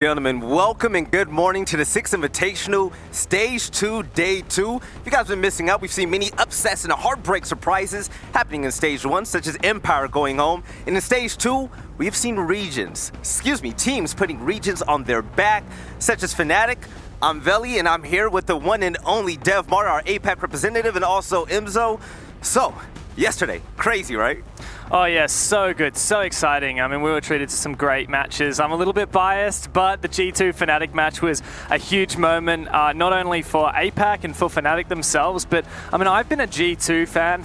gentlemen, welcome and good morning to the Six Invitational Stage 2, Day 2. If you guys have been missing out, we've seen many upsets and heartbreak surprises happening in Stage 1, such as Empire going home. And in Stage 2, we've seen teams putting regions on their back, such as Fnatic. I'm Veli, and I'm here with the one and only Dev Marta, our APAC representative, and also Imzo. So, yesterday, crazy, right? Oh yes, so good, so exciting. I mean, we were treated to some great matches. I'm a little bit biased, but the G2 Fnatic match was a huge moment, not only for APAC and for Fnatic themselves, but I mean, I've been a G2 fan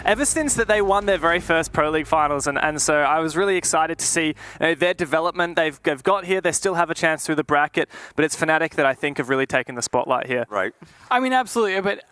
ever since that they won their very first Pro League finals, and so I was really excited to see their development. They've got here, they still have a chance through the bracket, but it's Fnatic that I think have really taken the spotlight here. Right. I mean, absolutely, but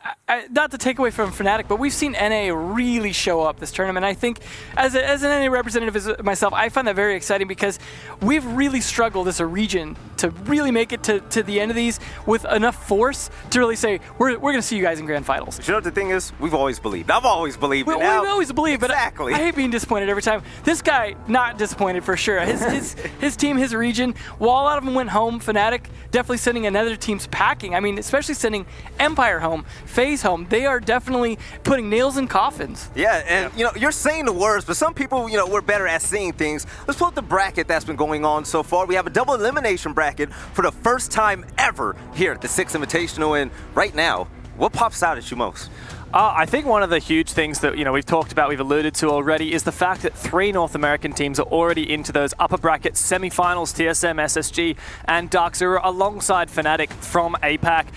not to take away from Fnatic, but we've seen NA really show up this tournament. I think as an NA representative as myself, I find that very exciting because we've really struggled as a region to really make it to the end of these with enough force to really say, we're going to see you guys in grand finals. You know what the thing is? We've always believed. I've always believed. We've always believed, exactly. But I hate being disappointed every time. This guy, not disappointed for sure. His team, his region, while a lot of them went home, Fnatic definitely sending another team's packing. I mean, especially sending Empire home, FaZe home. They are definitely putting nails in coffins. Yeah, and you're saying the words, but some people, we're better at seeing things. Let's pull up the bracket that's been going on so far. We have a double elimination bracket for the first time ever here at the Six Invitational, and right now, what pops out at you most? I think one of the huge things that we've talked about, we've alluded to already, is the fact that 3 North American teams are already into those upper bracket semifinals, TSM, SSG, and Dark Zero, alongside Fnatic from APAC.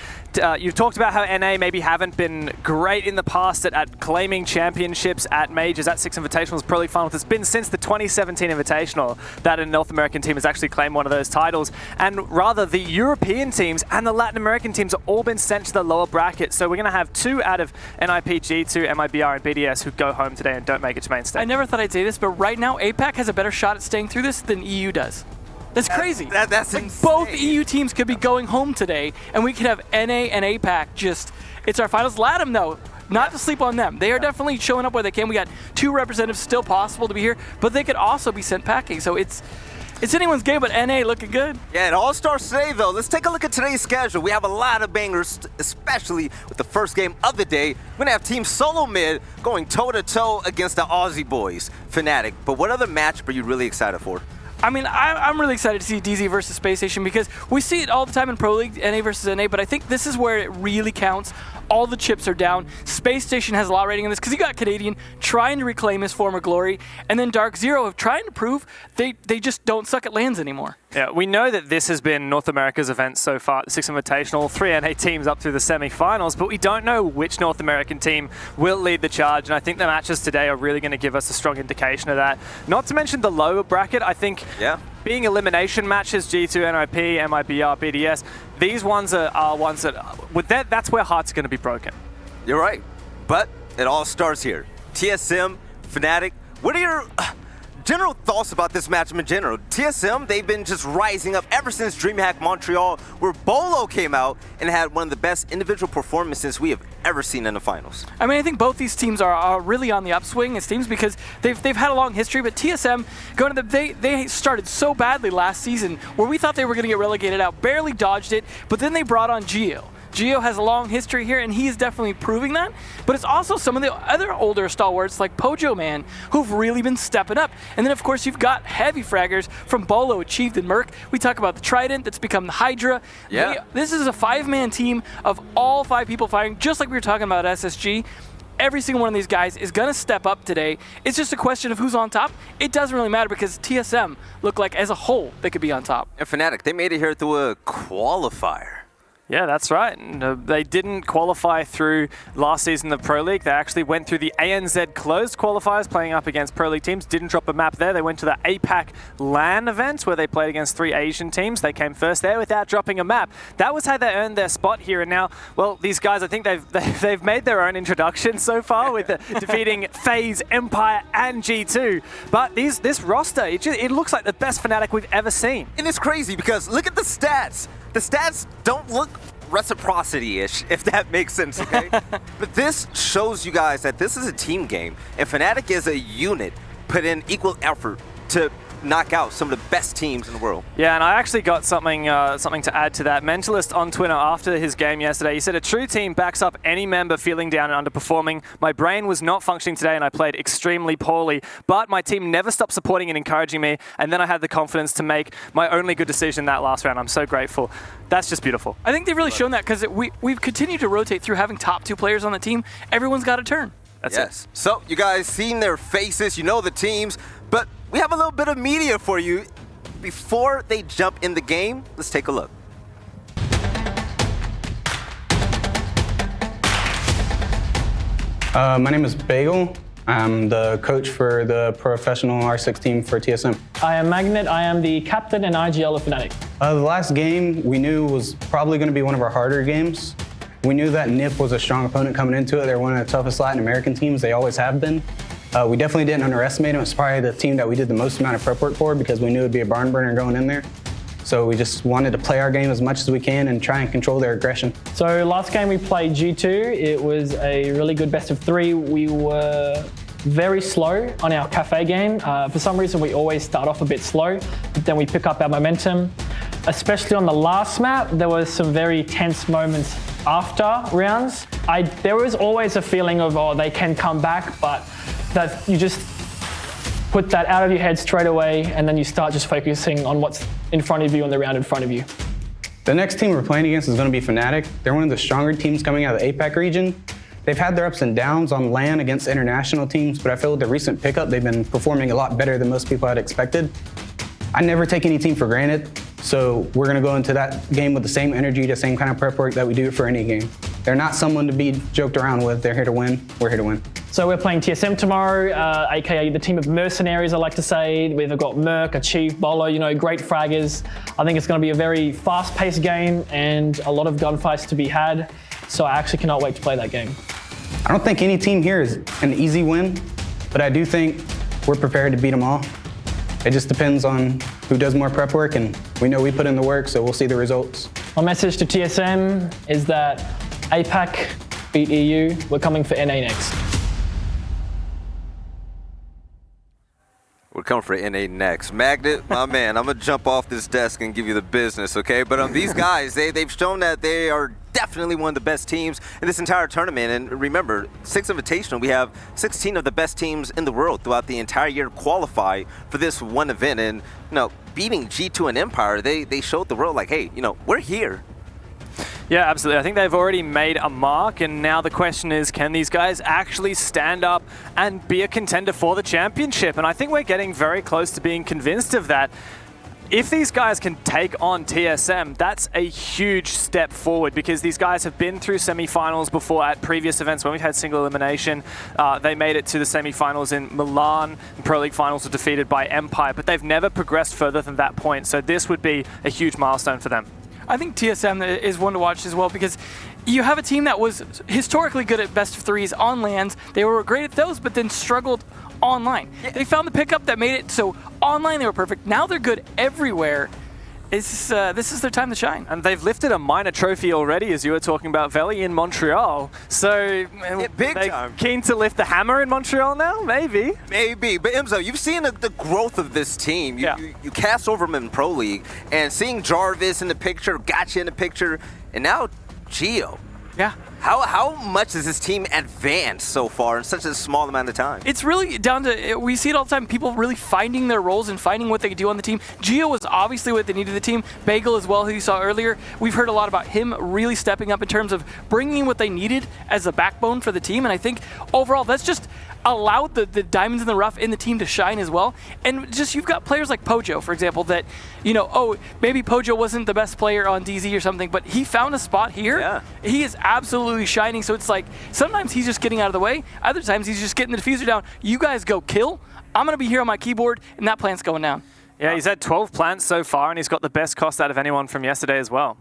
You've talked about how NA maybe haven't been great in the past at claiming championships at majors, at Six Invitationals, Pro League finals. It's been since the 2017 Invitational that a North American team has actually claimed one of those titles. And rather, the European teams and the Latin American teams have all been sent to the lower bracket. So we're going to have 2 out of NIP, G2, MIBR, and BDS who go home today and don't make it to main stage. I never thought I'd say this, but right now, APAC has a better shot at staying through this than EU does. That's crazy. That's like insane. Both EU teams could be going home today, and we could have NA and APAC it's our finals. Let them know, not to sleep on them. They are definitely showing up where they can. We got 2 representatives still possible to be here, but they could also be sent packing. So it's anyone's game, but NA looking good. Yeah, it all starts today, though. Let's take a look at today's schedule. We have a lot of bangers, especially with the first game of the day. We're going to have Team Solo Mid going toe-to-toe against the Aussie boys, Fnatic. But what other matchup are you really excited for? I mean, I'm really excited to see DZ versus Space Station because we see it all the time in Pro League, NA versus NA, but I think this is where it really counts. All the chips are down. Space Station has a lot rating in this because you got Canadian trying to reclaim his former glory, and then Dark Zero of trying to prove they just don't suck at lands anymore. Yeah, we know that this has been North America's event so far, the Six Invitational, 3 NA teams up through the semi-finals, but we don't know which North American team will lead the charge, and I think the matches today are really going to give us a strong indication of that. Not to mention the lower bracket, I think being elimination matches, G2, NIP, MIBR, BDS, these ones are ones that, that's where hearts are going to be broken. You're right, but it all starts here. TSM, Fnatic, what are your general thoughts about this matchup in general? TSM, they've been just rising up ever since DreamHack Montreal, where Bolo came out and had one of the best individual performances we have ever seen in the finals. I mean, I think both these teams are really on the upswing as teams because they've had a long history, but TSM, they started so badly last season where we thought they were going to get relegated out, barely dodged it, but then they brought on Geo. Geo has a long history here, and he's definitely proving that. But it's also some of the other older stalwarts like Pojo Man who've really been stepping up. And then, of course, you've got heavy fraggers from Bolo, Achieved, and Merc. We talk about the Trident that's become the Hydra. Yeah. This is a 5-man team of all 5 people fighting, just like we were talking about SSG. Every single one of these guys is going to step up today. It's just a question of who's on top. It doesn't really matter because TSM look like, as a whole, they could be on top. And Fnatic, they made it here through a qualifier. Yeah, that's right. And, they didn't qualify through last season of the Pro League. They actually went through the ANZ closed qualifiers, playing up against Pro League teams. Didn't drop a map there. They went to the APAC LAN event where they played against 3 Asian teams. They came first there without dropping a map. That was how they earned their spot here. And now, well, these guys, I think they've made their own introduction so far with defeating FaZe, Empire, and G2. But this roster, it looks like the best Fnatic we've ever seen. And it's crazy because look at the stats. The stats don't look reciprocity-ish, if that makes sense, okay? But this shows you guys that this is a team game, and Fnatic is a unit, put in equal effort to knock out some of the best teams in the world. Yeah, and I actually got something to add to that. Mentalist on Twitter after his game yesterday, he said, "A true team backs up any member feeling down and underperforming. My brain was not functioning today and I played extremely poorly, but my team never stopped supporting and encouraging me, and then I had the confidence to make my only good decision that last round. I'm so grateful." That's just beautiful. I think they've really shown that because we've continued to rotate through having top 2 players on the team. Everyone's got a turn. That's it. So you guys seen their faces, you know the teams, but we have a little bit of media for you. Before they jump in the game, let's take a look. My name is Bagel. I'm the coach for the professional R6 team for TSM. I am Magnet. I am the captain and IGL of Fnatic. The last game we knew was probably going to be one of our harder games. We knew that NIP was a strong opponent coming into it. They're one of the toughest Latin American teams. They always have been. We definitely didn't underestimate them. It's probably the team that we did the most amount of prep work for because we knew it'd be a barn burner going in there. So we just wanted to play our game as much as we can and try and control their aggression. So last game we played G2. It was a really good best of 3. We were very slow on our Kafe game. For some reason we always start off a bit slow, but then we pick up our momentum. Especially on the last map, there was some very tense moments after rounds. There was always a feeling of, oh, they can come back, but that you just put that out of your head straight away, and then you start just focusing on what's in front of you and the round in front of you. The next team we're playing against is going to be Fnatic. They're one of the stronger teams coming out of the APAC region. They've had their ups and downs on LAN against international teams, but I feel with the recent pickup, they've been performing a lot better than most people had expected. I never take any team for granted, so we're going to go into that game with the same energy, the same kind of prep work that we do for any game. They're not someone to be joked around with. They're here to win. We're here to win. So we're playing TSM tomorrow, aka the team of mercenaries, I like to say. We've got Merc, Achieve, Bolo, you know, great fraggers. I think it's going to be a very fast-paced game and a lot of gunfights to be had. So I actually cannot wait to play that game. I don't think any team here is an easy win, but I do think we're prepared to beat them all. It just depends on who does more prep work, and we know we put in the work, so we'll see the results. My message to TSM is that APAC beat EU. We're coming for NA next. We're coming for NA next. Magnet, my man, I'm going to jump off this desk and give you the business, okay? But these guys, they've shown that they are definitely one of the best teams in this entire tournament. And remember, Six Invitational, we have 16 of the best teams in the world throughout the entire year qualify for this one event. And, you know, beating G2 and Empire, they showed the world, like, hey, you know, we're here. Yeah, absolutely. I think they've already made a mark, and now the question is, can these guys actually stand up and be a contender for the championship? And I think we're getting very close to being convinced of that. If these guys can take on TSM, that's a huge step forward because these guys have been through semi-finals before at previous events when we've had single elimination. They made it to the semi-finals in Milan, and Pro League finals were defeated by Empire, but they've never progressed further than that point. So this would be a huge milestone for them. I think TSM is one to watch as well because you have a team that was historically good at best of 3s on LANs. They were great at those, but then struggled online. Yeah. They found the pickup that made it so online they were perfect. Now they're good everywhere. This is their time to shine. And they've lifted a minor trophy already, as you were talking about, Veli, in Montreal. So big time. Keen to lift the hammer in Montreal now? Maybe. Maybe. But Imzo, you've seen the growth of this team. You cast over them in Pro League, and seeing Jarvis in the picture, Gotcha in the picture, and now Geo. Yeah. How much has this team advanced so far in such a small amount of time? It's really down to, we see it all the time, people really finding their roles and finding what they do on the team. Geo was obviously what they needed the team. Bagel as well, who you saw earlier. We've heard a lot about him really stepping up in terms of bringing what they needed as a backbone for the team. And I think overall, that's just allowed the diamonds in the rough in the team to shine as well. And just you've got players like Pojo, for example, that, you know, oh, maybe Pojo wasn't the best player on DZ or something, but he found a spot here. Yeah. He is absolutely shining. So it's like sometimes he's just getting out of the way. Other times he's just getting the diffuser down. You guys go kill. I'm going to be here on my keyboard, and that plant's going down. Yeah, he's had 12 plants so far, and he's got the best cost out of anyone from yesterday as well.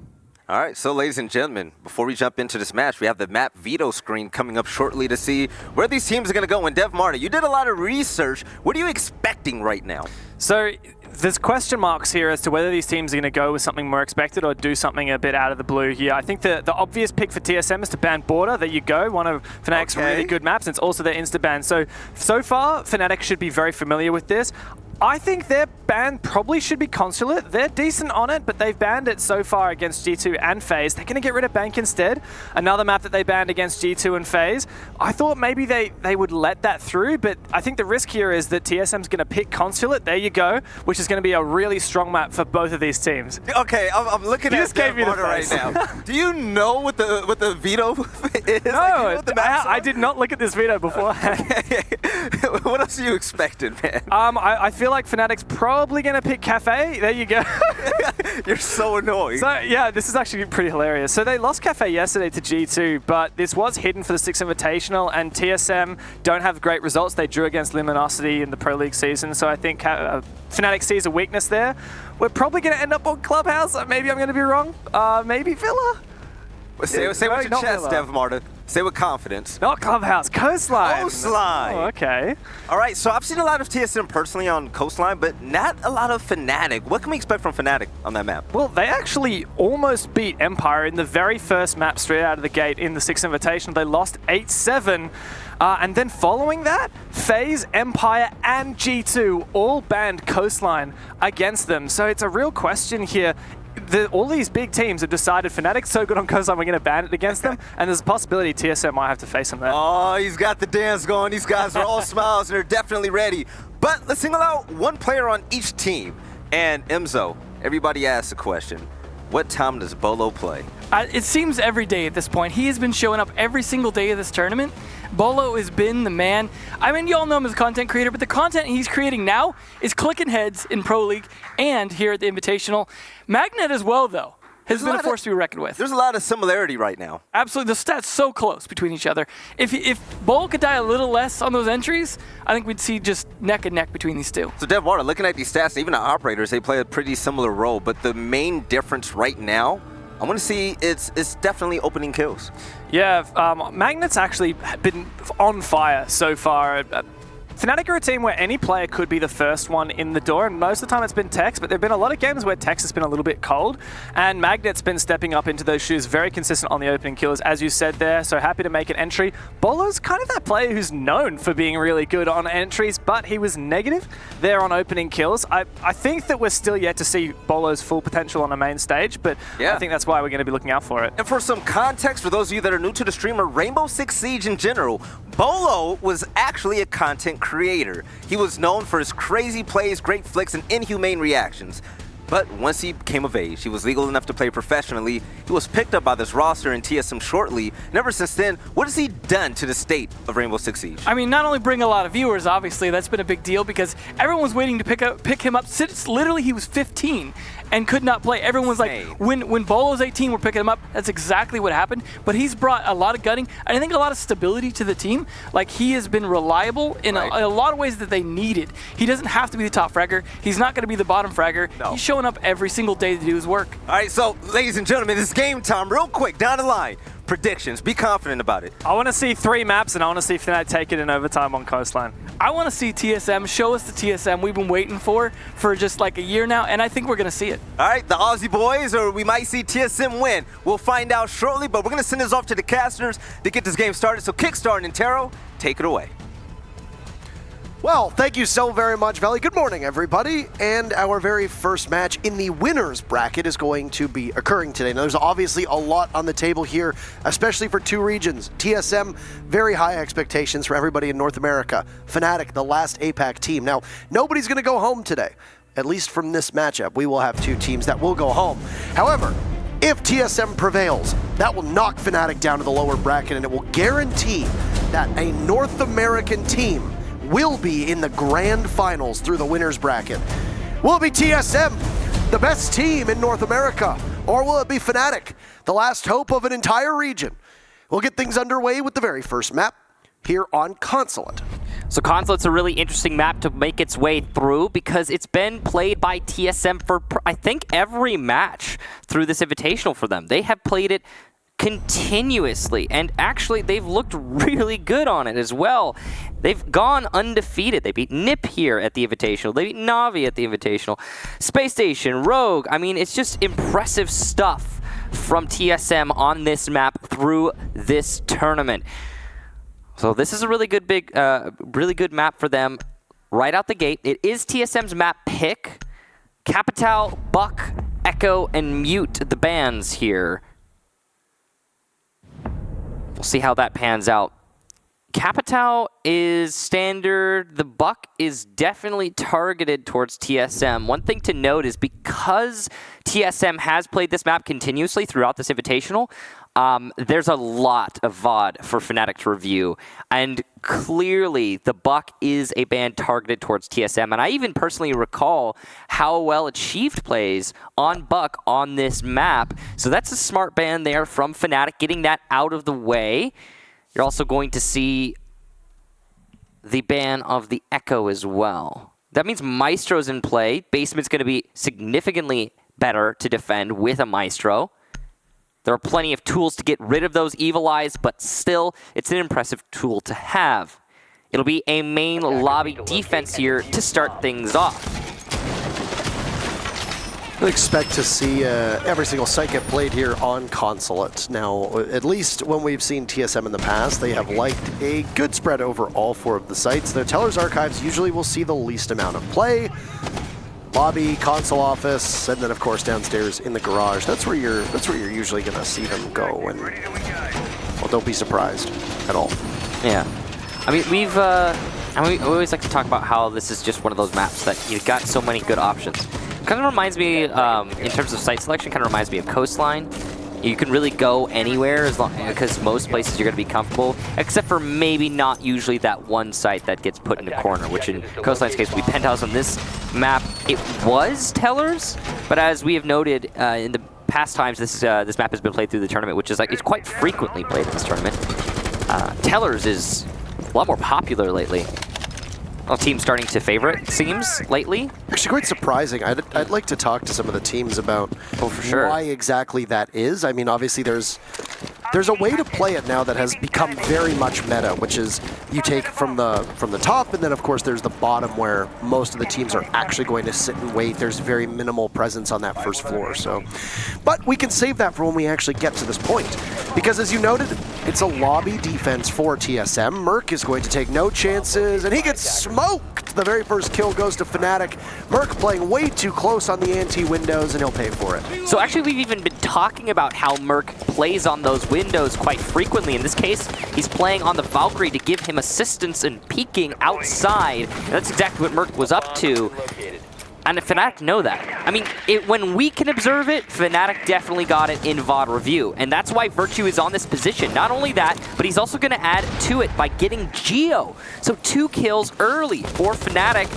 All right, so ladies and gentlemen, before we jump into this match, we have the map veto screen coming up shortly to see where these teams are going to go. And Dev Marta, you did a lot of research. What are you expecting right now? So there's question marks here as to whether these teams are going to go with something more expected or do something a bit out of the blue here. I think the obvious pick for TSM is to ban Border. There you go, one of Fnatic's really good maps, and it's also their insta ban. So far, Fnatic should be very familiar with this. I think their ban probably should be Consulate. They're decent on it, but they've banned it so far against G2 and FaZe. They're going to get rid of Bank instead. Another map that they banned against G2 and FaZe. I thought maybe they would let that through, but I think the risk here is that TSM's going to pick Consulate. There you go, which is going to be a really strong map for both of these teams. Okay, I'm looking at Dev Marta right now. Do you know what the veto is? No, like, you know I did not look at this veto beforehand. What else are you expecting, man? I feel like Fnatic's probably going to pick Kafe. There you go. You're so annoying. So, yeah, this is actually pretty hilarious. So they lost Kafe yesterday to G2, but this was hidden for the Six Invitational, and TSM don't have great results. They drew against Luminosity in the Pro League season, so I think Fnatic sees a weakness there. We're probably going to end up on Clubhouse. Maybe I'm going to be wrong. Maybe Villa? Say with your chest, Dev Marta. Say with confidence. Not Clubhouse, Coastline. Coastline. Oh, okay. All right, so I've seen a lot of TSM personally on Coastline, but not a lot of Fnatic. What can we expect from Fnatic on that map? Well, they actually almost beat Empire in the very first map straight out of the gate in the Six Invitational. They lost 8-7. And then following that, FaZe, Empire, and G2 all banned Coastline against them. So it's a real question here. All these big teams have decided Fnatic's so good on Coastline, we're going to ban it against them, and there's a possibility TSM might have to face them there. Oh, he's got the dance going. These guys are all smiles, and they're definitely ready. But let's single out one player on each team. And Emzo, everybody asks the question, what time does Bolo play? It seems every day at this point. He has been showing up every single day of this tournament. Bolo has been the man. I mean, you all know him as a content creator, but the content he's creating now is clicking heads in Pro League and here at the Invitational. Magnet as well, though, has been a force to be reckoned with. There's a lot of similarity right now. Absolutely. The stats so close between each other. If Bolo could die a little less on those entries, I think we'd see just neck and neck between these two. So Dev Marta, looking at these stats, even the operators, they play a pretty similar role, but the main difference right now, I want to see it's definitely opening kills. Yeah, Magnet's actually been on fire so far. Fnatic are a team where any player could be the first one in the door, and most of the time it's been Tex, but there have been a lot of games where Tex has been a little bit cold, and Magnet's been stepping up into those shoes, very consistent on the opening kills, as you said there, so happy to make an entry. Bolo's kind of that player who's known for being really good on entries, but he was negative there on opening kills. I think that we're still yet to see Bolo's full potential on a main stage, but yeah. I think that's why we're going to be looking out for it. And for some context, for those of you that are new to the streamer, Rainbow Six Siege in general, Bolo was actually a content creator. He was known for his crazy plays, great flicks, and inhumane reactions. But once he came of age, he was legal enough to play professionally. He was picked up by this roster in TSM shortly. And ever since then, what has he done to the state of Rainbow Six Siege? I mean, not only bring a lot of viewers, obviously, that's been a big deal because everyone was waiting to pick him up since literally he was 15 and could not play. Everyone was like, when Bolo's 18, we're picking him up. That's exactly what happened. But he's brought a lot of gutting and I think a lot of stability to the team. Like, he has been reliable in a lot of ways that they needed. He doesn't have to be the top fragger. He's not going to be the bottom fragger. No. He's showing up every single day to do his work. All right, so ladies and gentlemen, it's game time. Real quick, down the line. Predictions. Be confident about it. I want to see 3 maps, and I want to see Fnatic take it in overtime on Coastline. I want to see TSM show us the TSM we've been waiting for just like a year now, and I think we're going to see it. All right, the Aussie boys, or we might see TSM win. We'll find out shortly, but we're going to send this off to the casters to get this game started. So kickstart, Nintero, take it away. Well, thank you so very much, Valley. Good morning, everybody. And our very first match in the winners bracket is going to be occurring today. Now, there's obviously a lot on the table here, especially for 2 regions. TSM, very high expectations for everybody in North America. Fnatic, the last APAC team. Now, nobody's going to go home today. At least from this matchup, we will have 2 teams that will go home. However, if TSM prevails, that will knock Fnatic down to the lower bracket, and it will guarantee that a North American team will be in the grand finals through the winners bracket. Will it be TSM, the best team in North America, or will it be Fnatic, the last hope of an entire region? We'll get things underway with the very first map here on Consulate. So Consulate's a really interesting map to make its way through because it's been played by TSM for, I think, every match through this invitational for them. They have played it continuously, and actually they've looked really good on it as well. They've gone undefeated. They beat Nip here at the Invitational. They beat Na'Vi at the Invitational. Space Station, Rogue. I mean, it's just impressive stuff from TSM on this map through this tournament. So this is a really good really good map for them. right out the gate. It is TSM's map pick. Capital, Buck, Echo, and Mute the bans here. We'll see how that pans out. Capital is standard. The Buck is definitely targeted towards TSM. One thing to note is because TSM has played this map continuously throughout this invitational, there's a lot of VOD for Fnatic to review. And clearly, the Buck is a ban targeted towards TSM. And I even personally recall how well Achieved plays on Buck on this map. So that's a smart ban there from Fnatic, getting that out of the way. You're also going to see the ban of the Echo as well. That means Maestro's in play. Basement's going to be significantly better to defend with a Maestro. There are plenty of tools to get rid of those evil eyes, but still, it's an impressive tool to have. It'll be a main lobby defense here to start things off. I expect to see every single site get played here on Consulate. Now, at least when we've seen TSM in the past, they have liked a good spread over all 4 of the sites. Their Teller's Archives usually will see the least amount of play. Lobby, console office, and then of course downstairs in the garage. That's where you're usually gonna see them go. And well, don't be surprised at all. Yeah, I mean we always like to talk about how this is just one of those maps that you've got so many good options. Kind of reminds me, in terms of site selection, kind of reminds me of Coastline. You can really go anywhere because most places you're going to be comfortable, except for maybe not usually that one site that gets put in a corner, which in Coastline's case will be Penthouse. On this map, it was Tellers, but as we have noted in the past times, this map has been played through the tournament, which is it's quite frequently played in this tournament. Tellers is a lot more popular lately. Well, teams starting to favor it, seems, lately. Actually, quite surprising. I'd like to talk to some of the teams about for sure. Why exactly that is. I mean, obviously there's a way to play it now that has become very much meta, which is you take from the top, and then of course there's the bottom where most of the teams are actually going to sit and wait. There's very minimal presence on that first floor. So, but we can save that for when we actually get to this point, because as you noted, it's a lobby defense for TSM. Merc is going to take no chances, and he gets smoked. The very first kill goes to Fnatic. Merc playing way too close on the anti-windows, and he'll pay for it. So actually, we've even been talking about how Merc plays on those windows quite frequently. In this case, he's playing on the Valkyrie to give him assistance and peeking outside. And that's exactly what Merc was up to. And Fnatic know that. I mean, when we can observe it, Fnatic definitely got it in VOD review. And that's why Virtue is on this position. Not only that, but he's also going to add to it by getting Geo. So 2 kills early for Fnatic.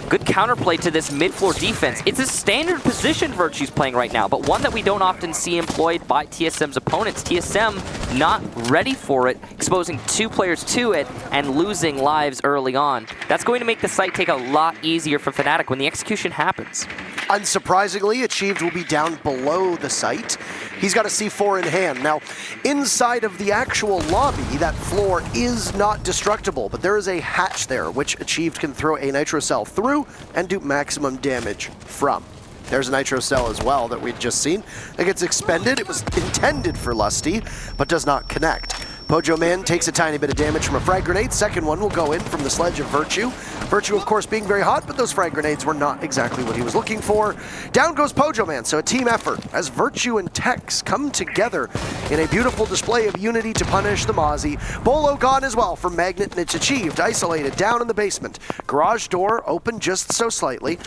Good counterplay to this mid-floor defense. It's a standard position Virtue's playing right now, but one that we don't often see employed by TSM's opponents. TSM not ready for it, exposing 2 players to it and losing lives early on. That's going to make the site take a lot easier for Fnatic when the execution happens. Unsurprisingly, Achieved will be down below the site. He's got a C4 in hand. Now, inside of the actual lobby, that floor is not destructible, but there is a hatch there, which Achieved can throw a Nitro Cell through and do maximum damage from. There's a Nitro Cell as well that we'd just seen. It gets expended. It was intended for Lusty, but does not connect. Pojo Man takes a tiny bit of damage from a frag grenade. Second one will go in from the sledge of Virtue. Virtue, of course, being very hot, but those frag grenades were not exactly what he was looking for. Down goes Pojo Man, so a team effort as Virtue and Tex come together in a beautiful display of unity to punish the Mozzie. Bolo gone as well from Magnet, and it's Achieved, isolated down in the basement. Garage door open just so slightly.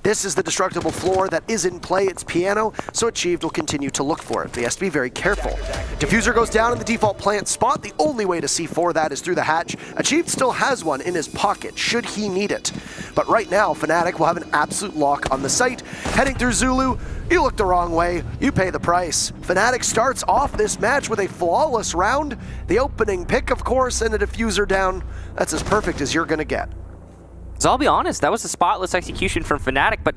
This is the destructible floor that is in play. It's piano, so Achieved will continue to look for it. But he has to be very careful. Diffuser goes down in the default plant spot. The only way to C4 that is through the hatch. Achieved still has one in his pocket, should he need it. But right now, Fnatic will have an absolute lock on the site. Heading through Zulu, you look the wrong way, you pay the price. Fnatic starts off this match with a flawless round. The opening pick, of course, and a diffuser down. That's as perfect as you're gonna get. So I'll be honest, that was a spotless execution from Fnatic, but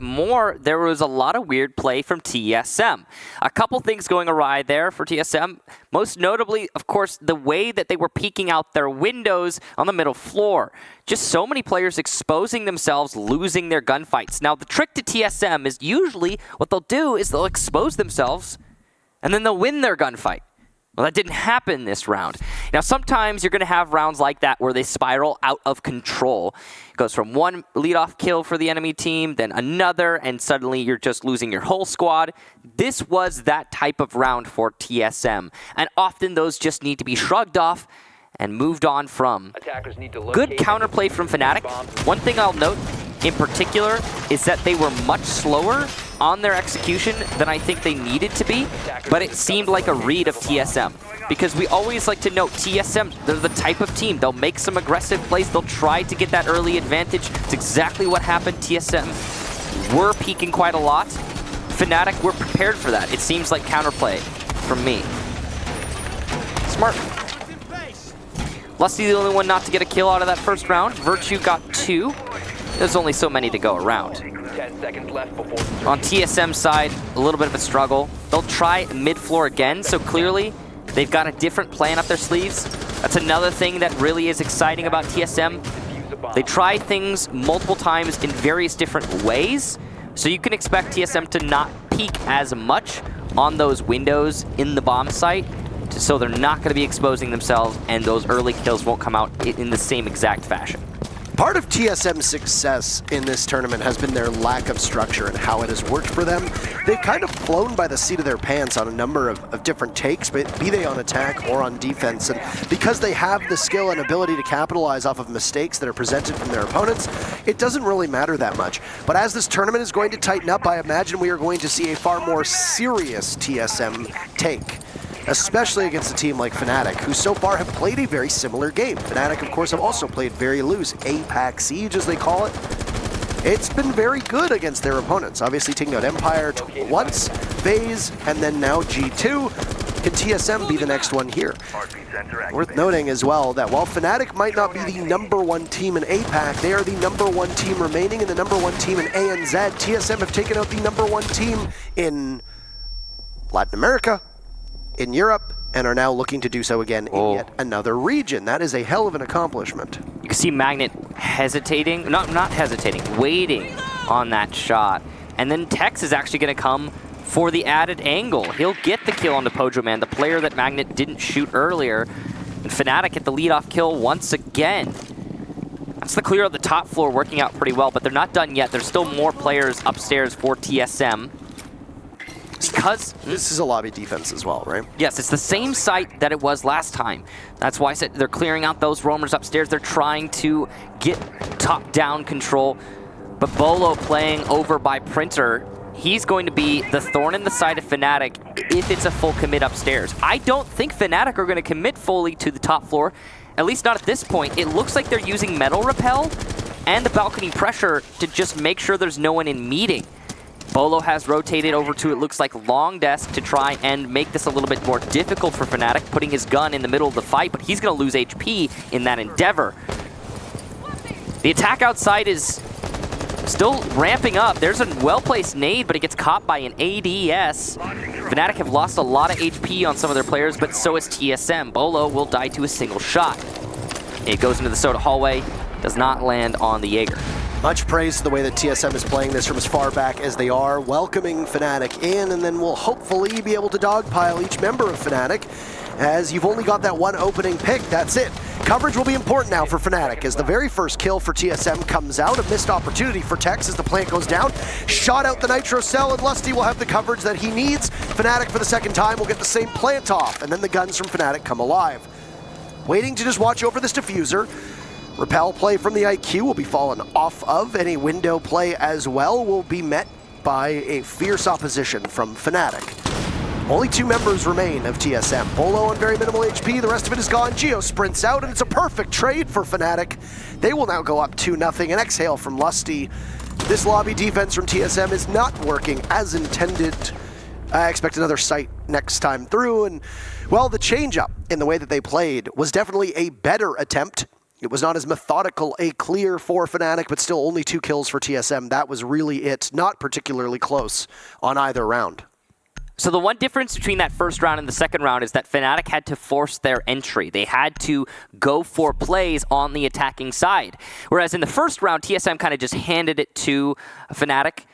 there was a lot of weird play from TSM. A couple things going awry there for TSM, most notably, of course, the way that they were peeking out their windows on the middle floor. Just so many players exposing themselves, losing their gunfights. Now, the trick to TSM is usually what they'll do is they'll expose themselves, and then they'll win their gunfight. Well, that didn't happen this round. Now, sometimes you're going to have rounds like that where they spiral out of control. It goes from one leadoff kill for the enemy team, then another, and suddenly you're just losing your whole squad. This was that type of round for TSM, and often those just need to be shrugged off and moved on from. Good counterplay from Fnatic. One thing I'll note in particular is that they were much slower on their execution than I think they needed to be, but it seemed like a read of TSM. Because we always like to note TSM, they're the type of team. They'll make some aggressive plays. They'll try to get that early advantage. It's exactly what happened. TSM were peaking quite a lot. Fnatic were prepared for that. It seems like counterplay from me. Smart. Lusty the only one not to get a kill out of that first round. Virtue got 2. There's only so many to go around. 10 seconds left before. On TSM side, a little bit of a struggle. They'll try mid-floor again, so clearly they've got a different plan up their sleeves. That's another thing that really is exciting about TSM. They try things multiple times in various different ways, so you can expect TSM to not peak as much on those windows in the bomb site, so they're not going to be exposing themselves, and those early kills won't come out in the same exact fashion. Part of TSM's success in this tournament has been their lack of structure and how it has worked for them. They've kind of flown by the seat of their pants on a number of different takes, but be they on attack or on defense. And because they have the skill and ability to capitalize off of mistakes that are presented from their opponents, it doesn't really matter that much. But as this tournament is going to tighten up, I imagine we are going to see a far more serious TSM take, especially against a team like Fnatic, who so far have played a very similar game. Fnatic, of course, have also played very loose, APAC Siege, as they call it. It's been very good against their opponents. Obviously, taking out Empire once, FaZe, and then now G2. Can TSM be the next one here? Worth noting as well that while Fnatic might not be the #1 team in APAC, they are the #1 team remaining and the #1 team in ANZ. TSM have taken out the #1 team in Latin America, in Europe, and are now looking to do so again in yet another region. That is a hell of an accomplishment. You can see Magnet hesitating, not hesitating, waiting on that shot. And then Tex is actually going to come for the added angle. He'll get the kill on the Pojo Man, the player that Magnet didn't shoot earlier. And Fnatic get the leadoff kill once again. That's the clear of the top floor working out pretty well, but they're not done yet. There's still more players upstairs for TSM. Because this is a lobby defense as well, right? Yes, it's the same site that it was last time. That's why I said they're clearing out those roamers upstairs. They're trying to get top-down control. But Bolo playing over by Printer, he's going to be the thorn in the side of Fnatic if it's a full commit upstairs. I don't think Fnatic are going to commit fully to the top floor, at least not at this point. It looks like they're using Metal Repel and the balcony pressure to just make sure there's no one in meeting. Bolo has rotated over to, it looks like, Long Desk to try and make this a little bit more difficult for Fnatic, putting his gun in the middle of the fight, but he's going to lose HP in that endeavor. The attack outside is still ramping up. There's a well-placed nade, but it gets caught by an ADS. Fnatic have lost a lot of HP on some of their players, but so is TSM. Bolo will die to a single shot. It goes into the Soda hallway, does not land on the Jaeger. Much praise to the way that TSM is playing this from as far back as they are, welcoming Fnatic in, and then we'll hopefully be able to dogpile each member of Fnatic, as you've only got that one opening pick, that's it. Coverage will be important now for Fnatic, as the very first kill for TSM comes out, a missed opportunity for Tex as the plant goes down, shot out the Nitro Cell, and Lusty will have the coverage that he needs. Fnatic for the second time will get the same plant off, and then the guns from Fnatic come alive. Waiting to just watch over this diffuser. Repel play from the IQ will be fallen off of. Any window play as well will be met by a fierce opposition from Fnatic. Only 2 members remain of TSM. Bolo on very minimal HP, the rest of it is gone. Geo sprints out, and it's a perfect trade for Fnatic. They will now go up 2-0. An exhale from Lusty. This lobby defense from TSM is not working as intended. I expect another site next time through, and well, the change-up in the way that they played was definitely a better attempt. It was not as methodical a clear for Fnatic, but still only 2 kills for TSM. That was really it. Not particularly close on either round. So the one difference between that first round and the second round is that Fnatic had to force their entry. They had to go for plays on the attacking side. Whereas in the first round, TSM kind of just handed it to Fnatic.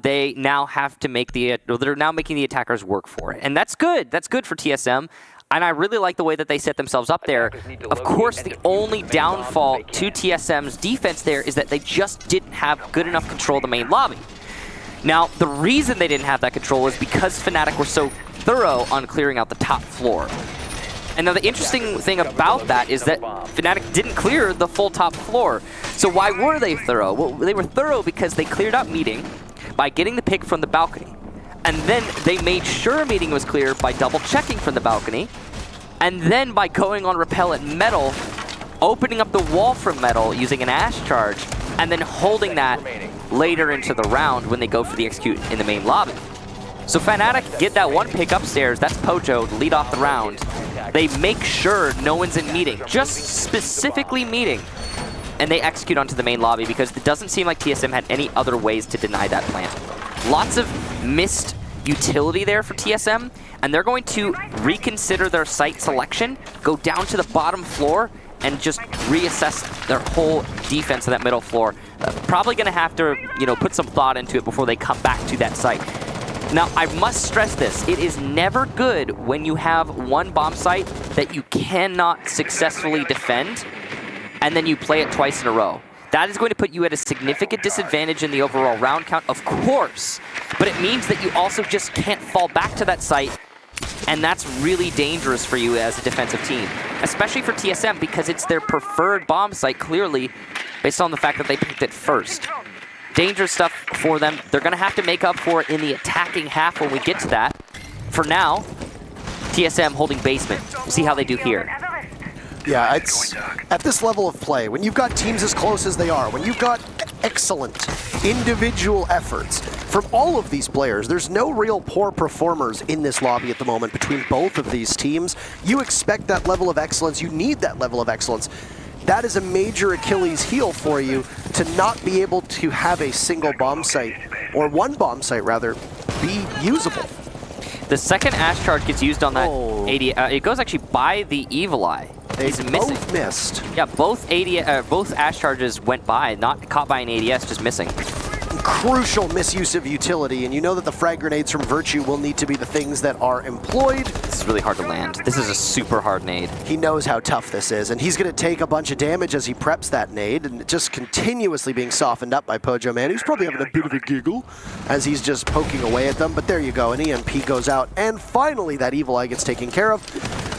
They now have to make they're now making the attackers work for it. And that's good. That's good for TSM. And I really like the way that they set themselves up there. Of course, the only downfall to TSM's defense there is that they just didn't have good enough control of the main lobby. Now, the reason they didn't have that control is because Fnatic were so thorough on clearing out the top floor. And now the interesting thing about that is that Fnatic didn't clear the full top floor. So why were they thorough? Well, they were thorough because they cleared up meeting by getting the pick from the balcony. And then they made sure meeting was clear by double checking from the balcony. And then by going on repel at metal, opening up the wall from metal using an Ash charge, and then holding that later into the round when they go for the execute in the main lobby. So Fnatic get that one pick upstairs, that's Pojo to lead off the round. They make sure no one's in meeting, just specifically meeting. And they execute onto the main lobby because it doesn't seem like TSM had any other ways to deny that plant. Lots of missed utility there for TSM, and they're going to reconsider their site selection, go down to the bottom floor, and just reassess their whole defense of that middle floor. Probably going to have to, put some thought into it before they come back to that site. Now, I must stress this. It is never good when you have one bomb site that you cannot successfully defend, and then you play it twice in a row. That is going to put you at a significant disadvantage in the overall round count, of course, but it means that you also just can't fall back to that site, and that's really dangerous for you as a defensive team, especially for TSM because it's their preferred bomb site, clearly, based on the fact that they picked it first. Dangerous stuff for them. They're going to have to make up for it in the attacking half when we get to that. For now, TSM holding basement. We'll see how they do here. Yeah, it's at this level of play, when you've got teams as close as they are, when you've got excellent individual efforts from all of these players, there's no real poor performers in this lobby at the moment between both of these teams. You expect that level of excellence, you need that level of excellence. That is a major Achilles heel for you to not be able to have a single bomb site, or one bomb site rather, be usable. The second Ash charge gets used on that 80. It goes actually by the Evil Eye. He's missing. Both missed. Yeah, both Ash charges went by, not caught by an ADS, just missing. Crucial misuse of utility, and you know that the frag grenades from Virtue will need to be the things that are employed. This is really hard to land. This is a super hard nade. He knows how tough this is, and he's going to take a bunch of damage as he preps that nade, and just continuously being softened up by Pojo Man, who's probably having a bit of a giggle as he's just poking away at them. But there you go, an EMP goes out, and finally that Evil Eye gets taken care of.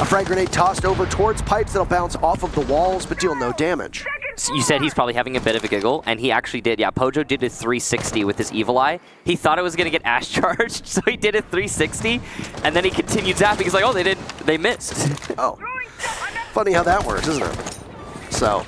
A frag grenade tossed over towards pipes that'll bounce off of the walls, but deal no damage. You said he's probably having a bit of a giggle, and he actually did. Yeah, Pojo did a 360 with his Evil Eye. He thought it was going to get Ash charged, so he did a 360, and then he continued zapping. He's like, oh, they missed. Oh, funny how that works, isn't it? So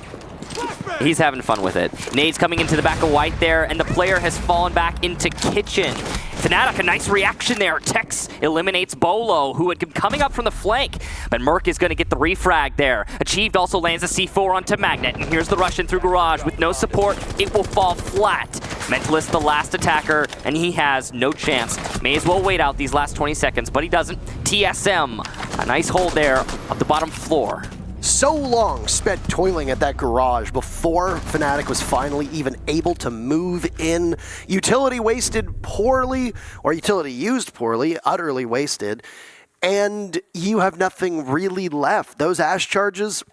he's having fun with it. Nade's coming into the back of White there, and the player has fallen back into Kitchen. Fnatic, a nice reaction there. Tex eliminates Bolo, who had come coming up from the flank. But Merc is going to get the refrag there. Achieved also lands a C4 onto Magnet. And here's the rush in through Garage. With no support, it will fall flat. Mentalist, the last attacker, and he has no chance. May as well wait out these last 20 seconds, but he doesn't. TSM, a nice hold there of the bottom floor. So long spent toiling at that garage before Fnatic was finally even able to move in. Utility wasted poorly, or utility used poorly, utterly wasted, and you have nothing really left. Those Ash charges,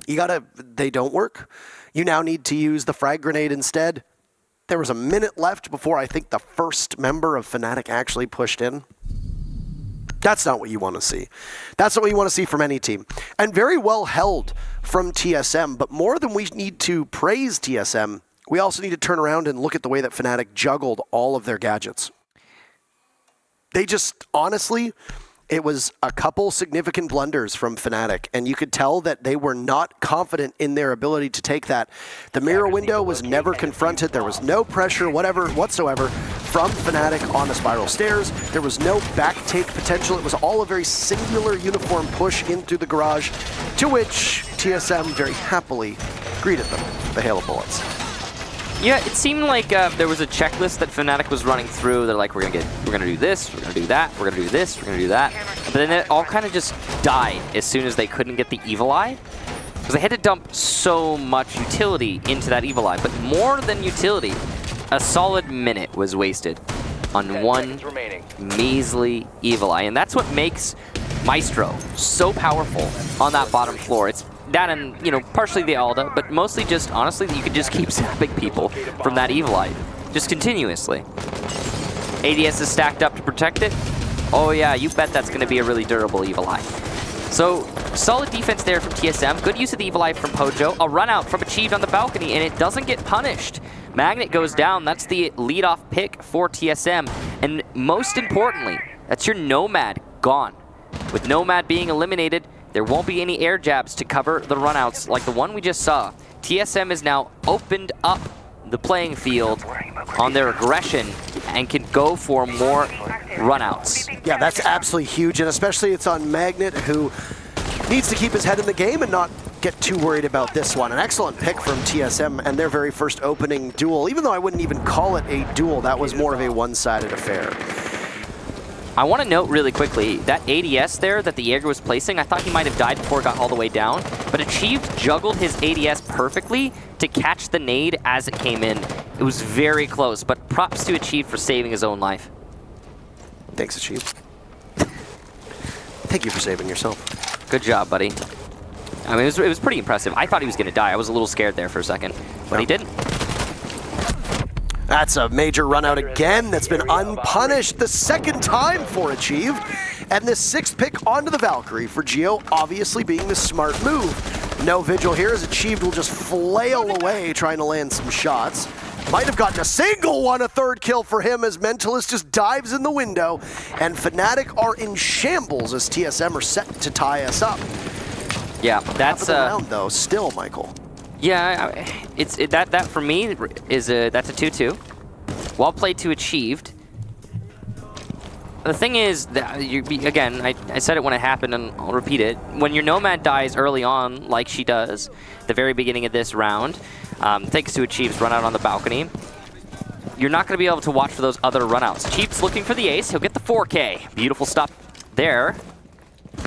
they don't work. You now need to use the frag grenade instead. There was a minute left before I think the first member of Fnatic actually pushed in. That's not what you want to see. That's not what you want to see from any team. And very well held from TSM, but more than we need to praise TSM, we also need to turn around and look at the way that Fnatic juggled all of their gadgets. They just, honestly, it was a couple significant blunders from Fnatic, and you could tell that they were not confident in their ability to take that. The mirror window was never confronted. There was no pressure whatsoever from Fnatic on the spiral stairs. There was no back take potential. It was all a very singular uniform push in through the garage, to which TSM very happily greeted them with the hail of bullets. Yeah, it seemed like there was a checklist that Fnatic was running through. They're like, we're gonna do this, we're gonna do that, we're gonna do this, we're gonna do that. But then it all kind of just died as soon as they couldn't get the Evil Eye. Because they had to dump so much utility into that Evil Eye. But more than utility, a solid minute was wasted on one measly Evil Eye. And that's what makes Maestro, so powerful on that bottom floor. It's that and, you know, partially the Alda, but mostly just, honestly, you could just keep zapping people from that Evil Eye, just continuously. ADS is stacked up to protect it. Oh yeah, you bet that's going to be a really durable Evil Eye. So, solid defense there from TSM. Good use of the Evil Eye from Pojo. A run out from Achieved on the balcony, and it doesn't get punished. Magnet goes down. That's the lead-off pick for TSM. And most importantly, that's your Nomad gone. With Nomad being eliminated, there won't be any air jabs to cover the runouts like the one we just saw. TSM has now opened up the playing field on their aggression and can go for more runouts. Yeah, that's absolutely huge, and especially it's on Magnet, who needs to keep his head in the game and not get too worried about this one. An excellent pick from TSM and their very first opening duel, even though I wouldn't even call it a duel. That was more of a one-sided affair. I want to note really quickly, that ADS there that the Jaeger was placing, I thought he might have died before it got all the way down, but Achieved juggled his ADS perfectly to catch the nade as it came in. It was very close, but props to Achieved for saving his own life. Thanks, Achieved. Thank you for saving yourself. Good job, buddy. I mean, it was pretty impressive. I thought he was going to die. I was a little scared there for a second, but he didn't. That's a major run out again that's been unpunished the second time for Achieved. And the 6th pick onto the Valkyrie for Geo, obviously being the smart move. No Vigil here as Achieved will just flail away trying to land some shots. Might have gotten a single one, a 3rd kill for him as Mentalist just dives in the window. And Fnatic are in shambles as TSM are set to tie us up. Yeah, Half that's of the round though, still, Michael. Yeah, that for me is that's a 2-2. Well played to Achieved. The thing is, that again, I said it when it happened, and I'll repeat it. When your Nomad dies early on, like she does, at the very beginning of this round, thanks to Achieved's run out on the balcony, you're not going to be able to watch for those other runouts. Achieved's looking for the ace. He'll get the 4K. Beautiful stop there.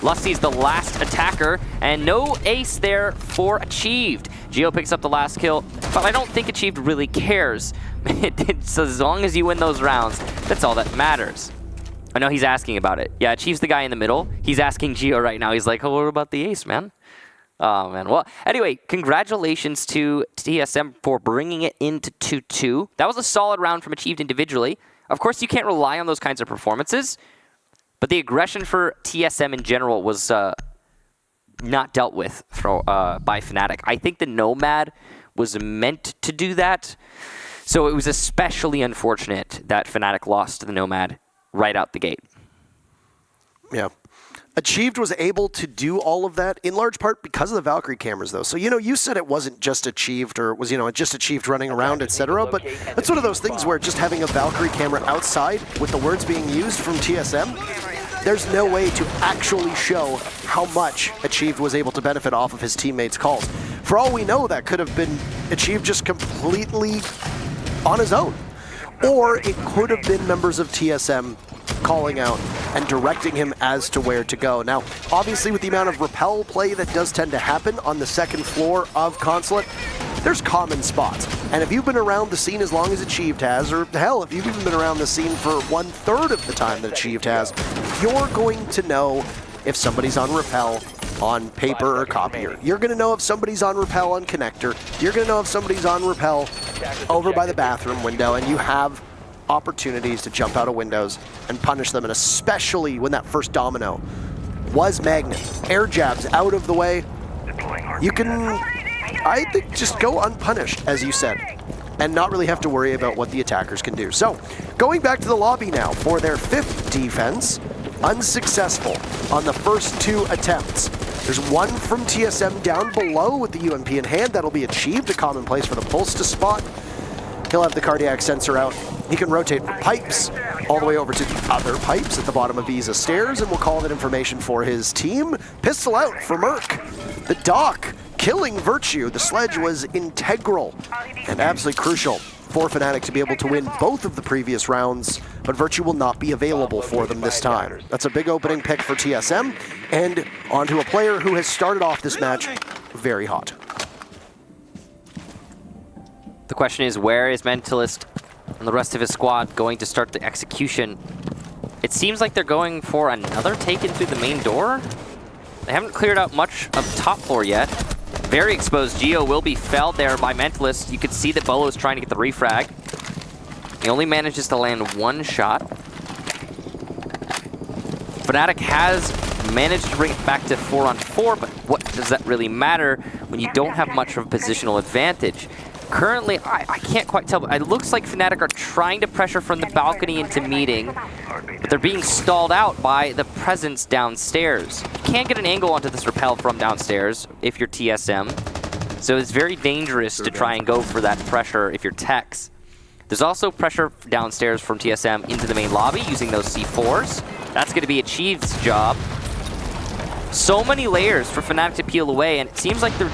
Lusty's the last attacker, and no ace there for Achieved. Geo picks up the last kill, but I don't think Achieved really cares. It's as long as you win those rounds, that's all that matters. I know he's asking about it. Yeah, Achieved's the guy in the middle. He's asking Geo right now. He's like, oh, what about the ace, man? Oh, man. Well, anyway, congratulations to TSM for bringing it into 2-2. That was a solid round from Achieved individually. Of course, you can't rely on those kinds of performances, but the aggression for TSM in general was not dealt with by Fnatic. I think the Nomad was meant to do that, so it was especially unfortunate that Fnatic lost to the Nomad right out the gate. Yeah. Achieved was able to do all of that in large part because of the Valkyrie cameras, though. So, you know, you said it wasn't just Achieved or was, you know, just Achieved running around, etc. But it's one of those things where just having a Valkyrie camera outside with the words being used from TSM, there's no way to actually show how much Achieved was able to benefit off of his teammates' calls. For all we know, that could have been Achieved just completely on his own. Or it could have been members of TSM calling out and directing him as to where to go. Now, obviously with the amount of rappel play that does tend to happen on the 2nd floor of Consulate, there's common spots. And if you've been around the scene as long as Achieved has, or hell, if you've even been around the scene for 1/3 of the time that Achieved has, you're going to know if somebody's on rappel on paper or copier. You're going to know if somebody's on rappel on connector. You're going to know if somebody's on rappel over by the bathroom window, and you have opportunities to jump out of windows and punish them, and especially when that first domino was Magnet. Air jabs out of the way. You can, I think, just go unpunished, as you said, and not really have to worry about what the attackers can do. So, going back to the lobby now for their 5th defense, unsuccessful on the first 2 attempts. There's one from TSM down below with the UMP in hand. That'll be Achieved, a common place for the Pulse to spot. He'll have the cardiac sensor out. He can rotate from pipes all the way over to the other pipes at the bottom of Visa stairs, and we'll call that information for his team. Pistol out for Merc. The Doc killing Virtue. The sledge was integral and absolutely crucial for Fnatic to be able to win both of the previous rounds, but Virtue will not be available for them this time. That's a big opening pick for TSM, and onto a player who has started off this match very hot. The question is, where is Mentalist and the rest of his squad going to start the execution? It seems like they're going for another take in through the main door. They haven't cleared out much of top floor yet. Very exposed. Geo will be felled there by Mentalist. You can see that Bolo is trying to get the refrag. He only manages to land one shot. Fnatic has managed to bring it back to 4-on-4, but what does that really matter when you don't have much of a positional advantage? Currently, I can't quite tell, but it looks like Fnatic are trying to pressure from the balcony into meeting, but they're being stalled out by the presence downstairs. You can't get an angle onto this rappel from downstairs if you're TSM, so it's very dangerous to try and go for that pressure if you're Tex. There's also pressure downstairs from TSM into the main lobby using those C4s. That's going to be Achieved's job. So many layers for Fnatic to peel away, and it seems like they're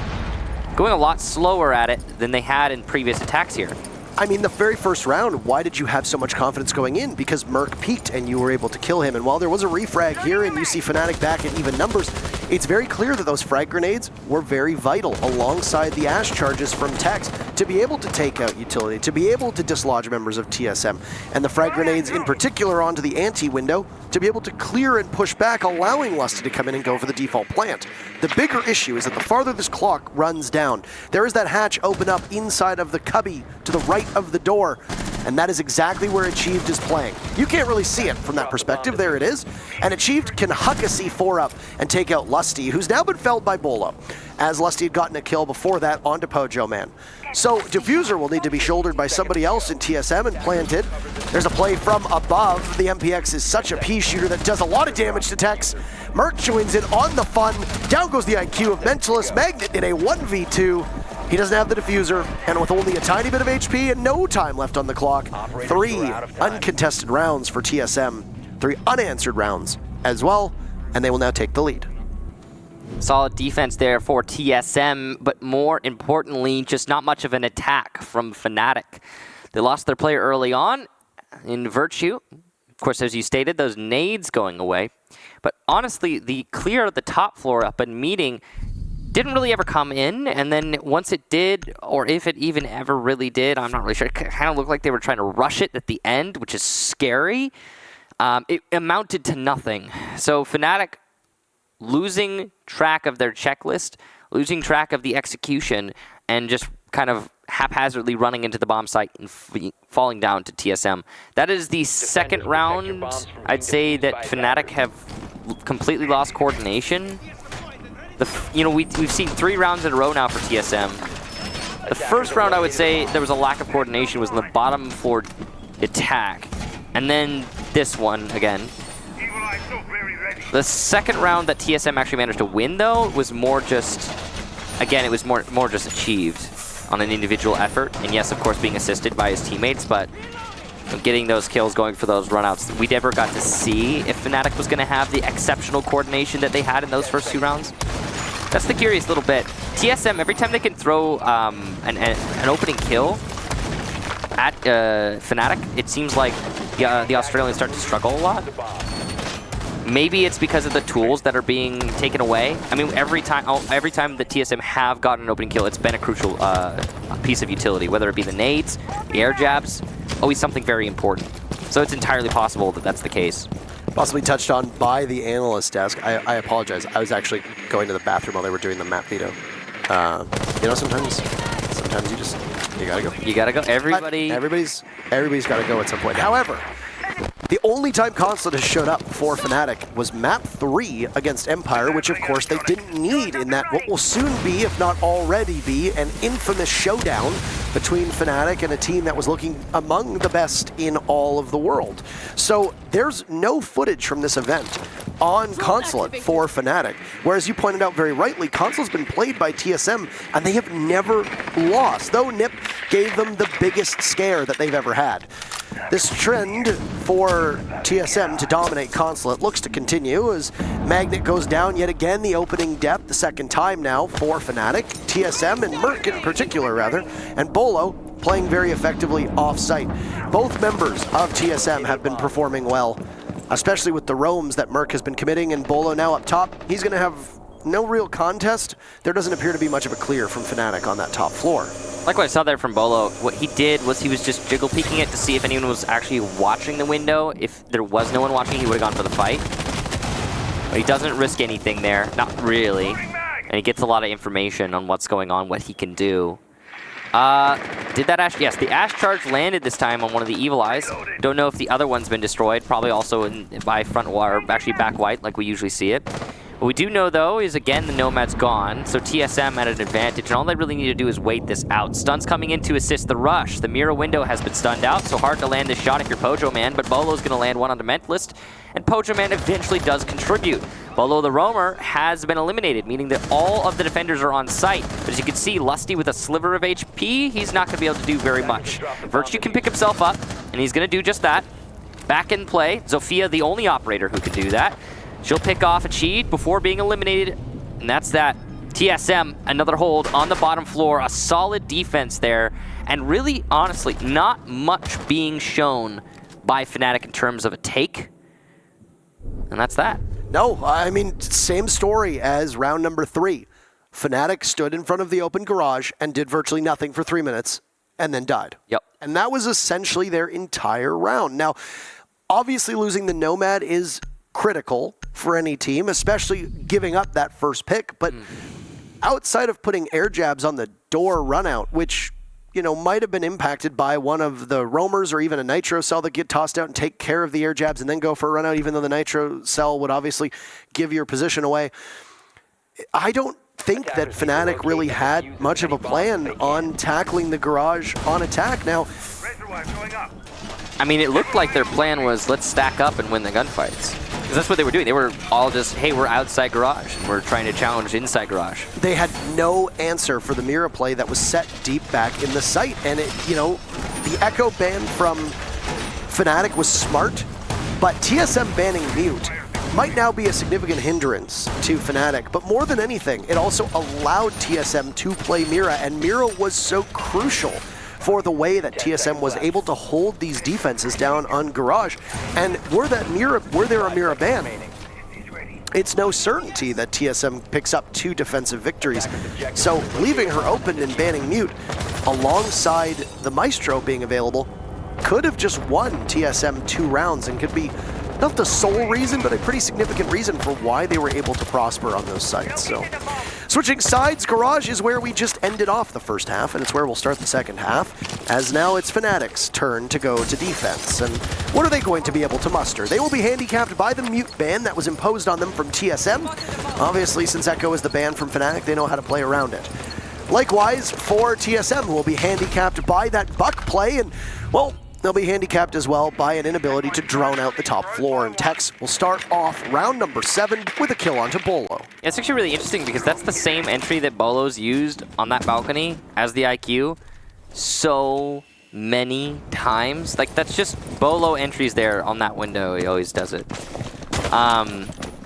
going a lot slower at it than they had in previous attacks here. I mean, the very first round, why did you have so much confidence going in? Because Merc peaked and you were able to kill him. And while there was a refrag here and you see Fnatic back at even numbers, it's very clear that those frag grenades were very vital alongside the Ash charges from Tex to be able to take out utility, to be able to dislodge members of TSM. And the frag grenades in particular onto the anti-window to be able to clear and push back, allowing Lusty to come in and go for the default plant. The bigger issue is that the farther this clock runs down, there is that hatch open up inside of the cubby to the right of the door, and that is exactly where Achieved is playing. You can't really see it from that perspective. There it is. And Achieved can huck a C4 up and take out Lusty, who's now been felled by Bolo, as Lusty had gotten a kill before that onto Pojo Man. So Diffuser will need to be shouldered by somebody else in TSM and planted. There's a play from above. The MPX is such a pea shooter that does a lot of damage to Tex. Merc joins in on the fun. Down goes the IQ of Mentalist. Magnet in a 1v2. He doesn't have the diffuser, and with only a tiny bit of HP and no time left on the clock, 3 uncontested rounds for TSM, 3 unanswered rounds as well, and they will now take the lead. Solid defense there for TSM, but more importantly, just not much of an attack from Fnatic. They lost their player early on in Virtue. Of course, as you stated, those nades going away. But honestly, the clear at the top floor up in meeting didn't really ever come in, and then once it did, or if it even ever really did, I'm not really sure. It kind of looked like they were trying to rush it at the end, which is scary. It amounted to nothing. So Fnatic losing track of their checklist, losing track of the execution, and just kind of haphazardly running into the bomb site and falling down to TSM. That is the second round, I'd say, that Fnatic have completely lost coordination. We've seen 3 rounds in a row now for TSM. The first round, I would say, there was a lack of coordination, was in the bottom floor attack. And then this one again. The second round that TSM actually managed to win, though, was more just, again, it was more just achieved on an individual effort. And yes, of course, being assisted by his teammates, but getting those kills, going for those runouts. We never got to see if Fnatic was going to have the exceptional coordination that they had in those first 2 rounds. That's the curious little bit. TSM, every time they can throw an opening kill at Fnatic, it seems like the Australians start to struggle a lot. Maybe it's because of the tools that are being taken away. I mean, every time the TSM have gotten an opening kill, it's been a crucial piece of utility, whether it be the nades, the air jabs, always something very important. So it's entirely possible that that's the case. Possibly touched on by the analyst desk. I apologize. I was actually going to the bathroom while they were doing the map veto. Sometimes you gotta go. You gotta go. Everybody's gotta go at some point. However, the only time Consulate has showed up for Fnatic was map 3 against Empire, which of course they didn't need in that what will soon be, if not already be, an infamous showdown between Fnatic and a team that was looking among the best in all of the world. So there's no footage from this event on Consulate for Fnatic. Whereas you pointed out very rightly, Consulate's been played by TSM and they have never lost, though Nip gave them the biggest scare that they've ever had. This trend for TSM to dominate Consulate looks to continue as Magnet goes down yet again, the opening depth, the second time now for Fnatic. TSM and Merc in particular, rather, and Bolo playing very effectively off-site. Both members of TSM have been performing well, especially with the roams that Merc has been committing, and Bolo now up top. He's going to have no real contest, there doesn't appear to be much of a clear from Fnatic on that top floor. Like what I saw there from Bolo, what he did was he was just jiggle peeking it to see if anyone was actually watching the window. If there was no one watching, he would have gone for the fight. But he doesn't risk anything there, not really. And he gets a lot of information on what's going on, what he can do. Did that Ash? Yes, the Ash charge landed this time on one of the Evil Eyes. Don't know if the other one's been destroyed. Probably also by front wire, actually back white, like we usually see it. What we do know, though, is again the Nomad's gone, so TSM at an advantage, and all they really need to do is wait this out. Stun's coming in to assist the rush. The Mira window has been stunned out, so hard to land this shot if you're Pojo Man, but Bolo's going to land one on the Mentalist, and Pojo Man eventually does contribute. Bolo the Roamer has been eliminated, meaning that all of the defenders are on site. But as you can see, Lusty with a sliver of HP, he's not going to be able to do very much. Virtue can pick himself up, and he's going to do just that. Back in play, Zofia the only operator who can do that. She'll pick off a cheat before being eliminated, and that's that. TSM, another hold on the bottom floor, a solid defense there, and really, honestly, not much being shown by Fnatic in terms of a take, and that's that. No, I mean, same story as round number 3. Fnatic stood in front of the open garage and did virtually nothing for 3 minutes, and then died. Yep. And that was essentially their entire round. Now, obviously losing the Nomad is critical for any team, especially giving up that first pick, but outside of putting air jabs on the door run out, which, you know, might have been impacted by one of the roamers or even a nitro cell that get tossed out and take care of the air jabs and then go for a run out, even though the nitro cell would obviously give your position away. I don't think that Fnatic really had much of a plan on tackling the garage on attack. Now, I mean, it looked like their plan was, let's stack up and win the gunfights. Because that's what they were doing. They were all just, hey, we're outside garage, and we're trying to challenge inside garage. They had no answer for the Mira play that was set deep back in the site. And, it, you know, the Echo ban from Fnatic was smart, but TSM banning Mute might now be a significant hindrance to Fnatic. But more than anything, it also allowed TSM to play Mira, and Mira was so crucial for the way that TSM was able to hold these defenses down on Garage. And were there a Mira ban, it's no certainty that TSM picks up 2 defensive victories. So leaving her open and banning Mute alongside the Maestro being available could have just won TSM 2 rounds and could be not the sole reason, but a pretty significant reason for why they were able to prosper on those sites. So, switching sides, Garage is where we just ended off the first half, and it's where we'll start the second half, as now it's Fnatic's turn to go to defense. And what are they going to be able to muster? They will be handicapped by the Mute ban that was imposed on them from TSM. Obviously, since Echo is the ban from Fnatic, they know how to play around it. Likewise, for TSM, who will be handicapped by that Buck play, and, well, they'll be handicapped as well by an inability to drone out the top floor, and Tex will start off round number 7 with a kill onto Bolo. Yeah, it's actually really interesting because that's the same entry that Bolo's used on that balcony as the IQ so many times. Like, that's just Bolo entries there on that window. He always does it. I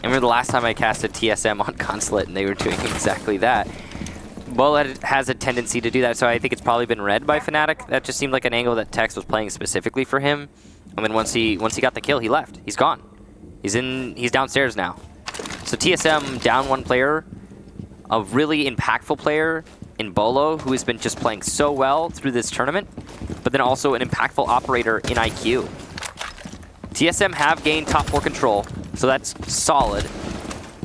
remember the last time I casted TSM on Consulate and they were doing exactly that. Bolo has a tendency to do that, so I think it's probably been read by Fnatic. That just seemed like an angle that Tex was playing specifically for him. And then once he got the kill, he left. He's gone. He's downstairs now. So TSM down 1 player, a really impactful player in Bolo, who has been just playing so well through this tournament, but then also an impactful operator in IQ. TSM have gained top 4 control, so that's solid.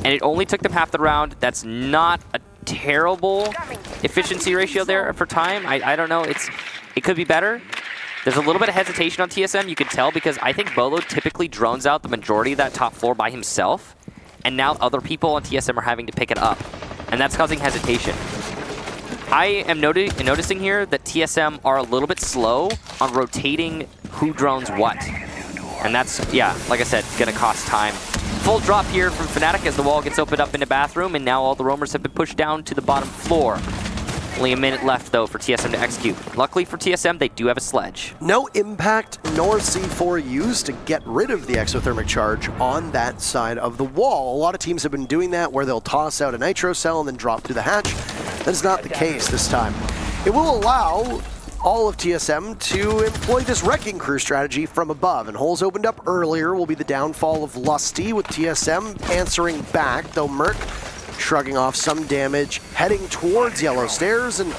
And it only took them half the round. That's not a terrible efficiency ratio there for time. I don't know. It could be better. There's a little bit of hesitation on TSM. You can tell because I think Bolo typically drones out the majority of that top floor by himself, and now other people on TSM are having to pick it up, and that's causing hesitation. I am noticing here that TSM are a little bit slow on rotating who drones what, and that's, yeah, like I said, gonna cost time. Full drop here from Fnatic as the wall gets opened up into bathroom, and now all the roamers have been pushed down to the bottom floor. Only a minute left, though, for TSM to execute. Luckily for TSM, they do have a sledge. No impact nor C4 used to get rid of the exothermic charge on that side of the wall. A lot of teams have been doing that, where they'll toss out a nitro cell and then drop through the hatch. That is not the case this time. It will allow all of TSM to employ this Wrecking Crew strategy from above, and holes opened up earlier will be the downfall of Lusty, with TSM answering back, though Merc shrugging off some damage, heading towards yellow stairs, and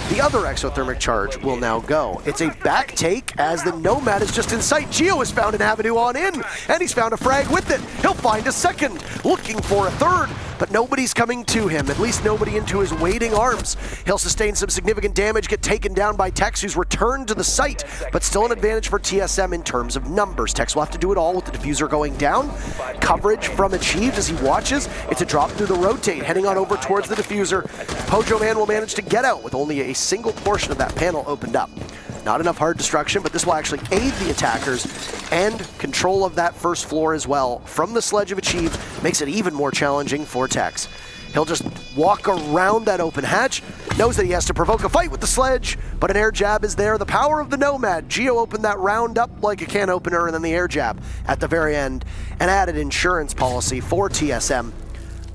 the other exothermic charge will now go. It's a back take as the Nomad is just in sight. Geo has found an avenue on in, and he's found a frag with it. He'll find a second, looking for a third, but nobody's coming to him, at least nobody into his waiting arms. He'll sustain some significant damage, get taken down by Tex, who's returned to the site, but still an advantage for TSM in terms of numbers. Tex will have to do it all with the diffuser going down. Coverage from Achieved as he watches. It's a drop through the rotate, heading on over towards the diffuser. Pojo Man will manage to get out with only a single portion of that panel opened up. Not enough hard destruction, but this will actually aid the attackers, and control of that first floor as well from the sledge of Achieved makes it even more challenging for Tex. He'll just walk around that open hatch, knows that he has to provoke a fight with the sledge, but an air jab is there. The power of the Nomad. Geo opened that round up like a can opener, and then the air jab at the very end. An added insurance policy for TSM.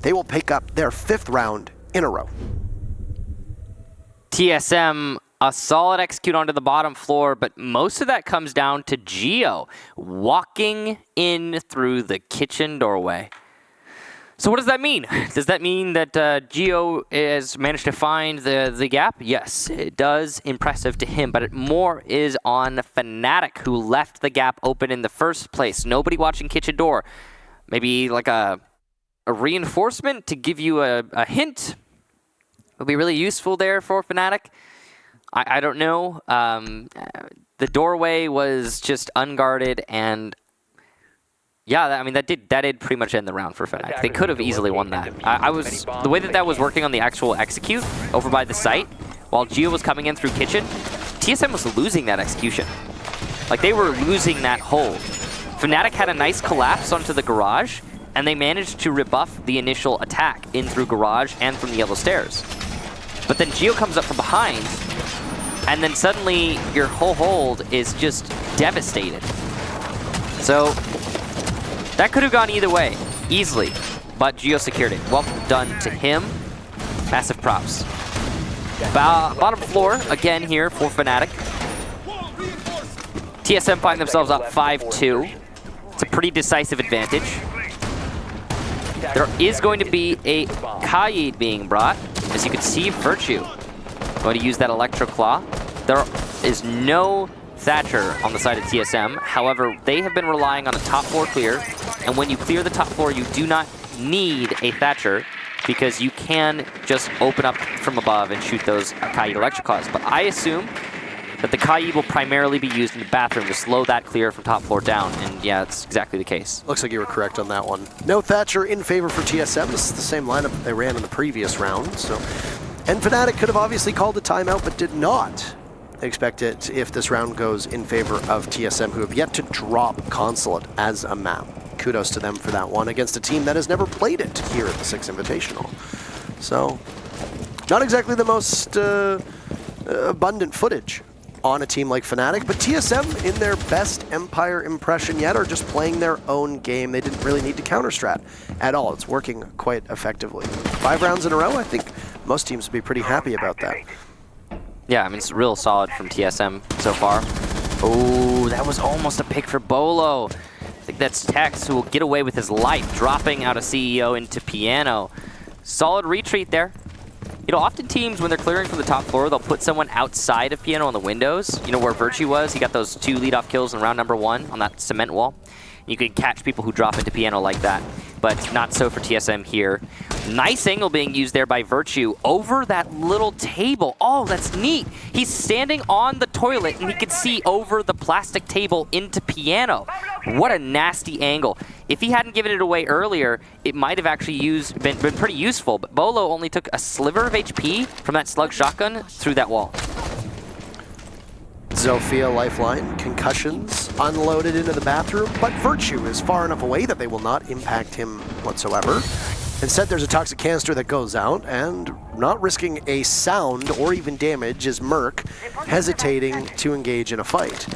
They will pick up their 5th round in a row. TSM, a solid execute onto the bottom floor, but most of that comes down to Geo walking in through the kitchen doorway. So what does that mean? Does that mean that Geo has managed to find the gap? Yes, it does. Impressive to him, but more is on Fnatic, who left the gap open in the first place. Nobody watching kitchen door. Maybe like a reinforcement to give you a hint would be really useful there for Fnatic. I don't know. The doorway was just unguarded, and yeah, I mean that did pretty much end the round for Fnatic. They could have easily won that. The way that was working on the actual execute over by the site, while Geo was coming in through kitchen, TSM was losing that execution. Like, they were losing that hold. Fnatic had a nice collapse onto the garage, and they managed to rebuff the initial attack in through garage and from the yellow stairs. But then Geo comes up from behind, and then suddenly your whole hold is just devastated. So that could have gone either way, easily, but Geo secured it. Well done to him. Massive props. Bottom floor, again here for Fnatic. TSM find themselves up 5-2. It's a pretty decisive advantage. There is going to be a Kaid being brought. As you can see, Virtue going to use that Electro Claw. There is no Thatcher on the side of TSM. However, they have been relying on a top floor clear. And when you clear the top floor, you do not need a Thatcher, because you can just open up from above and shoot those Kaid Electro Claws. But I assume that the Kaid will primarily be used in the bathroom to slow that clear from top floor down. And yeah, that's exactly the case. Looks like you were correct on that one. No Thatcher in favor for TSM. This is the same lineup they ran in the previous round. And Fnatic could have obviously called a timeout, but did not expect it if this round goes in favor of TSM, who have yet to drop Consulate as a map. Kudos to them for that one against a team that has never played it here at the Six Invitational. So, not exactly the most abundant footage on a team like Fnatic, but TSM, in their best Empire impression yet, are just playing their own game. They didn't really need to counter-strat at all. It's working quite effectively. 5 rounds in a row, I think most teams would be pretty happy about that. Yeah, I mean, it's real solid from TSM so far. Oh, that was almost a pick for Bolo. I think that's Tex, who will get away with his life, dropping out of CEO into Piano. Solid retreat there. You know, often teams, when they're clearing from the top floor, they'll put someone outside of Piano on the windows. You know where Virtue was? He got those 2 lead-off kills in round number 1 on that cement wall. You could catch people who drop into Piano like that, but not so for TSM here. Nice angle being used there by Virtue over that little table. Oh, that's neat. He's standing on the toilet, and he can see over the plastic table into Piano. What a nasty angle. If he hadn't given it away earlier, it might have actually been pretty useful, but Bolo only took a sliver of HP from that slug shotgun through that wall. Zofia lifeline, concussions, unloaded into the bathroom, but Virtue is far enough away that they will not impact him whatsoever. Instead, there's a toxic canister that goes out, and not risking a sound or even damage is Merc, hesitating to engage in a fight.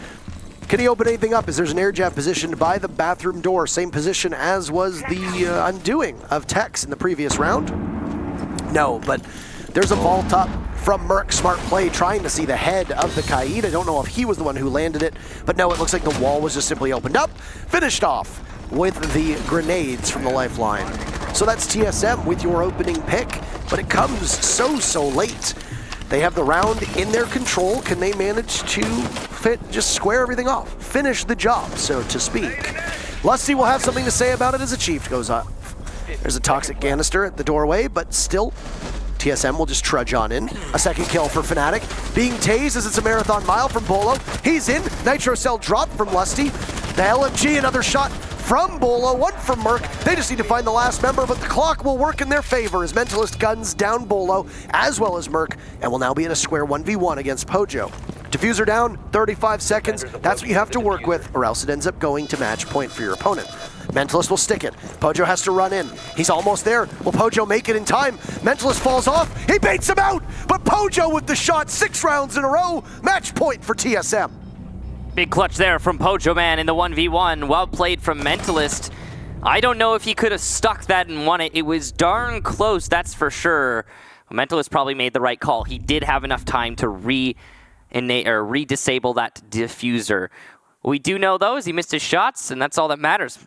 Can he open anything up as there's an air jab positioned by the bathroom door, same position as was the undoing of Tex in the previous round? No, but there's a vault up from Merc. Smart play, trying to see the head of the Kaid. I don't know if he was the one who landed it, but no, it looks like the wall was just simply opened up. Finished off with the grenades from the lifeline. So that's TSM with your opening pick, but it comes so late. They have the round in their control. Can they manage to just square everything off? Finish the job, so to speak. Lusty will have something to say about it as Achieved goes up. There's a toxic canister at the doorway, but still, TSM will just trudge on in. A second kill for Fnatic. Being tased as it's a marathon mile from Bolo. He's in. Nitro Cell dropped from Lusty. The LMG, another shot from Bolo, one from Merc. They just need to find the last member, but the clock will work in their favor as Mentalist guns down Bolo as well as Merc, and will now be in a square 1v1 against Pojo. Diffuser down, 35 seconds. That's what you have to work with, or else it ends up going to match point for your opponent. Mentalist will stick it. Pojo has to run in. He's almost there. Will Pojo make it in time? Mentalist falls off. He baits him out, but Pojo with the shot, 6 rounds in a row. Match point for TSM. Big clutch there from Pojo Man in the 1v1. Well played from Mentalist. I don't know if he could have stuck that and won it. It was darn close, that's for sure. Mentalist probably made the right call. He did have enough time to re-disable that diffuser. What we do know, though, is he missed his shots, and that's all that matters.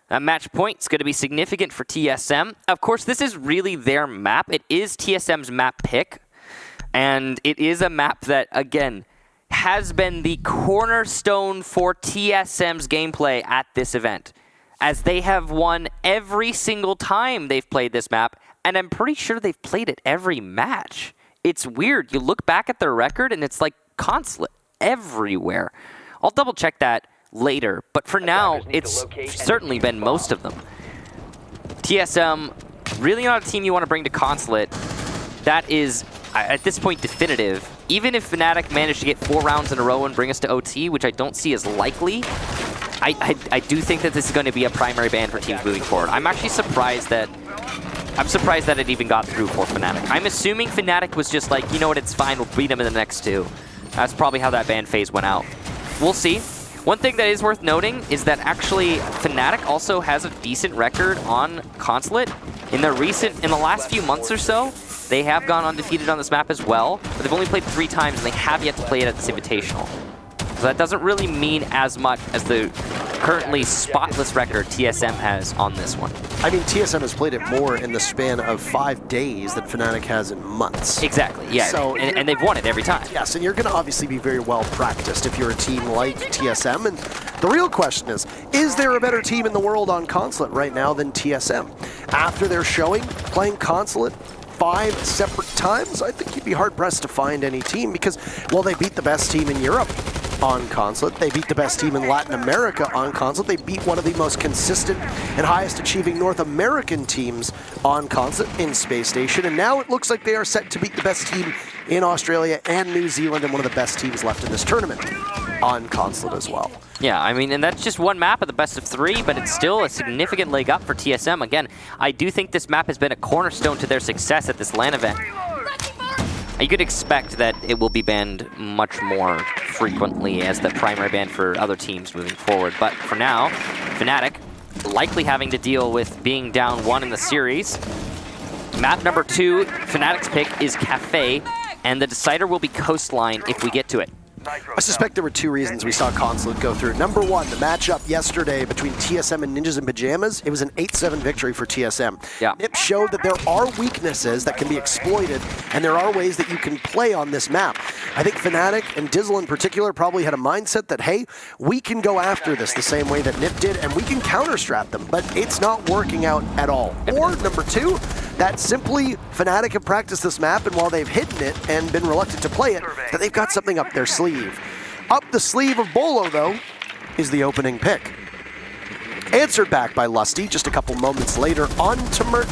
That match point is going to be significant for TSM. Of course, this is really their map. It is TSM's map pick, and it is a map that, again, has been the cornerstone for TSM's gameplay at this event, as they have won every single time they've played this map, and I'm pretty sure they've played it every match. It's weird. You look back at their record, and it's like Consulate everywhere. I'll double check that later, but for now, it's certainly been most of them. TSM, really not a team you want to bring to Consulate. That is, at this point, definitive. Even if Fnatic managed to get 4 rounds in a row and bring us to OT, which I don't see as likely, I do think that this is going to be a primary ban for teams moving forward. I'm actually surprised that it even got through for Fnatic. I'm assuming Fnatic was just like, you know what, it's fine, we'll beat them in the next 2. That's probably how that ban phase went out. We'll see. One thing that is worth noting is that actually Fnatic also has a decent record on Consulate. In the last few months or so, they have gone undefeated on this map as well, but they've only played 3 times and they have yet to play it at this Invitational. So that doesn't really mean as much as the currently spotless record TSM has on this one. I mean, TSM has played it more in the span of 5 days than Fnatic has in months. Exactly, yeah, so and they've won it every time. Yes, and you're going to obviously be very well practiced if you're a team like TSM. And the real question is there a better team in the world on Consulate right now than TSM? After their showing, playing Consulate 5 separate times, I think you'd be hard-pressed to find any team because, well, they beat the best team in Europe on Consulate. They beat the best team in Latin America on Consulate. They beat one of the most consistent and highest achieving North American teams on Consulate in Space Station. And now it looks like they are set to beat the best team in Australia and New Zealand and one of the best teams left in this tournament on Consulate as well. Yeah, I mean, and that's just one map of the best of 3, but it's still a significant leg up for TSM. Again, I do think this map has been a cornerstone to their success at this LAN event. You could expect that it will be banned much more frequently as the primary ban for other teams moving forward. But for now, Fnatic likely having to deal with being down 1 in the series. Map number 2, Fnatic's pick is Kafe, and the decider will be Coastline if we get to it. I suspect there were 2 reasons we saw Consulate go through. Number 1, the matchup yesterday between TSM and Ninjas in Pajamas, it was an 8-7 victory for TSM. Yeah. NIP showed that there are weaknesses that can be exploited, and there are ways that you can play on this map. I think Fnatic and Dizzle in particular probably had a mindset that, hey, we can go after this the same way that NIP did, and we can counter-strat them, but it's not working out at all. Or, number 2, that simply Fnatic have practiced this map, and while they've hidden it and been reluctant to play it, that they've got something up their sleeve. Up the sleeve of Bolo, though, is the opening pick. Answered back by Lusty just a couple moments later onto Merc,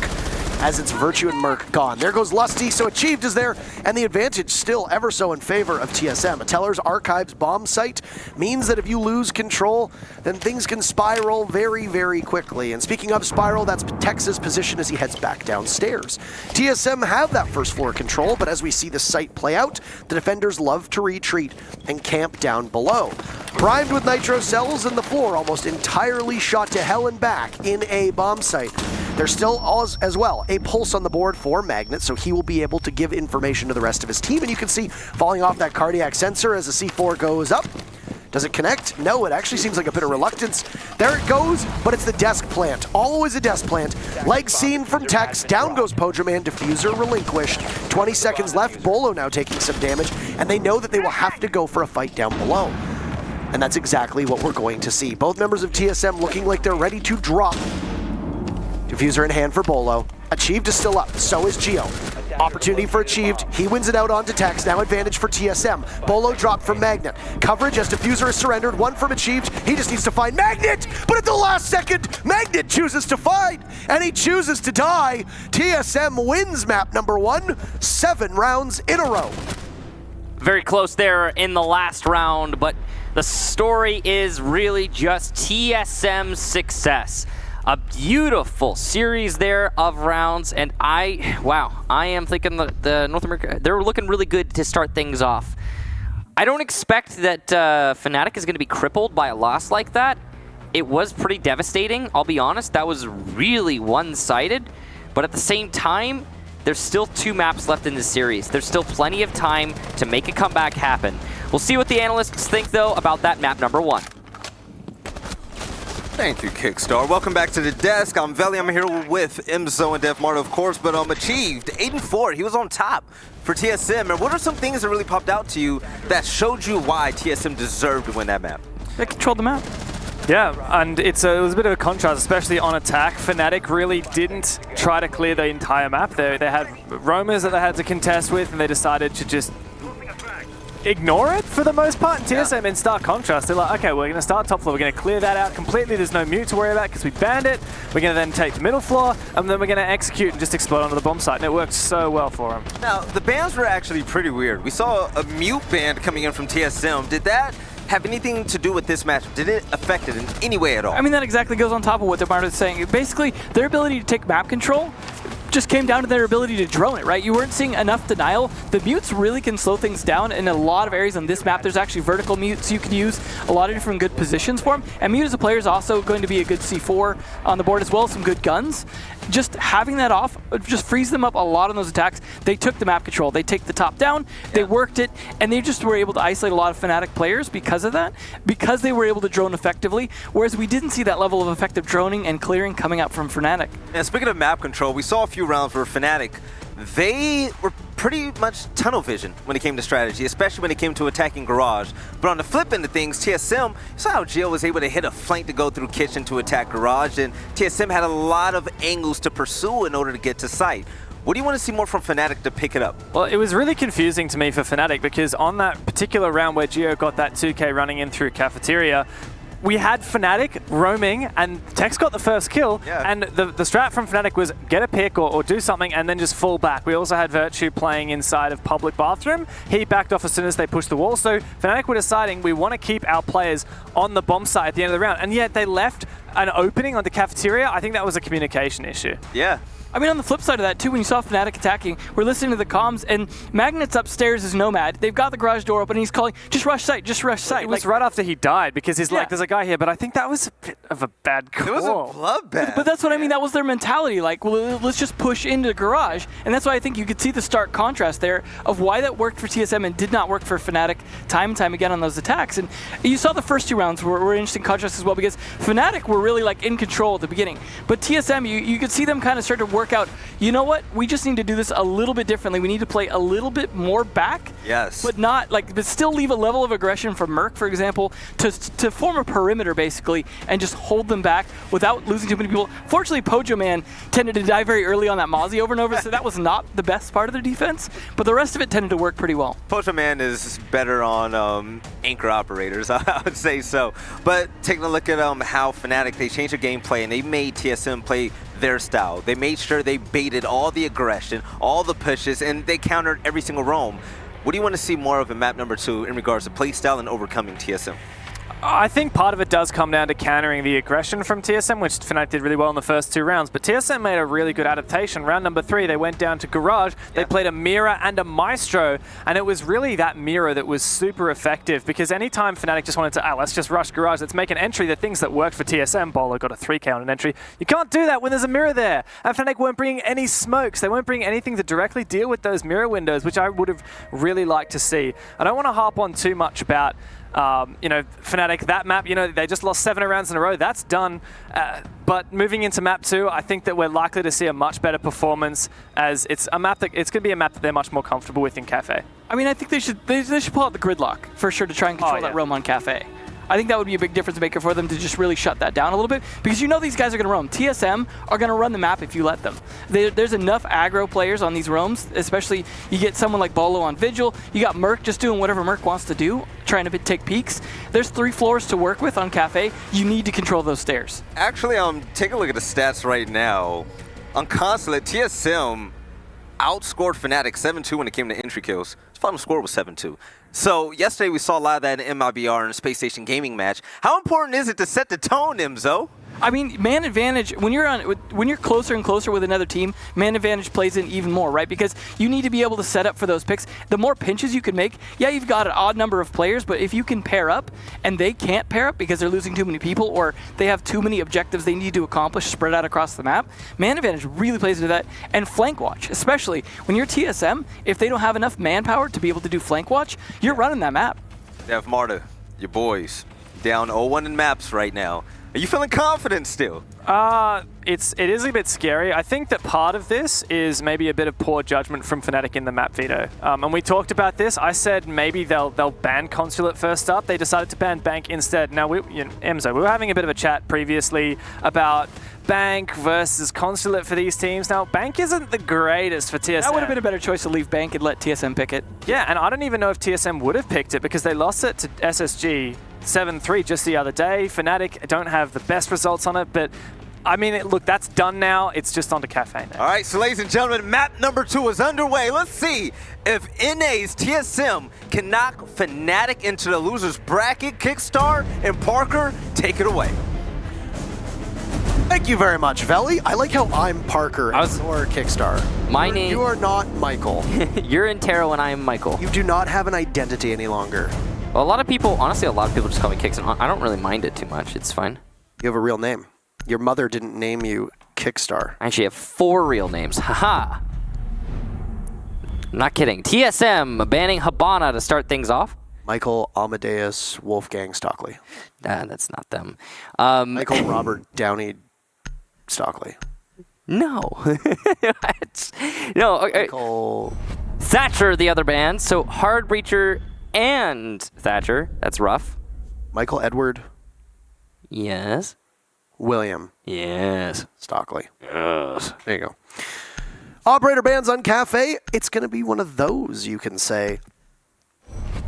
as it's Virtue and Merc gone. There goes Lusty, so Achieved is there, and the advantage still ever so in favor of TSM. A Teller's Archives bomb site means that if you lose control, then things can spiral very, very quickly. And speaking of spiral, that's Tex's position as he heads back downstairs. TSM have that first floor control, but as we see the site play out, the defenders love to retreat and camp down below. Primed with nitro cells, and the floor almost entirely shot to hell and back in a bomb site. There's still, as well, a pulse on the board for Magnet, so he will be able to give information to the rest of his team. And you can see falling off that cardiac sensor as the C4 goes up. Does it connect? No, it actually seems like a bit of reluctance. There it goes, but it's the desk plant. Always a desk plant. Leg seen from Tex. Down goes Pojoman. Diffuser relinquished. 20 seconds left. Bolo now taking some damage, and they know that they will have to go for a fight down below. And that's exactly what we're going to see. Both members of TSM looking like they're ready to drop. Diffuser in hand for Bolo. Achieved is still up, so is Geo. Opportunity for Achieved. He wins it out onto Tex. Now advantage for TSM. Bolo dropped from Magnet. Coverage as Diffuser is surrendered. One from Achieved. He just needs to find Magnet! But at the last second, Magnet chooses to fight, and he chooses to die. TSM wins map number 1, 7 rounds in a row. Very close there in the last round, but the story is really just TSM's success. A beautiful series there of rounds, and I am thinking the North America, they're looking really good to start things off. I don't expect that Fnatic is going to be crippled by a loss like that. It was pretty devastating, I'll be honest. That was really one-sided, but at the same time, there's still 2 maps left in this series. There's still plenty of time to make a comeback happen. We'll see what the analysts think, though, about that map number 1. Thank you, Kickstar. Welcome back to the desk. I'm Veli. I'm here with Imzo and Def Marto, of course, but Achieved 8-4. He was on top for TSM. And what are some things that really popped out to you that showed you why TSM deserved to win that map? They controlled the map. Yeah, and it was a bit of a contrast, especially on attack. Fnatic really didn't try to clear the entire map. They had roamers that they had to contest with, and they decided to just ignore it for the most part. And TSM in stark contrast, they're like, okay, we're going to start top floor, we're going to clear that out completely, there's no mute to worry about because we banned it, we're going to then take the middle floor, and then we're going to execute and just explode onto the bomb site, and it worked so well for them. Now, the bans were actually pretty weird. We saw a mute ban coming in from TSM. Did that have anything to do with this match? Did it affect it in any way at all? I mean, that exactly goes on top of what DeMardo is saying. Basically, their ability to take map control just came down to their ability to drone it, right? You weren't seeing enough denial. The mutes really can slow things down in a lot of areas on this map. There's actually vertical mutes you can use, a lot of different good positions for them. And mute as a player is also going to be a good C4 on the board as well as some good guns. Just having that off just frees them up a lot on those attacks. They took the map control. They take the top down, they worked it, and they just were able to isolate a lot of Fnatic players because of that, because they were able to drone effectively, whereas we didn't see that level of effective droning and clearing coming out from Fnatic. And speaking of map control, we saw a few rounds where Fnatic, they were pretty much tunnel vision when it came to strategy, especially when it came to attacking Garage. But on the flip end of things, TSM, you saw how Geo was able to hit a flank to go through Kitchen to attack Garage, and TSM had a lot of angles to pursue in order to get to site. What do you want to see more from Fnatic to pick it up? Well, it was really confusing to me for Fnatic because on that particular round where Geo got that 2K running in through Cafeteria, we had Fnatic roaming, and Tex got the first kill, and the strat from Fnatic was get a pick or do something and then just fall back. We also had Virtue playing inside of public bathroom. He backed off as soon as they pushed the wall, so Fnatic were deciding we want to keep our players on the bomb site at the end of the round, and yet they left an opening on the Cafeteria. I think that was a communication issue. Yeah. I mean, on the flip side of that, too, when you saw Fnatic attacking, we're listening to the comms, and Magnet's upstairs is Nomad. They've got the garage door open, and he's calling, just rush site, just rush site. It was right after he died, because he's like, there's a guy here, but I think that was a bit of a bad call. It was a bloodbath. But that's what I mean, that was their mentality, like, well, let's just push into the garage, and that's why I think you could see the stark contrast there of why that worked for TSM and did not work for Fnatic time and time again on those attacks. And you saw the first 2 rounds were an interesting contrast as well, because Fnatic were really, like, in control at the beginning. But TSM, you could see them kind of start to work out, you know what? We just need to do this a little bit differently. We need to play a little bit more back. Yes. But still leave a level of aggression for Merc, for example, to form a perimeter basically and just hold them back without losing too many people. Fortunately, Pojoman tended to die very early on that Mozzie over and over, so that was not the best part of their defense, but the rest of it tended to work pretty well. Pojoman is better on anchor operators, I would say so. But taking a look at how Fnatic, they changed their gameplay and they made TSM play their style. They made sure they baited all the aggression, all the pushes, and they countered every single roam. What do you want to see more of in map number 2 in regards to play style and overcoming TSM? I think part of it does come down to countering the aggression from TSM, which Fnatic did really well in the first 2 rounds. But TSM made a really good adaptation. Round number 3, they went down to Garage. They played a Mirror and a Maestro, and it was really that Mirror that was super effective because anytime Fnatic just wanted to, let's just rush Garage, let's make an entry, the things that worked for TSM, Bolo got a 3K on an entry. You can't do that when there's a Mirror there. And Fnatic weren't bringing any smokes. They weren't bringing anything to directly deal with those Mirror windows, which I would have really liked to see. I don't want to harp on too much about You know, Fnatic, that map, you know, they just lost 7 rounds in a row. That's done. But moving into map 2, I think that we're likely to see a much better performance, as it's a map that it's going to be a map that they're much more comfortable with in Kafe. I mean, I think they should pull out the gridlock for sure to try and control that roam on Kafe. I think that would be a big difference maker for them to just really shut that down a little bit, because you know these guys are going to roam. TSM are going to run the map if you let them. There's enough aggro players on these roams, especially you get someone like Bolo on Vigil. You got Merc just doing whatever Merc wants to do, trying to take peeks. There's 3 floors to work with on Kafe. You need to control those stairs. Actually, take a look at the stats right now. On Consulate, TSM outscored Fnatic 7-2 when it came to entry kills. His final score was 7-2. So yesterday we saw a lot of that in MIBR in a Space Station Gaming match. How important is it to set the tone, Imzo? I mean, man advantage, when you're closer and closer with another team, man advantage plays in even more, right? Because you need to be able to set up for those picks. The more pinches you can make, yeah, you've got an odd number of players, but if you can pair up and they can't pair up because they're losing too many people or they have too many objectives they need to accomplish spread out across the map, man advantage really plays into that. And flank watch, especially when you're TSM, if they don't have enough manpower to be able to do flank watch, you're running that map. Dev Marta, your boys, down 0-1 in maps right now. Are you feeling confident still? It is a bit scary. I think that part of this is maybe a bit of poor judgment from Fnatic in the map veto. And we talked about this. I said maybe they'll ban Consulate first up. They decided to ban Bank instead. Now, Emzo, we were having a bit of a chat previously about Bank versus Consulate for these teams. Now, Bank isn't the greatest for TSM. That would have been a better choice to leave Bank and let TSM pick it. Yeah, and I don't even know if TSM would have picked it because they lost it to SSG 7-3 just the other day. Fnatic don't have the best results on it, but I mean, look, that's done now. It's just on to Kafe now. All right, so ladies and gentlemen, map number 2 is underway. Let's see if NA's TSM can knock Fnatic into the loser's bracket. Kickstar and Parker, take it away. Thank you very much, Veli. I like how I'm Parker and you're Kickstar. My name... You are not Michael. You're in Taro and I am Michael. You do not have an identity any longer. Well, a lot of people, honestly, a lot of people just call me Kicks, and I don't really mind it too much. It's fine. You have a real name. Your mother didn't name you Kickstar. I actually have 4 real names. Haha. I'm not kidding. TSM banning Habana to start things off. Michael Amadeus Wolfgang Stockley. That's not them. Michael Robert Downey Stockley. No. No. Michael... Thatcher, the other band. So Hard Breacher and Thatcher. That's rough. Michael Edward. Yes. William. Yes. Stockley. Yes. There you go. Operator bans on Kafe. It's going to be one of those, you can say.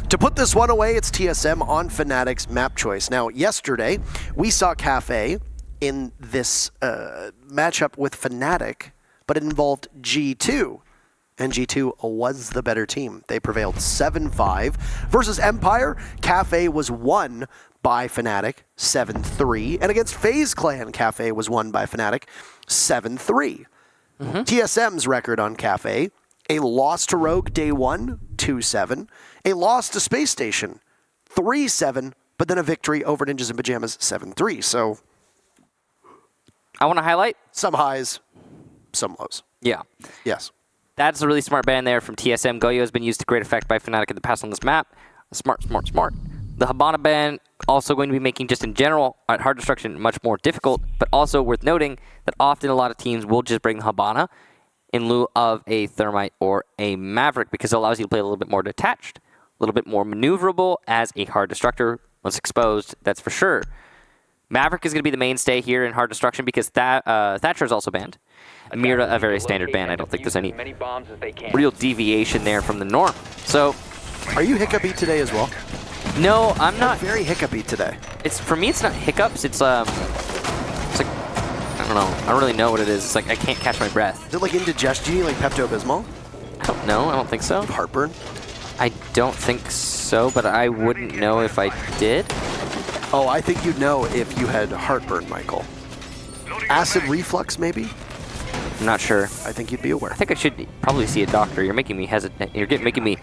To put this one away, it's TSM on Fnatic's map choice. Now, yesterday, we saw Kafe in this matchup with Fnatic, but it involved G2. And G2 was the better team. They prevailed 7-5 versus Empire. Kafe was won by Fnatic 7-3. And against FaZe Clan, Kafe was won by Fnatic 7-3. TSM's record on Kafe, a loss to Rogue day 1, 2-7. A loss to Space Station, 3-7. But then a victory over Ninjas in Pajamas, 7-3. So I want to highlight some highs, some lows. Yeah. Yes. That's a really smart ban there from TSM. Goyo has been used to great effect by Fnatic in the past on this map. Smart, smart, smart. The Habana ban also going to be making, just in general, hard destruction much more difficult, but also worth noting that often a lot of teams will just bring the Habana in lieu of a Thermite or a Maverick because it allows you to play a little bit more detached, a little bit more maneuverable as a hard destructor. Once exposed, that's for sure. Maverick is going to be the mainstay here in hard destruction because Thatcher is also banned. Mira, a very standard ban. I don't think there's any real deviation there from the norm. So, are you hiccupy today as well? No, I'm not. Very hiccupy today. It's for me. It's not hiccups. It's like I don't know. I don't really know what it is. It's like I can't catch my breath. Is it like indigestion? You need like Pepto-Bismol? I don't know. I don't think so. Heartburn? I don't think so, but I wouldn't know if I did. Oh, I think you'd know if you had heartburn, Michael. Acid reflux, maybe? I'm not sure. I think you'd be aware. I think I should probably see a doctor. You're making me hesitant. You're making me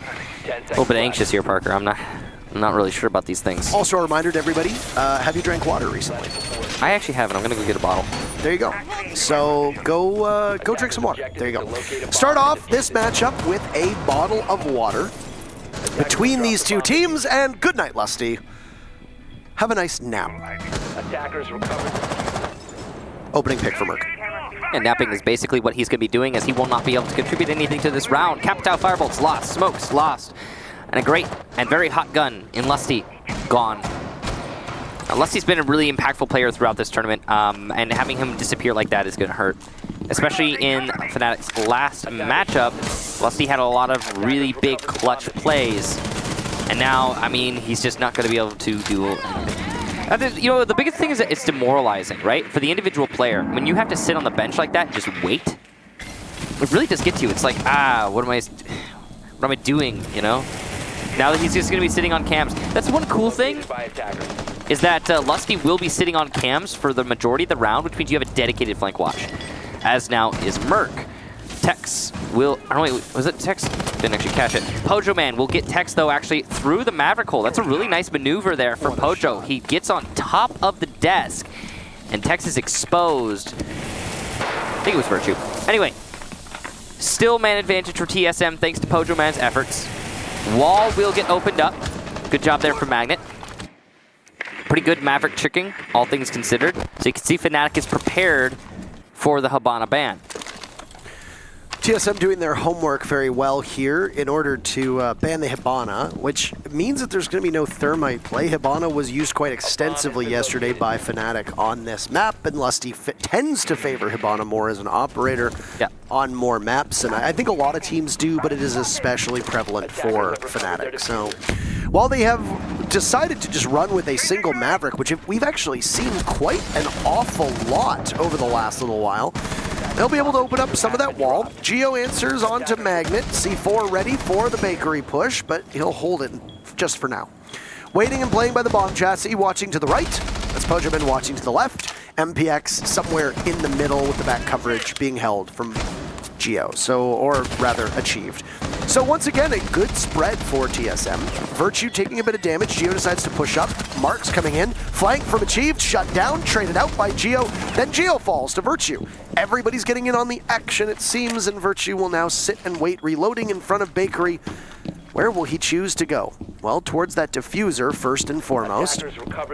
a little bit anxious here, Parker. I'm not really sure about these things. Also a reminder to everybody, have you drank water recently? I actually haven't. I'm going to go get a bottle. There you go. So go drink some water. There you go. Start off this matchup with a bottle of water. between these two teams, and good night, Lusty. Have a nice nap. Attackers recovered. Opening pick for Merc. And napping is basically what he's going to be doing, as he will not be able to contribute anything to this round. Capitao Firebolt's lost, Smokes lost, and a great and very hot gun in Lusty gone. Lusty's been a really impactful player throughout this tournament, and having him disappear like that is going to hurt. Especially in Fnatic's last matchup, Lusty had a lot of really big clutch plays. And now, I mean, he's just not going to be able to do anything. You know, the biggest thing is that it's demoralizing, right? For the individual player. When you have to sit on the bench like that and just wait, it really does get to you. It's like, what am I doing, you know? Now that he's just going to be sitting on cams. That's one cool thing, is that Lusty will be sitting on cams for the majority of the round, which means you have a dedicated flank watch, as now is Merc. Tex will, I don't know, was it Tex? Didn't actually catch it. Pojo Man will get Tex, though, actually through the Maverick hole. That's a really nice maneuver there for Pojo. He gets on top of the desk, and Tex is exposed. I think it was Virtue. Anyway, still man advantage for TSM thanks to Pojo Man's efforts. Wall will get opened up. Good job there for Magnet. Pretty good Maverick tricking, all things considered. So you can see Fnatic is prepared for the Hibana ban. TSM doing their homework very well here in order to ban the Hibana, which means that there's going to be no Thermite play. Hibana was used quite extensively yesterday by Fnatic on this map, and Lusty tends to favor Hibana more as an operator on more maps, and I think a lot of teams do, but it is especially prevalent for Fnatic. So while they have decided to just run with a single Maverick, which we've actually seen quite an awful lot over the last little while, they'll be able to open up some of that wall. Geo answers onto Magnet. C4 ready for the bakery push, but he'll hold it just for now. Waiting and playing by the bomb chassis, watching to the right. That's Pojoman watching to the left. MPX somewhere in the middle with the back coverage being held from Geo, or rather achieved. So once again, a good spread for TSM. Virtue taking a bit of damage. Geo decides to push up. Marks coming in. Flank from Achieved. Shut down. Traded out by Geo. Then Geo falls to Virtue. Everybody's getting in on the action, it seems, and Virtue will now sit and wait, reloading in front of Bakery. Where will he choose to go? Well, towards that diffuser, first and foremost.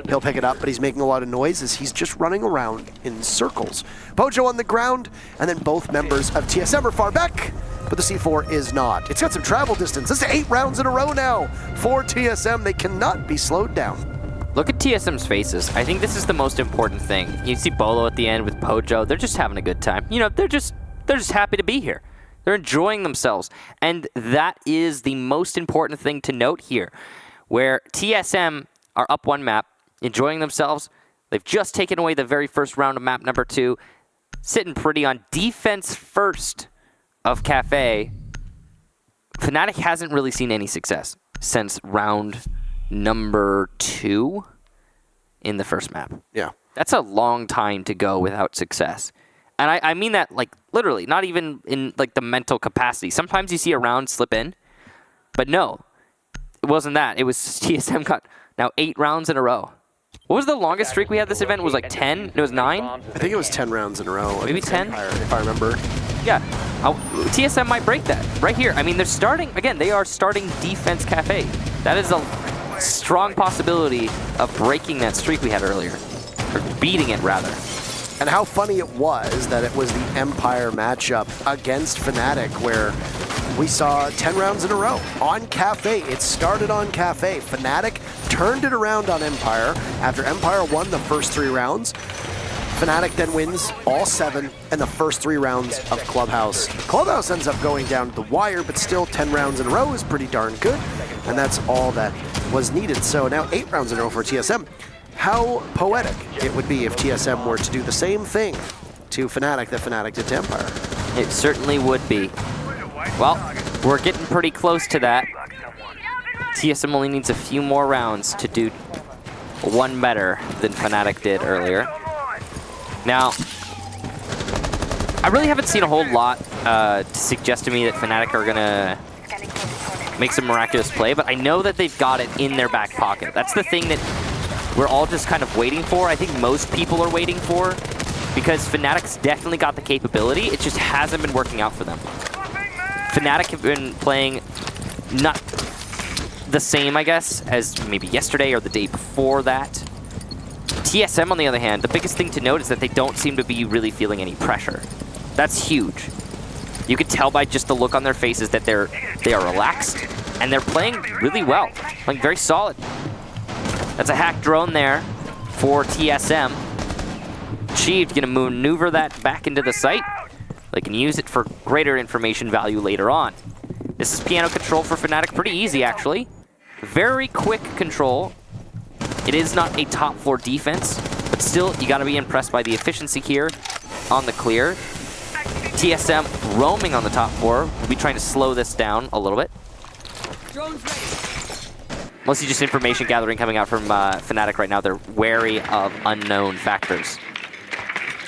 He'll pick it up, but he's making a lot of noise as he's just running around in circles. Pojo on the ground, and then both members of TSM are far back, but the C4 is not. It's got some travel distance. This is 8 rounds in a row now for TSM. They cannot be slowed down. Look at TSM's faces. I think this is the most important thing. You see Bolo at the end with Pojo. They're just having a good time. You know, they're just happy to be here. They're enjoying themselves. And that is the most important thing to note here, where TSM are up one map, enjoying themselves. They've just taken away the very first round of map number 2, sitting pretty on defense first of Kafe. Fnatic hasn't really seen any success since round number 2 in the first map. Yeah. That's a long time to go without success. And I mean that, like, literally, not even in, like, the mental capacity. Sometimes you see a round slip in, but no, it wasn't that. It was TSM got now 8 rounds in a row. What was the longest streak we had this event? It was like 10? It was 9? I think it was 10 rounds in a row. Maybe 10? If I remember. Yeah. TSM might break that right here. I mean, they're starting, again, they are starting defense Kafe. That is a strong possibility of breaking that streak we had earlier. Or beating it, rather. And how funny it was that it was the Empire matchup against Fnatic where we saw 10 rounds in a row on Kafe. It started on Kafe. Fnatic turned it around on Empire after Empire won the first 3 rounds. Fnatic then wins all 7 in the first 3 rounds of Clubhouse. Clubhouse ends up going down to the wire, but still 10 rounds in a row is pretty darn good. And that's all that was needed. So now 8 rounds in a row for TSM. How poetic it would be if TSM were to do the same thing to Fnatic that Fnatic did to Empire. It certainly would be. Well, we're getting pretty close to that. TSM only needs a few more rounds to do one better than Fnatic did earlier. Now, I really haven't seen a whole lot to suggest to me that Fnatic are going to make some miraculous play, but I know that they've got it in their back pocket. That's the thing that we're all just kind of waiting for. I think most people are waiting for, because Fnatic's definitely got the capability. It just hasn't been working out for them. Fnatic have been playing the same, I guess, as maybe yesterday or the day before that. TSM, on the other hand, the biggest thing to note is that they don't seem to be really feeling any pressure. That's huge. You could tell by just the look on their faces that they are relaxed, and they're playing really well, playing very solid. That's a hack drone there for TSM. Achieved, gonna maneuver that back into the site. They can use it for greater information value later on. This is piano control for Fnatic, pretty easy actually. Very quick control. It is not a top floor defense, but still you gotta be impressed by the efficiency here on the clear. TSM roaming on the top floor. We'll be trying to slow this down a little bit. Mostly just information gathering coming out from Fnatic right now. They're wary of unknown factors.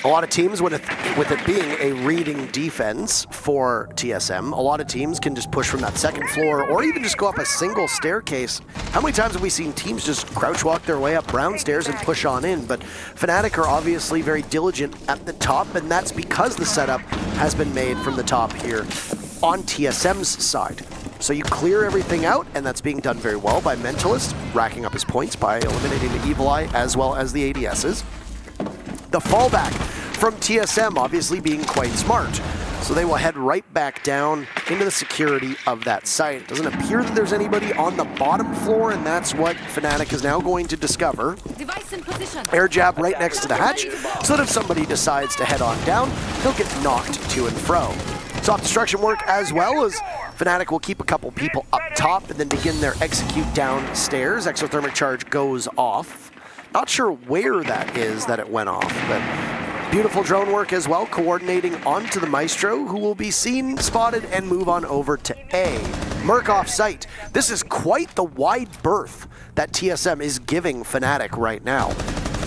A lot of teams, with it being a reading defense for TSM, a lot of teams can just push from that second floor or even just go up a single staircase. How many times have we seen teams just crouch walk their way up brown stairs and push on in? But Fnatic are obviously very diligent at the top, and that's because the setup has been made from the top here on TSM's side. So you clear everything out, and that's being done very well by Mentalist, racking up his points by eliminating the Evil Eye as well as the ADSs. The fallback from TSM obviously being quite smart. So they will head right back down into the security of that site. It doesn't appear that there's anybody on the bottom floor, and that's what Fnatic is now going to discover. Device in position. Air jab right next to the hatch, so that if somebody decides to head on down, they'll get knocked to and fro. Soft destruction work as well, as Fnatic will keep a couple people up top and then begin their execute downstairs. Exothermic charge goes off. Not sure where that is that it went off, but beautiful drone work as well, coordinating onto the Maestro, who will be seen, spotted, and move on over to A. Merc off site. This is quite the wide berth that TSM is giving Fnatic right now.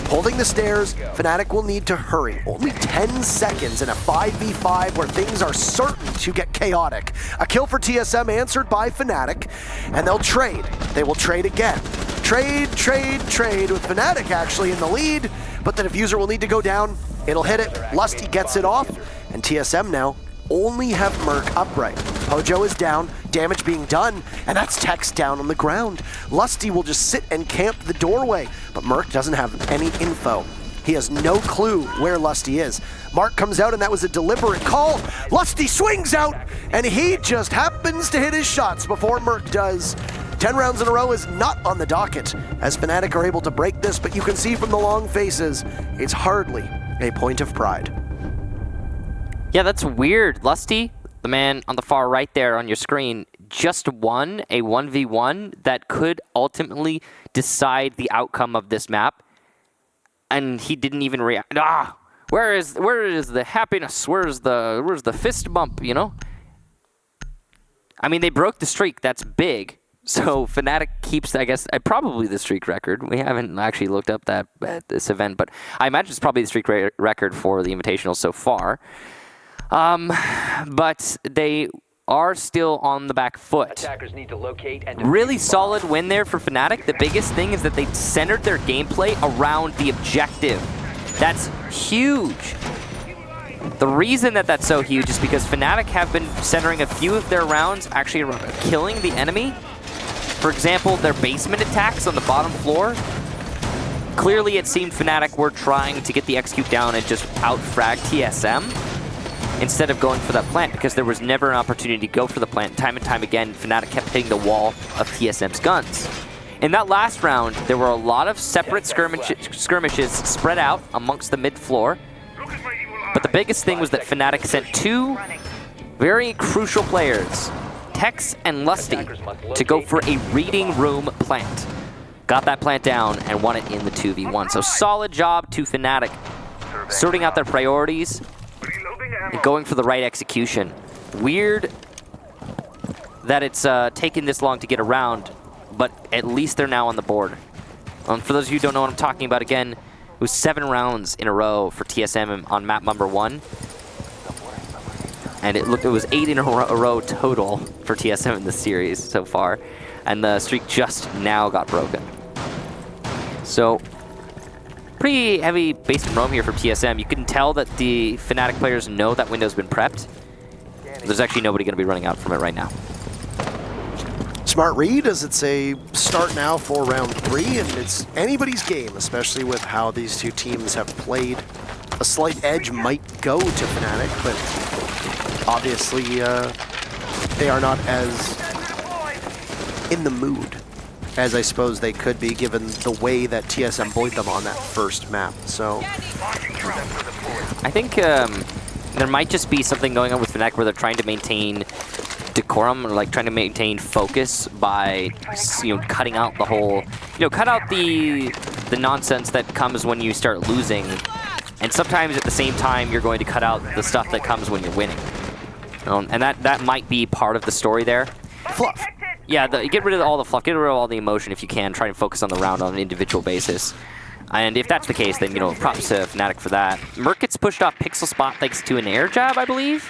Holding the stairs, Fnatic will need to hurry. Only 10 seconds in a 5v5 where things are certain to get chaotic. A kill for TSM answered by Fnatic, and they'll trade. They will trade again. Trade, trade, trade, with Fnatic actually in the lead, but the diffuser will need to go down. It'll hit it, Lusty gets it off, and TSM now only have Merc upright. Pojo is down, damage being done, and that's Tex down on the ground. Lusty will just sit and camp the doorway, but Merc doesn't have any info. He has no clue where Lusty is. Mark comes out, and that was a deliberate call. Lusty swings out, and he just happens to hit his shots before Merc does. 10 rounds in a row is not on the docket, as Fnatic are able to break this, but you can see from the long faces, it's hardly a point of pride. Yeah, that's weird. Lusty, the man on the far right there on your screen, just won a 1v1 that could ultimately decide the outcome of this map, and he didn't even react. Where is the happiness? Where's the fist bump, you know? I mean, they broke the streak. That's big. So Fnatic keeps, I guess, probably the streak record. We haven't actually looked up that at this event, but I imagine it's probably the streak record for the Invitational so far. But they are still on the back foot. Attackers need to locate and really solid win there for Fnatic. The biggest thing is that they centered their gameplay around the objective. That's huge. The reason that that's so huge is because Fnatic have been centering a few of their rounds actually around killing the enemy. For example, their basement attacks on the bottom floor. Clearly it seemed Fnatic were trying to get the execute down and just out-frag TSM instead of going for that plant, because there was never an opportunity to go for the plant. Time and time again, Fnatic kept hitting the wall of TSM's guns. In that last round, there were a lot of separate skirmishes spread out amongst the mid-floor. But the biggest thing was that Fnatic sent two very crucial players, Tex and Lusty, to go for a reading room plant. Got that plant down and won it in the 2v1. So solid job to Fnatic, sorting out their priorities and going for the right execution. Weird that it's taken this long to get around, but at least they're now on the board. For those of you who don't know what I'm talking about, again, it was 7 rounds in a row for TSM on map number 1. And it was 8 in a row total for TSM in the series so far. And the streak just now got broken. So, pretty heavy basement roam here from TSM. You can tell that the Fnatic players know that window's been prepped. There's actually nobody going to be running out from it right now. Smart read as it's a start now for round 3, and it's anybody's game, especially with how these two teams have played. A slight edge might go to Fnatic, but obviously they are not as in the mood as I suppose they could be, given the way that TSM bullied them on that first map. So I think there might just be something going on with Fnatic where they're trying to maintain decorum, or like trying to maintain focus by, you know, cutting out the whole, you know, cut out the nonsense that comes when you start losing, and sometimes at the same time you're going to cut out the stuff that comes when you're winning. And that might be part of the story there. fluff. Yeah, get rid of all the fluff, get rid of all the emotion if you can. Try and focus on the round on an individual basis. And if that's the case, then, you know, props to Fnatic for that. Merc gets pushed off Pixel Spot thanks to an air jab, I believe.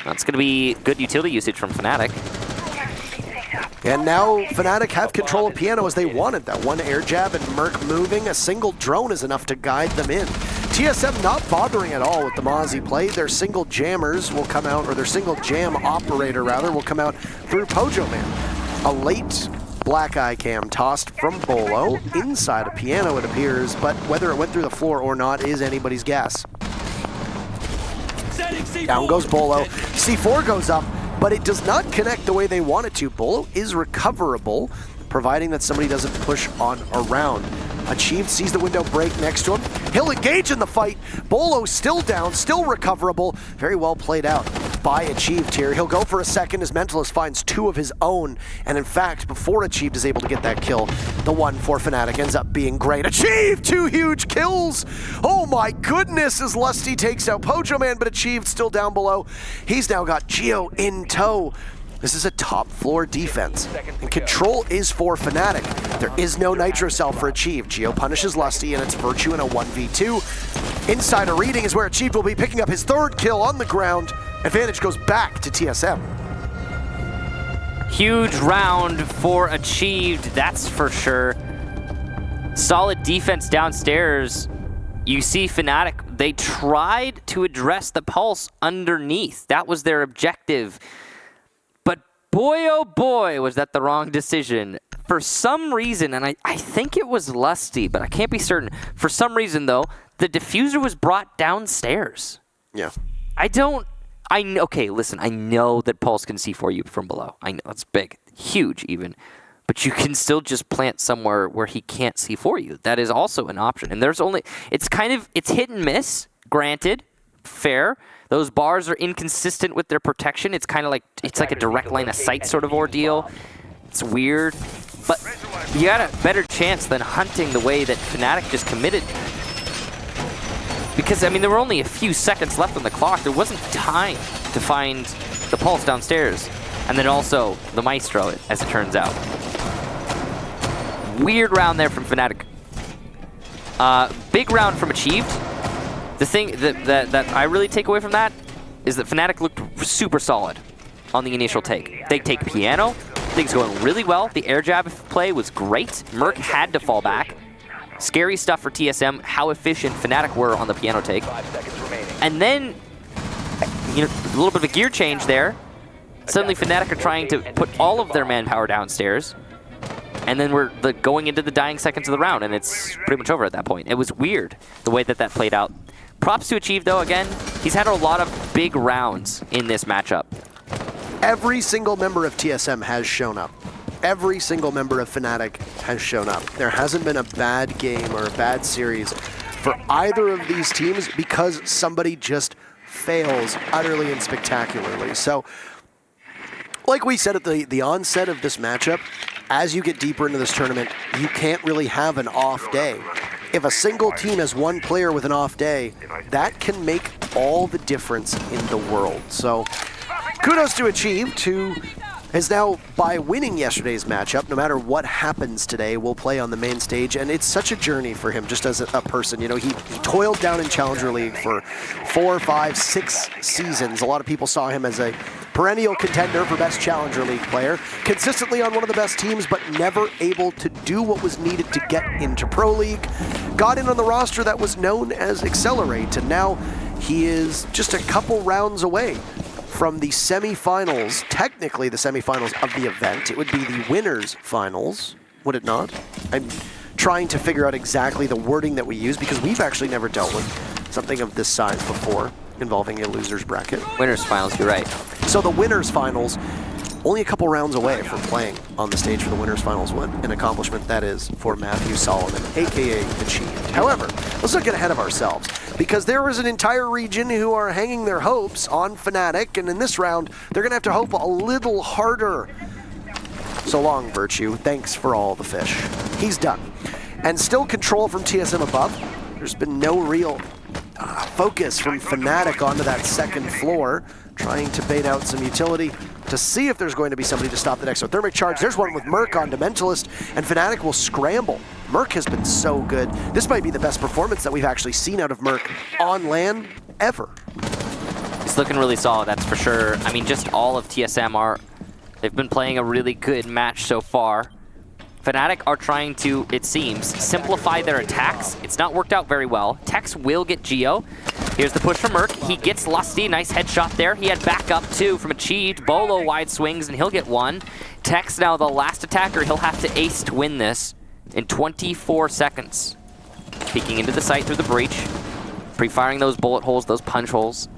That's going to be good utility usage from Fnatic. And now Fnatic have control of Piano as they wanted. That one air jab and Merc moving. A single drone is enough to guide them in. TSM not bothering at all with the Mozzie play. Their single jammers will come out, or their single jam operator rather, will come out through Pojo Man. A late black eye cam tossed from Bolo inside a Piano, it appears, but whether it went through the floor or not is anybody's guess. Down goes Bolo. C4 goes up, but it does not connect the way they want it to. Bolo is recoverable, providing that somebody doesn't push on around. Achieved sees the window break next to him. He'll engage in the fight. Bolo still down, still recoverable. Very well played out by Achieved here. He'll go for a second as Mentalist finds two of his own. And in fact, before Achieved is able to get that kill, the one for Fnatic ends up being great. Achieved! 2 huge kills! Oh my goodness, as Lusty takes out Pojo Man, but Achieved still down below. He's now got Geo in tow. This is a top floor defense, and control is for Fnatic. There is no Nitro Cell for Achieved. Geo punishes Lusty, and it's Virtue in a 1v2. Insider reading is where Achieved will be picking up his 3rd kill on the ground. Advantage goes back to TSM. Huge round for Achieved, that's for sure. Solid defense downstairs. You see Fnatic, they tried to address the pulse underneath. That was their objective. Boy, oh boy, was that the wrong decision. For some reason, and I think it was Lusty, but I can't be certain. For some reason, though, the diffuser was brought downstairs. Yeah. Okay, listen, I know that Pulse can see for you from below. I know, it's big, huge even. But you can still just plant somewhere where he can't see for you. That is also an option. And there's only, it's hit and miss, granted, fair. Those bars are inconsistent with their protection. It's kind of like, it's like a direct line of sight sort of ordeal. It's weird, but you got a better chance than hunting the way that Fnatic just committed. Because, I mean, there were only a few seconds left on the clock. There wasn't time to find the Pulse downstairs. And then also the Maestro, as it turns out. Weird round there from Fnatic. Big round from Achieved. The thing that I really take away from that is that Fnatic looked super solid on the initial take. They take Piano, things going really well. The air jab play was great. Merc had to fall back. Scary stuff for TSM, how efficient Fnatic were on the Piano take. And then, you know, a little bit of a gear change there. Suddenly Fnatic are trying to put all of their manpower downstairs. And then we're going into the dying seconds of the round, and it's pretty much over at that point. It was weird, the way that played out. Props to Achieve, though, again. He's had a lot of big rounds in this matchup. Every single member of TSM has shown up. Every single member of Fnatic has shown up. There hasn't been a bad game or a bad series for either of these teams because somebody just fails utterly and spectacularly. So, like we said at the onset of this matchup, as you get deeper into this tournament, you can't really have an off day. If a single team has one player with an off day, that can make all the difference in the world. So kudos to Achieved, who has now, by winning yesterday's matchup, no matter what happens today, will play on the main stage. And it's such a journey for him just as a person. You know, he toiled down in Challenger League for 4, 5, 6 seasons. A lot of people saw him as a perennial contender for best Challenger League player, consistently on one of the best teams, but never able to do what was needed to get into Pro League. Got in on the roster that was known as Accelerate, and now he is just a couple rounds away from the semifinals, technically the semifinals of the event. It would be the winners finals, would it not? I'm trying to figure out exactly the wording that we use because we've actually never dealt with something of this size before involving a loser's bracket. Winners finals, you're right. So the winners finals, only a couple rounds away from playing on the stage for the winners finals. What an accomplishment that is for Matthew Solomon, aka Achieved. However, let's not get ahead of ourselves, because there is an entire region who are hanging their hopes on Fnatic, and in this round, they're going to have to hope a little harder. So long, Virtue. Thanks for all the fish. He's done. And still control from TSM above. There's been no real focus from Fnatic onto that second floor, trying to bait out some utility to see if there's going to be somebody to stop the next thermic charge. There's one with Merc onto Mentalist, and Fnatic will scramble. Merc has been so good. This might be the best performance that we've actually seen out of Merc on LAN ever. It's looking really solid, that's for sure. I mean, just all of TSM they've been playing a really good match so far. Fnatic are trying to, it seems, simplify their attacks. It's not worked out very well. Tex will get Geo. Here's the push from Merc. He gets Lusty. Nice headshot there. He had backup too from Achieved. Bolo wide swings and he'll get one. Tex now the last attacker. He'll have to ace to win this in 24 seconds. Peeking into the site through the breach. Pre-firing those bullet holes, those punch holes.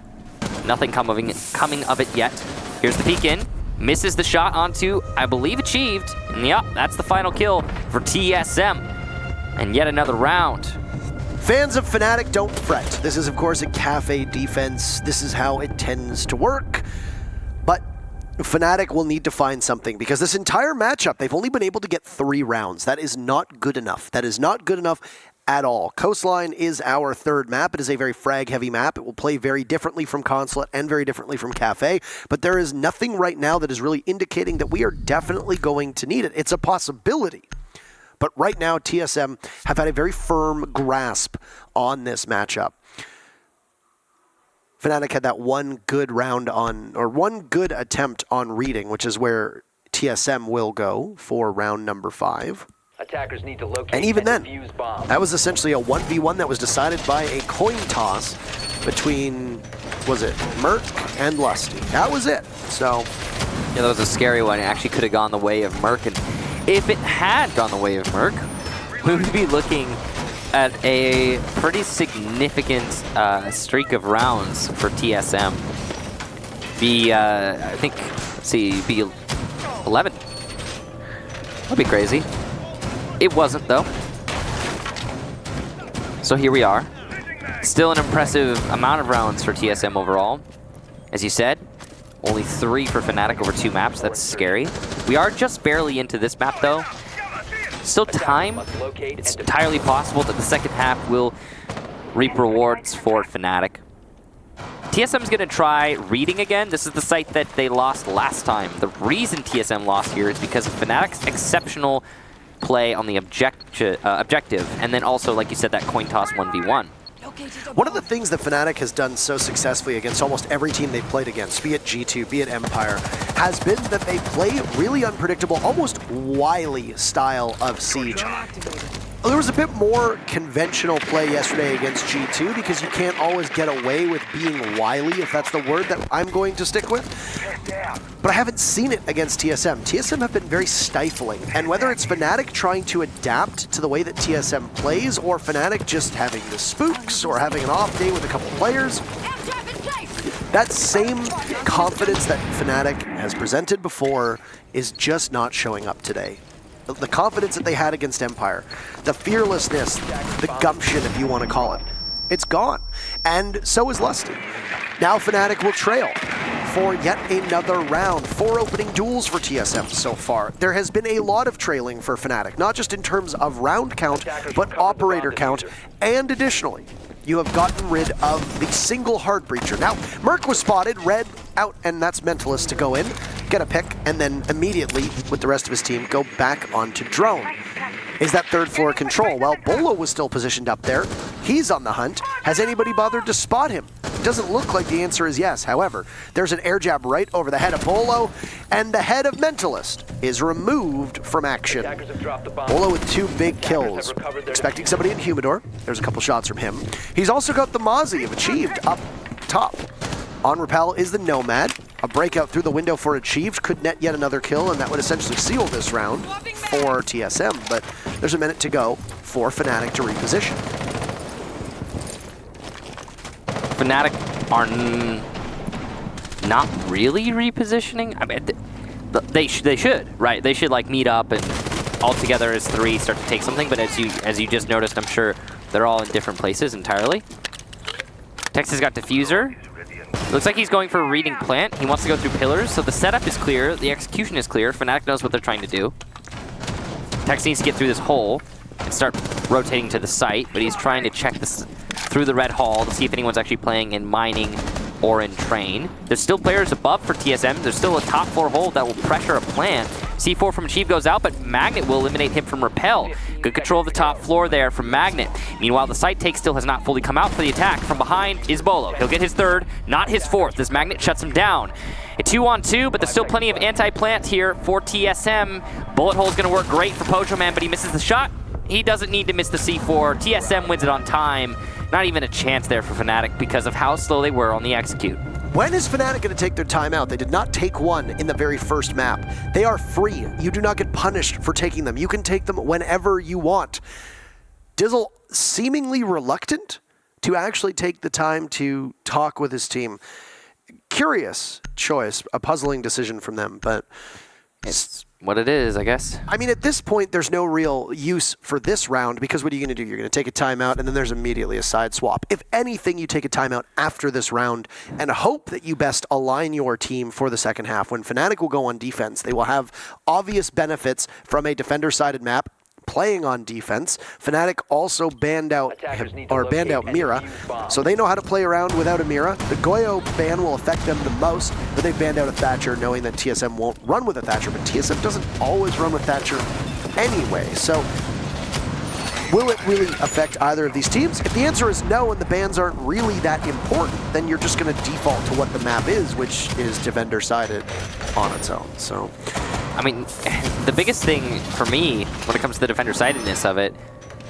Nothing coming of it yet. Here's the peek in. Misses the shot onto, I believe, Achieved. And yep, that's the final kill for TSM. And yet another round. Fans of Fnatic, don't fret. This is, of course, a Kafe defense. This is how it tends to work. But Fnatic will need to find something, because this entire matchup, they've only been able to get 3 rounds. That is not good enough. That is not good enough at all. Coastline is our third map. It is a very frag-heavy map. It will play very differently from Consulate and very differently from Kafe, but there is nothing right now that is really indicating that we are definitely going to need it. It's a possibility. But right now, TSM have had a very firm grasp on this matchup. Fnatic had that one good round on, or one good attempt on reading, which is where TSM will go for round number 5. Attackers need to locate and even then, defuse bombs. that was essentially a 1v1 that was decided by a coin toss between, was it Merc and Lusty? That was it. So, yeah, that was a scary one. It actually could have gone the way of Merc, and if it had gone the way of Merc, we would be looking at a pretty significant streak of rounds for TSM. I think, let's see, be 11. That'd be crazy. It wasn't, though. So here we are. Still an impressive amount of rounds for TSM overall. As you said, only 3 for Fnatic over 2 maps. That's scary. We are just barely into this map, though. Still time. It's entirely possible that the second half will reap rewards for Fnatic. TSM's going to try reading again. This is the site that they lost last time. The reason TSM lost here is because of Fnatic's exceptional play on the objective, and then also, like you said, that coin toss 1v1. One of the things that Fnatic has done so successfully against almost every team they've played against, be it G2, be it Empire, has been that they play really unpredictable, almost wily style of Siege. There was a bit more conventional play yesterday against G2 because you can't always get away with being wily, if that's the word that I'm going to stick with. But I haven't seen it against TSM. TSM have been very stifling, and whether it's Fnatic trying to adapt to the way that TSM plays, or Fnatic just having the spooks, or having an off day with a couple players, that same confidence that Fnatic has presented before is just not showing up today. The confidence that they had against Empire, the fearlessness, the gumption, if you want to call it, it's gone. And so is Lusty. Now Fnatic will trail for yet another round. 4 opening duels for TSM so far. There has been a lot of trailing for Fnatic, not just in terms of round count, but operator count, and additionally, you have gotten rid of the single hard breacher. Now, Merc was spotted, red out, and that's Mentalist to go in, get a pick, and then immediately, with the rest of his team, go back onto drone. Is that third floor control? Well, Bolo was still positioned up there. He's on the hunt. Has anybody bothered to spot him? It doesn't look like the answer is yes. However, there's an air jab right over the head of Bolo, and the head of Mentalist is removed from action. Bolo with 2 big kills. Expecting somebody in Humidor. There's a couple shots from him. He's also got the Mozzie of Achieved up top. On Repel is the Nomad. A breakout through the window for Achieved could net yet another kill, and that would essentially seal this round for TSM, but there's a minute to go for Fnatic to reposition. Fnatic are not really repositioning. I mean, they should, right? They should like meet up and all together as three start to take something. But as you just noticed, I'm sure they're all in different places entirely. Tex has got Diffuser. Looks like he's going for a reading plant. He wants to go through pillars, so the setup is clear, the execution is clear. Fnatic knows what they're trying to do. Tex needs to get through this hole and start rotating to the site, but he's trying to check this through the red hall to see if anyone's actually playing in mining or in train. There's still players above for TSM. There's still a top floor hold that will pressure a plant. C4 from Achieve goes out, but Magnet will eliminate him from Repel. Good control of the top floor there from Magnet. Meanwhile, the site take still has not fully come out for the attack. From behind is Bolo. He'll get his third, not his fourth, as Magnet shuts him down. A 2-on-2, but there's still plenty of anti-plant here for TSM. Bullet hole's gonna work great for Pojo Man, but he misses the shot. He doesn't need to miss the C4. TSM wins it on time. Not even a chance there for Fnatic because of how slow they were on the execute. When is Fnatic going to take their timeout? They did not take one in the very first map. They are free. You do not get punished for taking them. You can take them whenever you want. Dizzle seemingly reluctant to actually take the time to talk with his team. Curious choice, a puzzling decision from them, but it's what it is, I guess. I mean, at this point, there's no real use for this round because what are you going to do? You're going to take a timeout, and then there's immediately a side swap. If anything, you take a timeout after this round and hope that you best align your team for the second half. When Fnatic will go on defense, they will have obvious benefits from a defender-sided map playing on defense. Fnatic also banned out Mira, so they know how to play around without a Mira. The Goyo ban will affect them the most, but they've banned out a Thatcher knowing that TSM won't run with a Thatcher, but TSM doesn't always run with Thatcher anyway. So will it really affect either of these teams? If the answer is no and the bans aren't really that important, then you're just going to default to what the map is, which is defender-sided on its own. So, I mean, the biggest thing for me when it comes to the defender-sidedness of it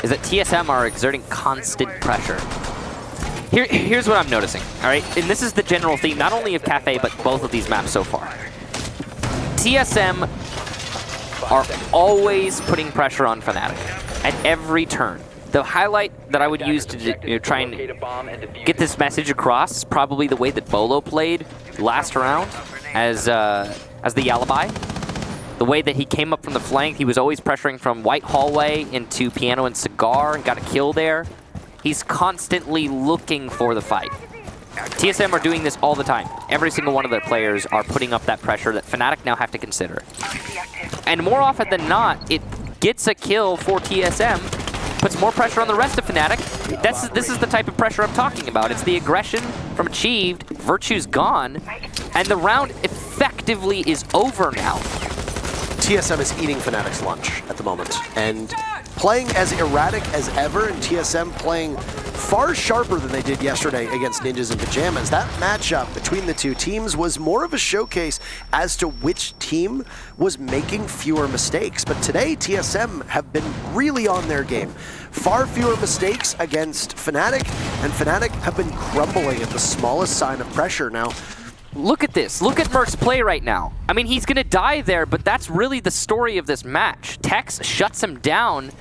is that TSM are exerting constant pressure. Here's what I'm noticing, all right? And this is the general theme, not only of Kafe, but both of these maps so far. TSM are always putting pressure on Fnatic at every turn. The highlight that I would use to try and get this message across is probably the way that Bolo played last round as the Yalabai. The way that he came up from the flank, he was always pressuring from White Hallway into Piano and Cigar and got a kill there. He's constantly looking for the fight. TSM are doing this all the time. Every single one of their players are putting up that pressure that Fnatic now have to consider. And more often than not, it gets a kill for TSM, puts more pressure on the rest of Fnatic. This is the type of pressure I'm talking about. It's the aggression from Achieved, Virtue's gone, and the round effectively is over now. TSM is eating Fnatic's lunch at the moment, and playing as erratic as ever, and TSM playing far sharper than they did yesterday against Ninjas in Pajamas. That matchup between the two teams was more of a showcase as to which team was making fewer mistakes. But today, TSM have been really on their game. Far fewer mistakes against Fnatic, and Fnatic have been crumbling at the smallest sign of pressure. Now, look at this. Look at Merc's play right now. I mean, he's going to die there, but that's really the story of this match. Tex shuts him down,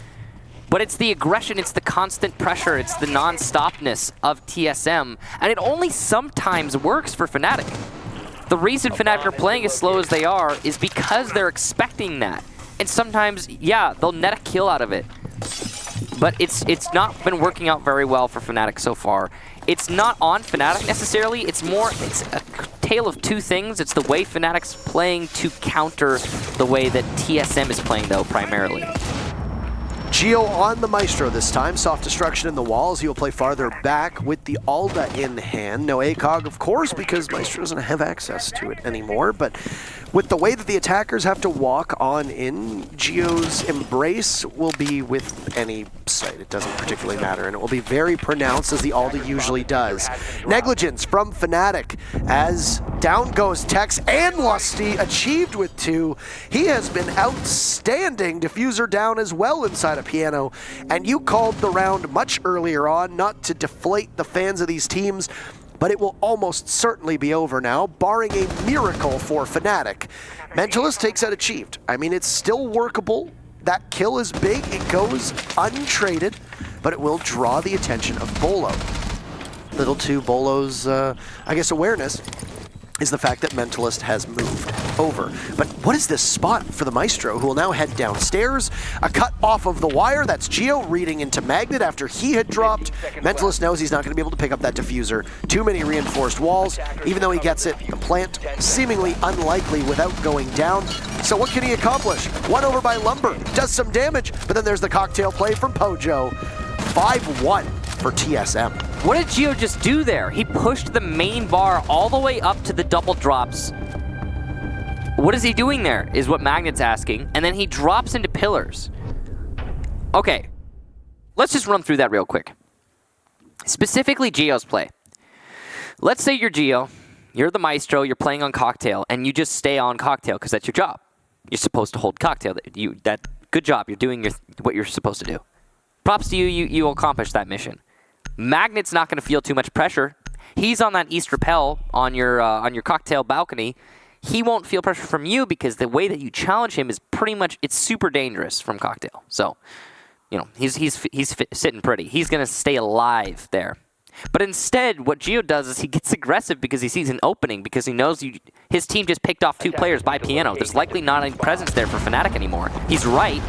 but it's the aggression, it's the constant pressure, it's the non-stopness of TSM, and it only sometimes works for Fnatic. The reason Fnatic are playing as slow as they are is because they're expecting that. And sometimes, yeah, they'll net a kill out of it. But it's not been working out very well for Fnatic so far. It's not on Fnatic necessarily, it's a tale of two things. It's the way Fnatic's playing to counter the way that TSM is playing, though, primarily. Geo on the Maestro this time. Soft destruction in the walls. He will play farther back with the Alda in hand. No ACOG, of course, because Maestro doesn't have access to it anymore. But with the way that the attackers have to walk on in, Geo's embrace will be with any site. It doesn't particularly matter, and it will be very pronounced as the Alda usually does. Negligence from Fnatic as down goes Tex and Lusty, Achieved with 2. He has been outstanding. Diffuser down as well inside a Piano, and you called the round much earlier on, not to deflate the fans of these teams, but it will almost certainly be over now, barring a miracle for Fnatic. Mentalist takes out Achieved. I mean, it's still workable. That kill is big. It goes untraded, but it will draw the attention of Bolo. Little to Bolo's, I guess, awareness is the fact that Mentalist has moved over. But what is this spot for the Maestro, who will now head downstairs? A cut off of the wire. That's Geo reading into Magnet after he had dropped. Mentalist knows he's not going to be able to pick up that diffuser. Too many reinforced walls. Even though he gets it, the plant seemingly unlikely without going down. So what can he accomplish? One over by Lumber. Does some damage, but then there's the cocktail play from Pojo. 5-1 for TSM. What did Geo just do there? He pushed the main bar all the way up to the double drops. What is he doing there, is what Magnet's asking. And then he drops into pillars. Okay, let's just run through that real quick. Specifically Geo's play. Let's say you're Geo, you're the Maestro, you're playing on Cocktail, and you just stay on Cocktail because that's your job. You're supposed to hold Cocktail. Good job, you're doing what you're supposed to do. Props to you, you accomplished that mission. Magnet's not going to feel too much pressure. He's on that East Rappel on your Cocktail balcony. He won't feel pressure from you because the way that you challenge him is pretty much, it's super dangerous from Cocktail. So, you know, he's sitting pretty. He's going to stay alive there. But instead, what Geo does is he gets aggressive because he sees an opening, because he knows his team just picked off 2 players by Piano. There's likely not any presence there for Fnatic anymore. He's right.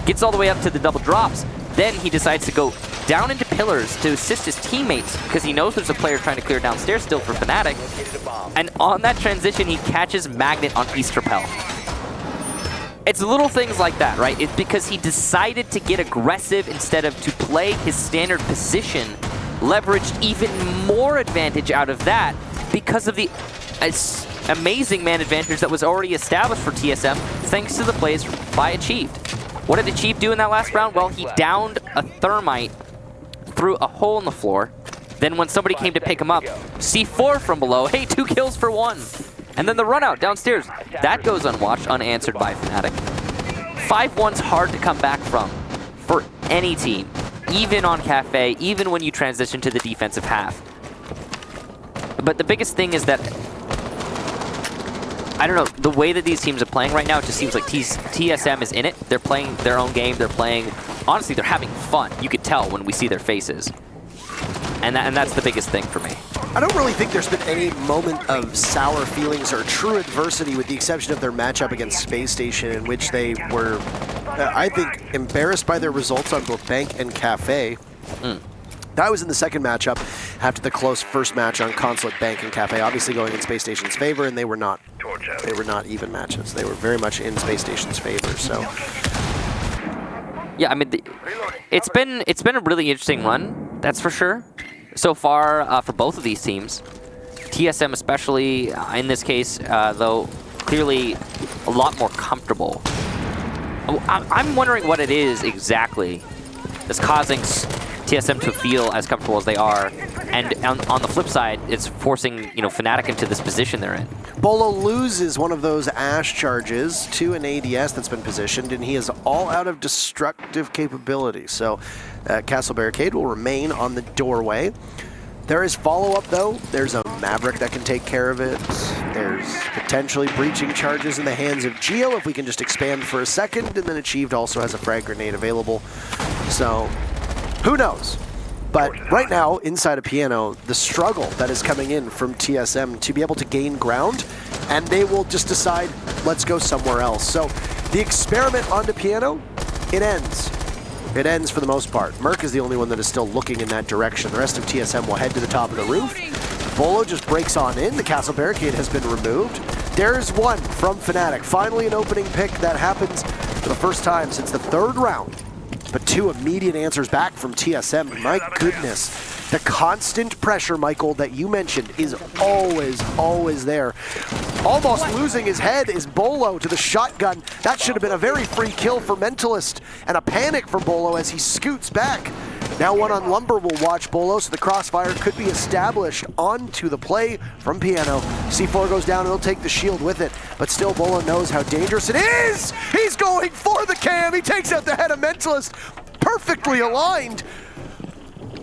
Gets all the way up to the double drops. Then he decides to go down into pillars to assist his teammates because he knows there's a player trying to clear downstairs still for Fnatic. And on that transition, he catches Magnet on East Rappel. It's little things like that, right? It's because he decided to get aggressive instead of to play his standard position, leveraged even more advantage out of that because of the amazing man advantage that was already established for TSM thanks to the plays by Achieved. What did Achieved do in that last round? Well, he downed a thermite through a hole in the floor. Then when somebody came to pick him up, C4 from below, hey, 2 kills for 1. And then the run out downstairs, that goes unwatched, unanswered by Fnatic. 5-1's hard to come back from for any team, even on Kafe, even when you transition to the defensive half. But the biggest thing is that, I don't know, the way that these teams are playing right now, it just seems like TSM is in it. They're playing their own game. They're playing, honestly, they're having fun. You could tell when we see their faces. And that's the biggest thing for me. I don't really think there's been any moment of sour feelings or true adversity with the exception of their matchup against Space Station, in which they were, I think, embarrassed by their results on both Bank and Kafe. That was in the second matchup after the close first match on Consulate, Bank, and Kafe, obviously going in Space Station's favor, and they were not even matches. They were very much in Space Station's favor, so. Yeah, I mean, it's been a really interesting run, that's for sure, so far for both of these teams. TSM especially, in this case, though, clearly a lot more comfortable. I'm wondering what it is exactly that's causing TSM to feel as comfortable as they are, and on the flip side, it's forcing Fnatic into this position they're in. Bolo loses one of those Ash charges to an ADS that's been positioned, and he is all out of destructive capability. So Castle Barricade will remain on the doorway. There is follow-up, though. There's a Maverick that can take care of it. There's potentially breaching charges in the hands of Geo, if we can just expand for a second, and then Achieved also has a frag grenade available. So who knows? But right now, inside of Piano, the struggle that is coming in from TSM to be able to gain ground, and they will just decide, let's go somewhere else. So the experiment onto Piano, it ends. It ends for the most part. Merc is the only one that is still looking in that direction. The rest of TSM will head to the top of the roof. Bolo just breaks on in. The Castle Barricade has been removed. There's one from Fnatic. Finally an opening pick that happens for the first time since the third round. But 2 immediate answers back from TSM. My goodness. The constant pressure, Michael, that you mentioned is always there. Almost losing his head is Bolo to the shotgun. That should have been a very free kill for Mentalist, and a panic for Bolo as he scoots back. Now one on Lumber will watch Bolo, so the crossfire could be established onto the play from Piano. C4 goes down and he'll take the shield with it, but still Bolo knows how dangerous it is! He's going for the cam! He takes out the head of Mentalist, perfectly aligned!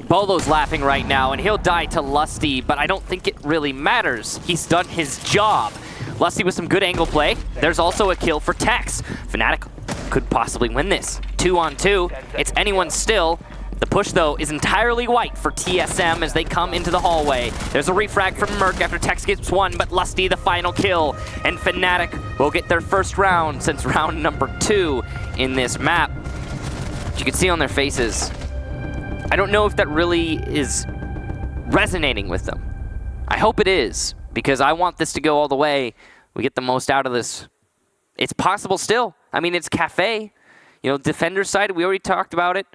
Bolo's laughing right now, and he'll die to Lusty, but I don't think it really matters. He's done his job. Lusty with some good angle play. There's also a kill for Tex. Fnatic could possibly win this. 2-on-2. It's anyone still. The push, though, is entirely white for TSM as they come into the hallway. There's a refrag from Merc after Tex gets one, but Lusty the final kill. And Fnatic will get their first round since round number 2 in this map. You can see on their faces, I don't know if that really is resonating with them. I hope it is, because I want this to go all the way. We get the most out of this. It's possible still. I mean, it's Kafe. You know, defender side, we already talked about it.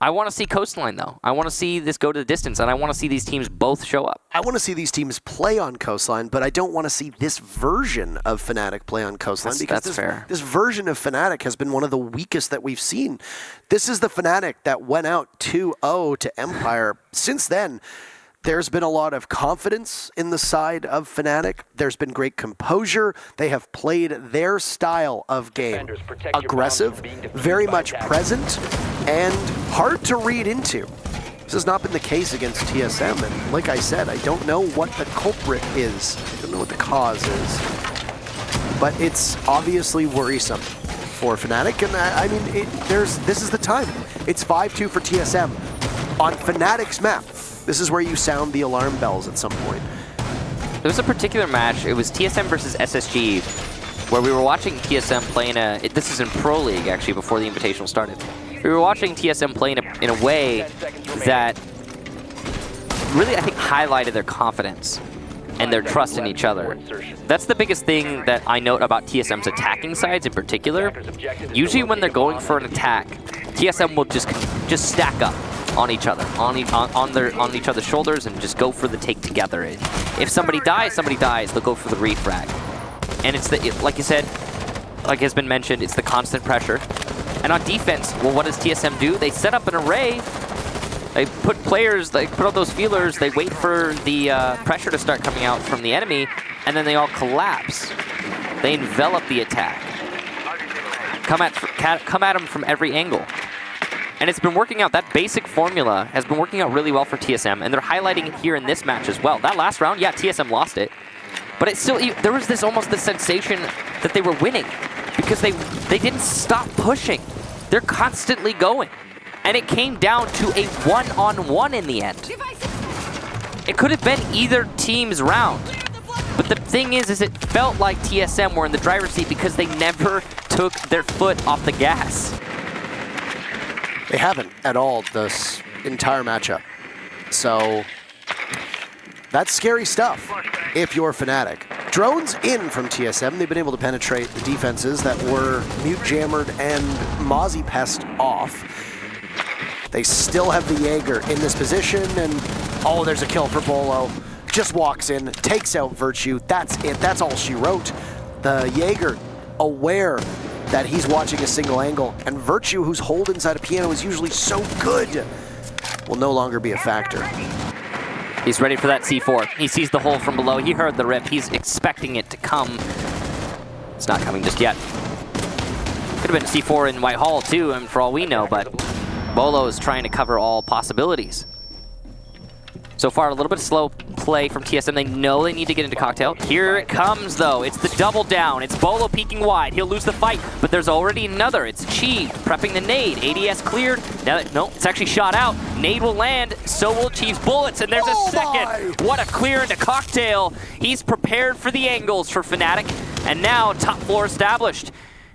I want to see Coastline, though. I want to see this go to the distance, and I want to see these teams both show up. I want to see these teams play on Coastline, but I don't want to see this version of Fnatic play on Coastline because this version of Fnatic has been one of the weakest that we've seen. This is the Fnatic that went out 2-0 to Empire. Since then, there's been a lot of confidence in the side of Fnatic. There's been great composure. They have played their style of game. Aggressive, very much present, and hard to read into. This has not been the case against TSM, and like I said, I don't know what the culprit is. I don't know what the cause is. But it's obviously worrisome for Fnatic, and I mean, this is the time. It's 5-2 for TSM on Fnatic's map. This is where you sound the alarm bells at some point. There was a particular match, it was TSM versus SSG, where we were watching TSM play this is in Pro League actually, before the Invitational started. We were watching TSM play in a way that really, I think, highlighted their confidence and their trust in each other. That's the biggest thing that I note about TSM's attacking sides in particular. Usually when they're going for an attack, TSM will just stack up on each other, on each other's shoulders, and just go for the take together. If somebody dies, they'll go for the refrag. And it's like you said, like has been mentioned, it's the constant pressure. And on defense, well, what does TSM do? They set up an array. They put out those feelers, they wait for the pressure to start coming out from the enemy, and then they all collapse. They envelop the attack. Come at them from every angle. And it's been working out. That basic formula has been working out really well for TSM, and they're highlighting it here in this match as well. That last round, yeah, TSM lost it, but it's still, there was almost this sensation that they were winning because they didn't stop pushing. They're constantly going, and it came down to a one-on-one in the end. It could have been either team's round, but the thing is it felt like TSM were in the driver's seat because they never took their foot off the gas. They haven't at all this entire matchup. So that's scary stuff if you're Fnatic. Drones in from TSM. They've been able to penetrate the defenses that were Mute Jammered and Mozzie Pest off. They still have the Jaeger in this position, and oh, there's a kill for Bolo. Just walks in, takes out Virtue. That's it. That's all she wrote. The Jaeger aware that he's watching a single angle, and Virtue, whose hold inside a piano is usually so good, will no longer be a factor. He's ready for that C4. He sees the hole from below. He heard the rip. He's expecting it to come. It's not coming just yet. Could have been C4 in White Hall too, and for all we know, but Bolo is trying to cover all possibilities. So far, a little bit of slow play from TSM. They know they need to get into Cocktail. Here it comes, though. It's the double down. It's Bolo peeking wide. He'll lose the fight, but there's already another. It's Chi prepping the nade. ADS cleared. Now, no, it's actually shot out. Nade will land. So will Chief's bullets, and there's a second. What a clear into Cocktail. He's prepared for the angles for Fnatic, and now top floor established.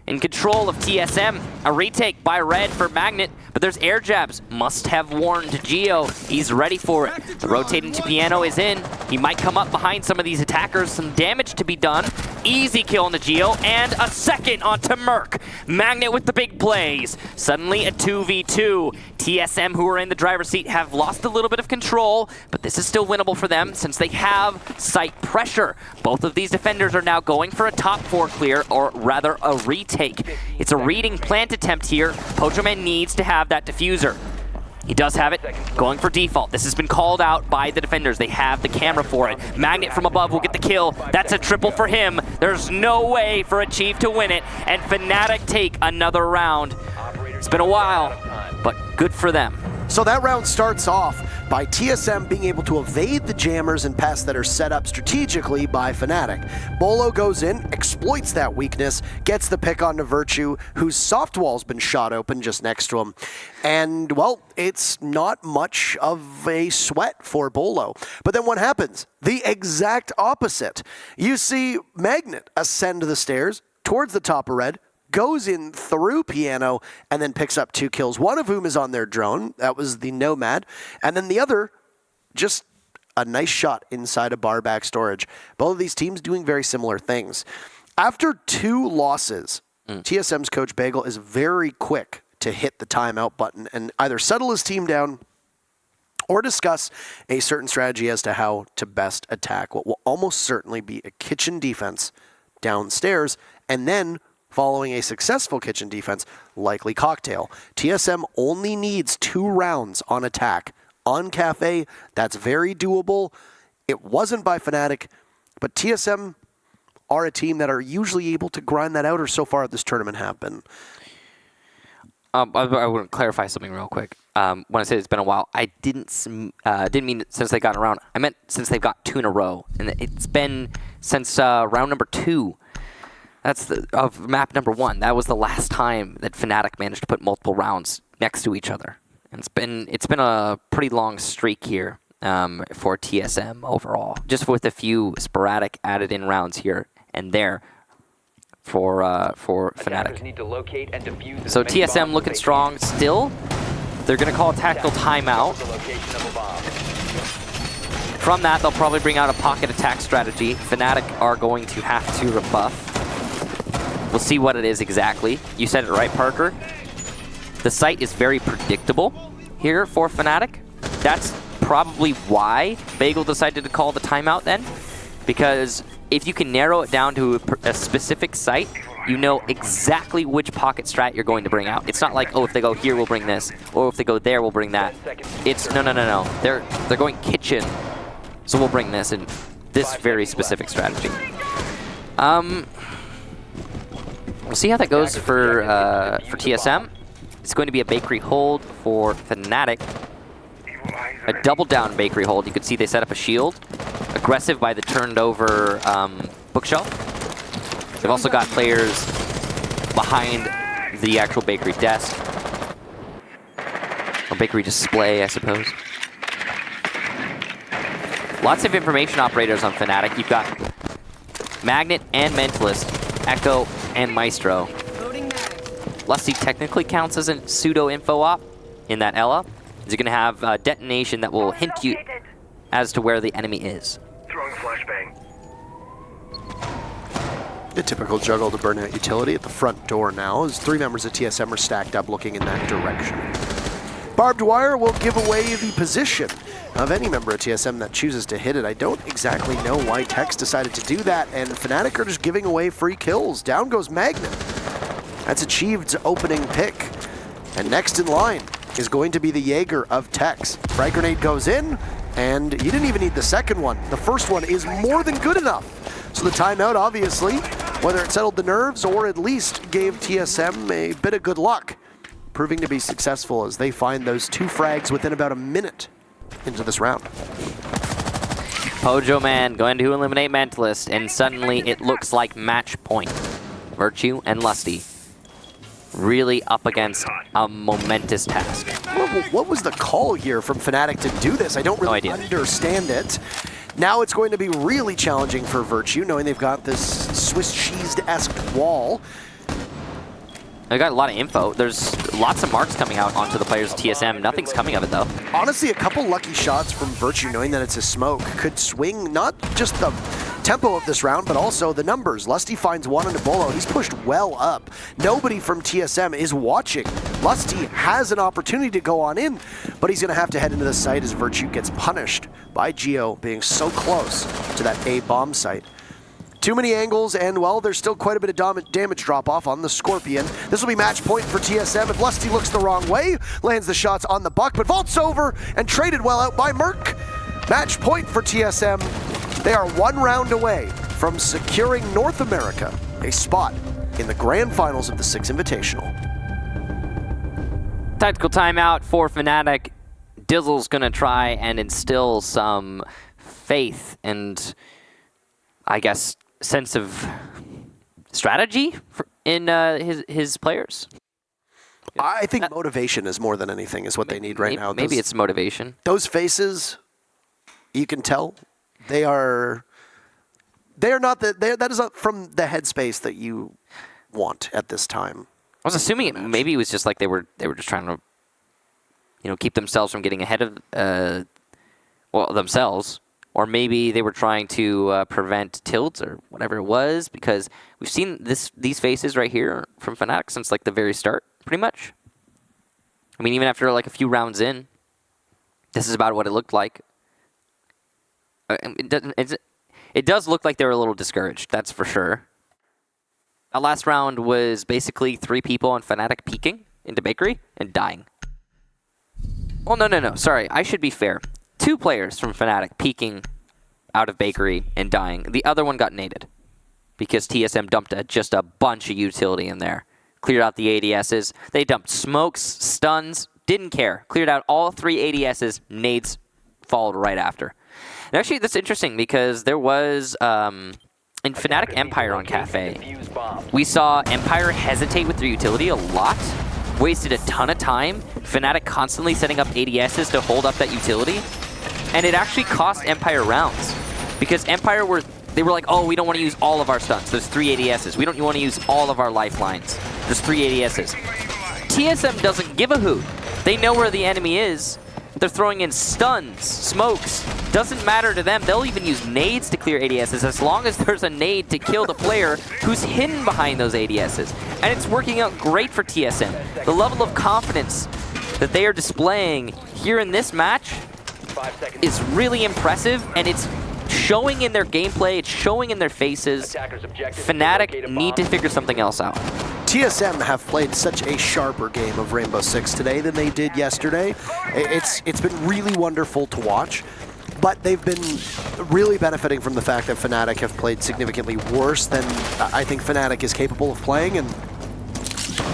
In control of TSM, a retake by Red for Magnet, but there's air jabs. Must have warned Geo. He's ready for it. The rotating to Piano is in. He might come up behind some of these attackers. Some damage to be done. Easy kill on the Geo, and a second onto Merc. Magnet with the big plays. Suddenly a 2v2. TSM, who are in the driver's seat, have lost a little bit of control, but this is still winnable for them since they have site pressure. Both of these defenders are now going for a top 4 clear, or rather a retake. It's a reading plant attempt here. Pochoman needs to have that diffuser. He does have it, going for default. This has been called out by the defenders. They have the camera for it. Magnet from above will get the kill. That's a triple for him. There's no way for a Chief to win it, and Fnatic take another round. It's been a while, but good for them. So that round starts off by TSM being able to evade the jammers and pass that are set up strategically by Fnatic. Bolo goes in, exploits that weakness, gets the pick onto Virtue, whose soft wall's been shot open just next to him. And, well, it's not much of a sweat for Bolo. But then what happens? The exact opposite. You see Magnet ascend the stairs towards the top of red, goes in through Piano, and then picks up 2 kills, one of whom is on their drone. That was the Nomad. And then the other, just a nice shot inside a bar back storage. Both of these teams doing very similar things. After 2 losses, TSM's coach Bagel is very quick to hit the timeout button and either settle his team down or discuss a certain strategy as to how to best attack what will almost certainly be a kitchen defense downstairs, and then following a successful kitchen defense, likely cocktail. TSM only needs 2 rounds on attack. On Kafe, that's very doable. It wasn't by Fnatic, but TSM are a team that are usually able to grind that out, or so far this tournament have been. I want to clarify something real quick. When I said it's been a while, I didn't mean since they've gotten around. I meant since they've got 2 in a row, and it's been since round number 2. That's of map number 1. That was the last time that Fnatic managed to put multiple rounds next to each other. And it's been a pretty long streak here for TSM overall, just with a few sporadic added in rounds here and there for Fnatic. Need to locate and defuse So TSM looking strong still. They're going to call a tactical timeout. the location of a bomb. From that, they'll probably bring out a pocket attack strategy. Fnatic are going to have to rebuff. We'll see what it is exactly. You said it right, Parker. The site is very predictable here for Fnatic. That's probably why Bagel decided to call the timeout then. Because if you can narrow it down to a specific site, you know exactly which pocket strat you're going to bring out. It's not like, oh, if they go here, we'll bring this. Or if they go there, we'll bring that. It's no. They're going kitchen. So we'll bring this and this very specific strategy. We'll see how that goes for TSM. It's going to be a bakery hold for Fnatic. A double down bakery hold. You can see they set up a shield. Aggressive by the turned over bookshelf. They've also got players behind the actual bakery desk. Or bakery display, I suppose. Lots of information operators on Fnatic. You've got Magnet and Mentalist, Echo and Maestro. Lusty technically counts as a pseudo info op in that Ella. You're going to have detonation that will hint you as to where the enemy is. Throwing flashbang. The typical juggle to burn out utility at the front door now as 3 members of TSM are stacked up looking in that direction. Barbed wire will give away the position of any member of TSM that chooses to hit it. I don't exactly know why Tex decided to do that, and Fnatic are just giving away free kills. Down goes Magnet. That's Achieved's opening pick. And next in line is going to be the Jaeger of Tex. Frag grenade goes in, and you didn't even need the second one. The first one is more than good enough. So the timeout, obviously, whether it settled the nerves or at least gave TSM a bit of good luck, proving to be successful as they find those 2 frags within about a minute into this round. Pojo Man going to eliminate Mentalist, and suddenly it looks like match point. Virtue and Lusty really up against a momentous task. What was the call here from Fnatic to do this? I don't really understand it. Now it's going to be really challenging for Virtue, knowing they've got this Swiss cheese-esque wall. They got a lot of info. There's lots of marks coming out onto the players of TSM. Nothing's coming of it, though. Honestly, a couple lucky shots from Virtue, knowing that it's a smoke, could swing not just the tempo of this round, but also the numbers. Lusty finds one on Bolo. He's pushed well up. Nobody from TSM is watching. Lusty has an opportunity to go on in, but he's going to have to head into the site as Virtue gets punished by Geo being so close to that A bomb site. Too many angles, and, well, there's still quite a bit of damage drop-off on the Scorpion. This will be match point for TSM if Lusty looks the wrong way, lands the shots on the buck, but vaults over and traded well out by Merc. Match point for TSM. They are 1 round away from securing North America a spot in the grand finals of the Six Invitational. Tactical timeout for Fnatic. Dizzle's going to try and instill some faith and, I guess, sense of strategy in his players. I think motivation is more than anything is what they need right now. Maybe it's motivation. Those faces, you can tell, they are not that is not from the headspace that you want at this time. I was assuming maybe it was just like they were just trying to, keep themselves from getting ahead of themselves, or maybe they were trying to prevent tilts or whatever it was, because we've seen these faces right here from Fnatic since like the very start, pretty much. I mean, even after like a few rounds in, this is about what it looked like. It does look like they were a little discouraged, that's for sure. That last round was basically 3 people on Fnatic peeking into Bakery and dying. Well, no. Sorry, I should be fair. 2 players from Fnatic peeking out of Bakery and dying. The other one got naded because TSM dumped just a bunch of utility in there. Cleared out the ADSs. They dumped smokes, stuns, didn't care. Cleared out all 3 ADSs. Nades followed right after. And actually, that's interesting because there was, in Fnatic Empire on Kafe, we saw Empire hesitate with their utility a lot. Wasted a ton of time. Fnatic constantly setting up ADSs to hold up that utility. And it actually cost Empire rounds. Because Empire were like, oh, we don't want to use all of our stuns. There's 3 ADSs. We don't want to use all of our lifelines. There's 3 ADSs. TSM doesn't give a hoot. They know where the enemy is. They're throwing in stuns, smokes. Doesn't matter to them. They'll even use nades to clear ADSs as long as there's a nade to kill the player who's hidden behind those ADSs. And it's working out great for TSM. The level of confidence that they are displaying here in this match is really impressive, and it's showing in their gameplay, it's showing in their faces. Fnatic need to figure something else out. TSM have played such a sharper game of Rainbow Six today than they did yesterday. It's been really wonderful to watch, but they've been really benefiting from the fact that Fnatic have played significantly worse than I think Fnatic is capable of playing, and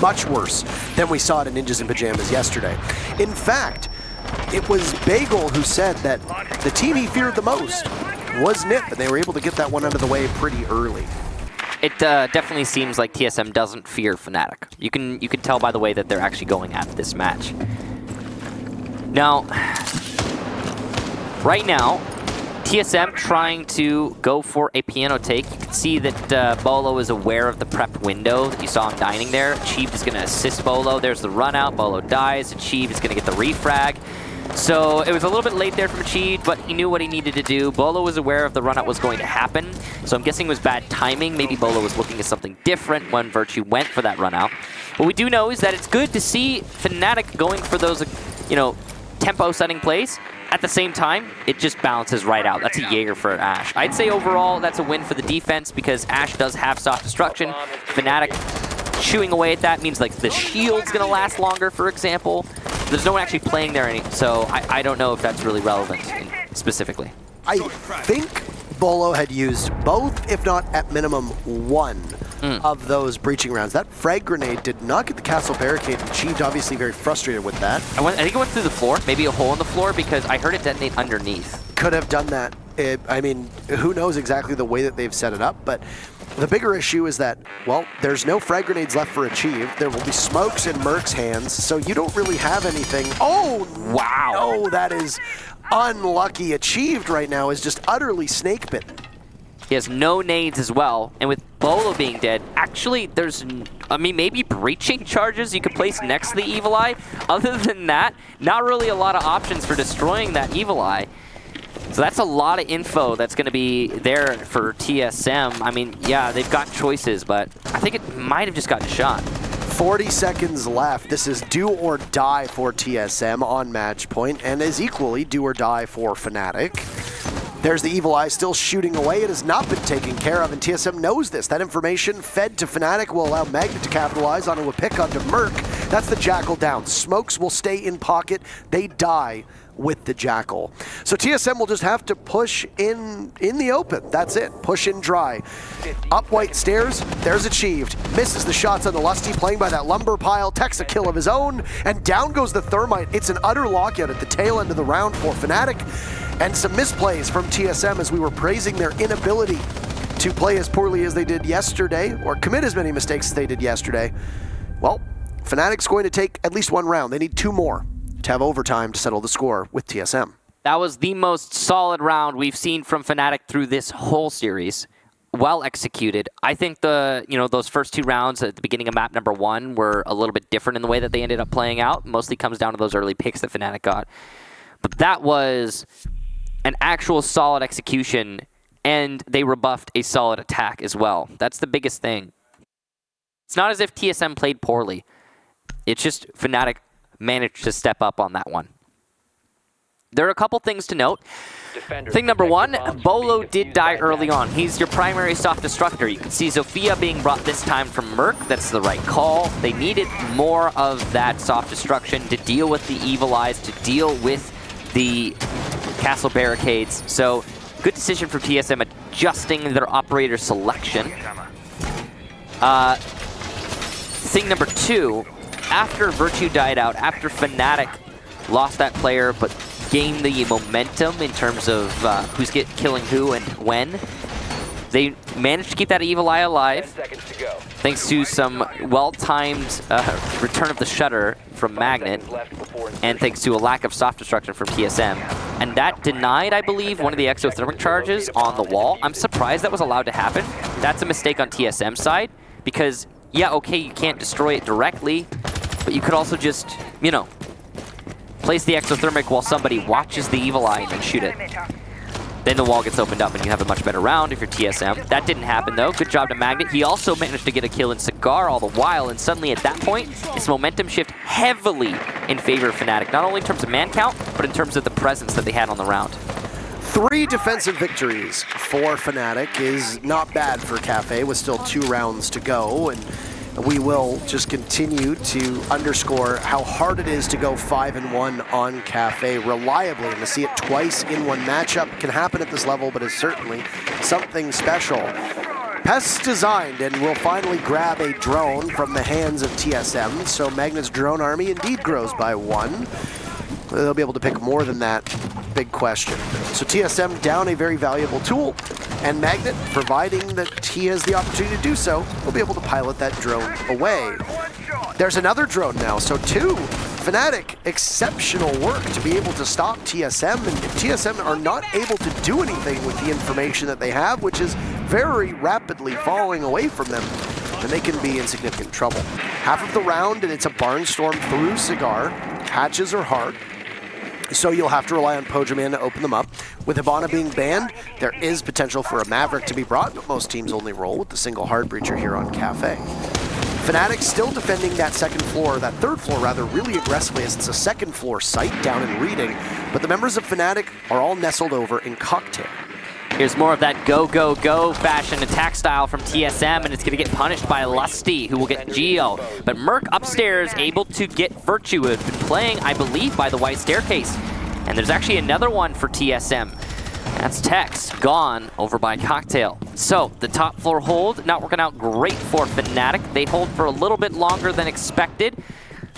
much worse than we saw it in Ninjas in Pajamas yesterday. In fact, it was Bagel who said that the team he feared the most was NiP, and they were able to get that one out of the way pretty early. It definitely seems like TSM doesn't fear Fnatic. You can tell by the way that they're actually going at this match. Now, right now, TSM trying to go for a piano take. You can see that Bolo is aware of the prepped window that you saw him dining there. Achieved is going to assist Bolo. There's the run out. Bolo dies. Achieved is going to get the refrag. So it was a little bit late there from Achieved, but he knew what he needed to do. Bolo was aware of the run out was going to happen, so I'm guessing it was bad timing. Maybe Bolo was looking at something different when Virtue went for that run out. What we do know is that it's good to see Fnatic going for those, tempo setting plays. At the same time, it just balances right out. That's a Jaeger for Ashe. I'd say overall that's a win for the defense because Ashe does have soft destruction. Fnatic chewing away at that means like the shield's gonna last longer, for example. There's no one actually playing there, so I don't know if that's really relevant specifically. I think Bolo had used both, if not at minimum one, of those breaching rounds. That frag grenade did not get the castle barricade. Achieved obviously very frustrated with that. I think it went through the floor, maybe a hole in the floor, because I heard it detonate underneath. Could have done that. I mean, who knows exactly the way that they've set it up, but the bigger issue is that, well, there's no frag grenades left for Achieved. There will be smokes in Merc's hands, so you don't really have anything. Oh, wow. No, that is unlucky. Achieved right now is just utterly snake bitten. He has no nades as well, and with Bolo being dead, actually there's, maybe breaching charges you could place next to the Evil Eye. Other than that, not really a lot of options for destroying that Evil Eye. So that's a lot of info that's going to be there for TSM. I mean, yeah, they've got choices, but I think it might have just gotten shot. 40 seconds left. This is do or die for TSM on match point, and is equally do or die for Fnatic. There's the Evil Eye still shooting away. It has not been taken care of, and TSM knows this. That information fed to Fnatic will allow Magnet to capitalize onto a pick onto Merc. That's the Jackal down. Smokes will stay in pocket. They die with the Jackal. So TSM will just have to push in the open. That's it. Push in dry. Up white stairs. There's achieved. Misses the shots on the Lusty, playing by that lumber pile. Techs a kill of his own, and down goes the Thermite. It's an utter lockout at the tail end of the round for Fnatic, and some misplays from TSM as we were praising their inability to play as poorly as they did yesterday, or commit as many mistakes as they did yesterday. Well, Fnatic's going to take at least one round. They need 2 more to have overtime to settle the score with TSM. That was the most solid round we've seen from Fnatic through this whole series. Well executed. I think those first 2 rounds at the beginning of map number 1 were a little bit different in the way that they ended up playing out. Mostly comes down to those early picks that Fnatic got. But that was an actual solid execution, and they rebuffed a solid attack as well. That's the biggest thing. It's not as if TSM played poorly. It's just Fnatic managed to step up on that one. There are a couple things to note. Thing number 1, Bolo did die early on. He's your primary soft destructor. You can see Zofia being brought this time from Merc. That's the right call. They needed more of that soft destruction to deal with the Evil Eyes, to deal with the castle barricades. So good decision from TSM adjusting their operator selection. Thing number 2, after Virtue died out, after Fnatic lost that player but gained the momentum in terms of who's killing who and when, they managed to keep that Evil Eye alive thanks to some well-timed return of the Shutter from Magnet, and thanks to a lack of soft destruction from TSM. And that denied, I believe, one of the exothermic charges on the wall. I'm surprised that was allowed to happen. That's a mistake on TSM's side, because, yeah, okay, you can't destroy it directly, but you could also just, place the exothermic while somebody watches the Evil Eye and then shoot it. Then the wall gets opened up and you have a much better round if you're TSM. That didn't happen though. Good job to Magnet. He also managed to get a kill in Cigar all the while, and suddenly at that point, his momentum shift heavily in favor of Fnatic, not only in terms of man count, but in terms of the presence that they had on the round. 3 defensive victories for Fnatic is not bad for Kafe, with still 2 rounds to go, and we will just continue to underscore how hard it is to go 5-1 on Kafe reliably, and to see it twice in one matchup can happen at this level, but is certainly something special. Pest designed and will finally grab a drone from the hands of TSM, so Magnet's drone army indeed grows by 1. They'll be able to pick more than that. Big question. So TSM down a very valuable tool, and Magnet, providing that he has the opportunity to do so, will be able to pilot that drone away. There's another drone now, so 2. Fnatic, exceptional work to be able to stop TSM, and if TSM are not able to do anything with the information that they have, which is very rapidly falling away from them, then they can be in significant trouble. Half of the round, and it's a barnstorm through Cigar. Hatches are hard, so you'll have to rely on Pojaman to open them up. With Hibana being banned, there is potential for a Maverick to be brought, but most teams only roll with the single hard breacher here on Kafe. Fnatic still defending that third floor rather, really aggressively, as it's a second floor site down in Reading, but the members of Fnatic are all nestled over in Cocktail. Here's more of that go, go, go fashion attack style from TSM, and it's going to get punished by Lusty, who will get Geo. But Merc upstairs able to get Virtue, who had been playing, I believe, by the White Staircase. And there's actually another one for TSM. That's Tex, gone over by Cocktail. So, the top floor hold, not working out great for Fnatic. They hold for a little bit longer than expected.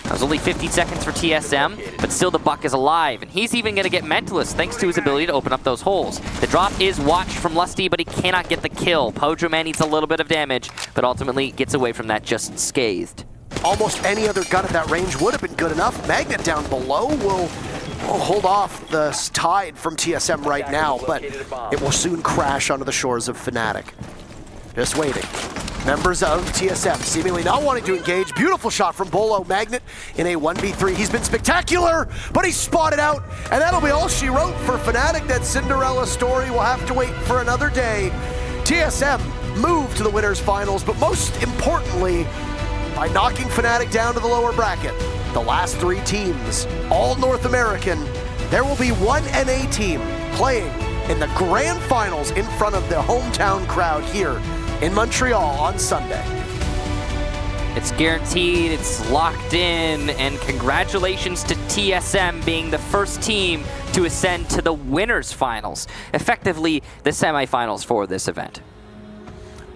That was only 50 seconds for TSM, but still the Buck is alive, and he's even going to get Mentalist thanks to his ability to open up those holes. The drop is watched from Lusty, but he cannot get the kill. Pojaman needs a little bit of damage, but ultimately gets away from that just scathed. Almost any other gun at that range would have been good enough. Magnet down below will hold off the tide from TSM right now, but it will soon crash onto the shores of Fnatic. Just waiting. Members of TSM seemingly not wanting to engage. Beautiful shot from Bolo. Magnet in a 1v3. He's been spectacular, but he's spotted out, and that'll be all she wrote for Fnatic. That Cinderella story will have to wait for another day. TSM move to the winners finals, but most importantly, by knocking Fnatic down to the lower bracket. The last 3 teams, all North American, there will be one NA team playing in the grand finals in front of the hometown crowd here in Montreal on Sunday. It's guaranteed, it's locked in, and congratulations to TSM being the first team to ascend to the winners finals, effectively the semifinals for this event.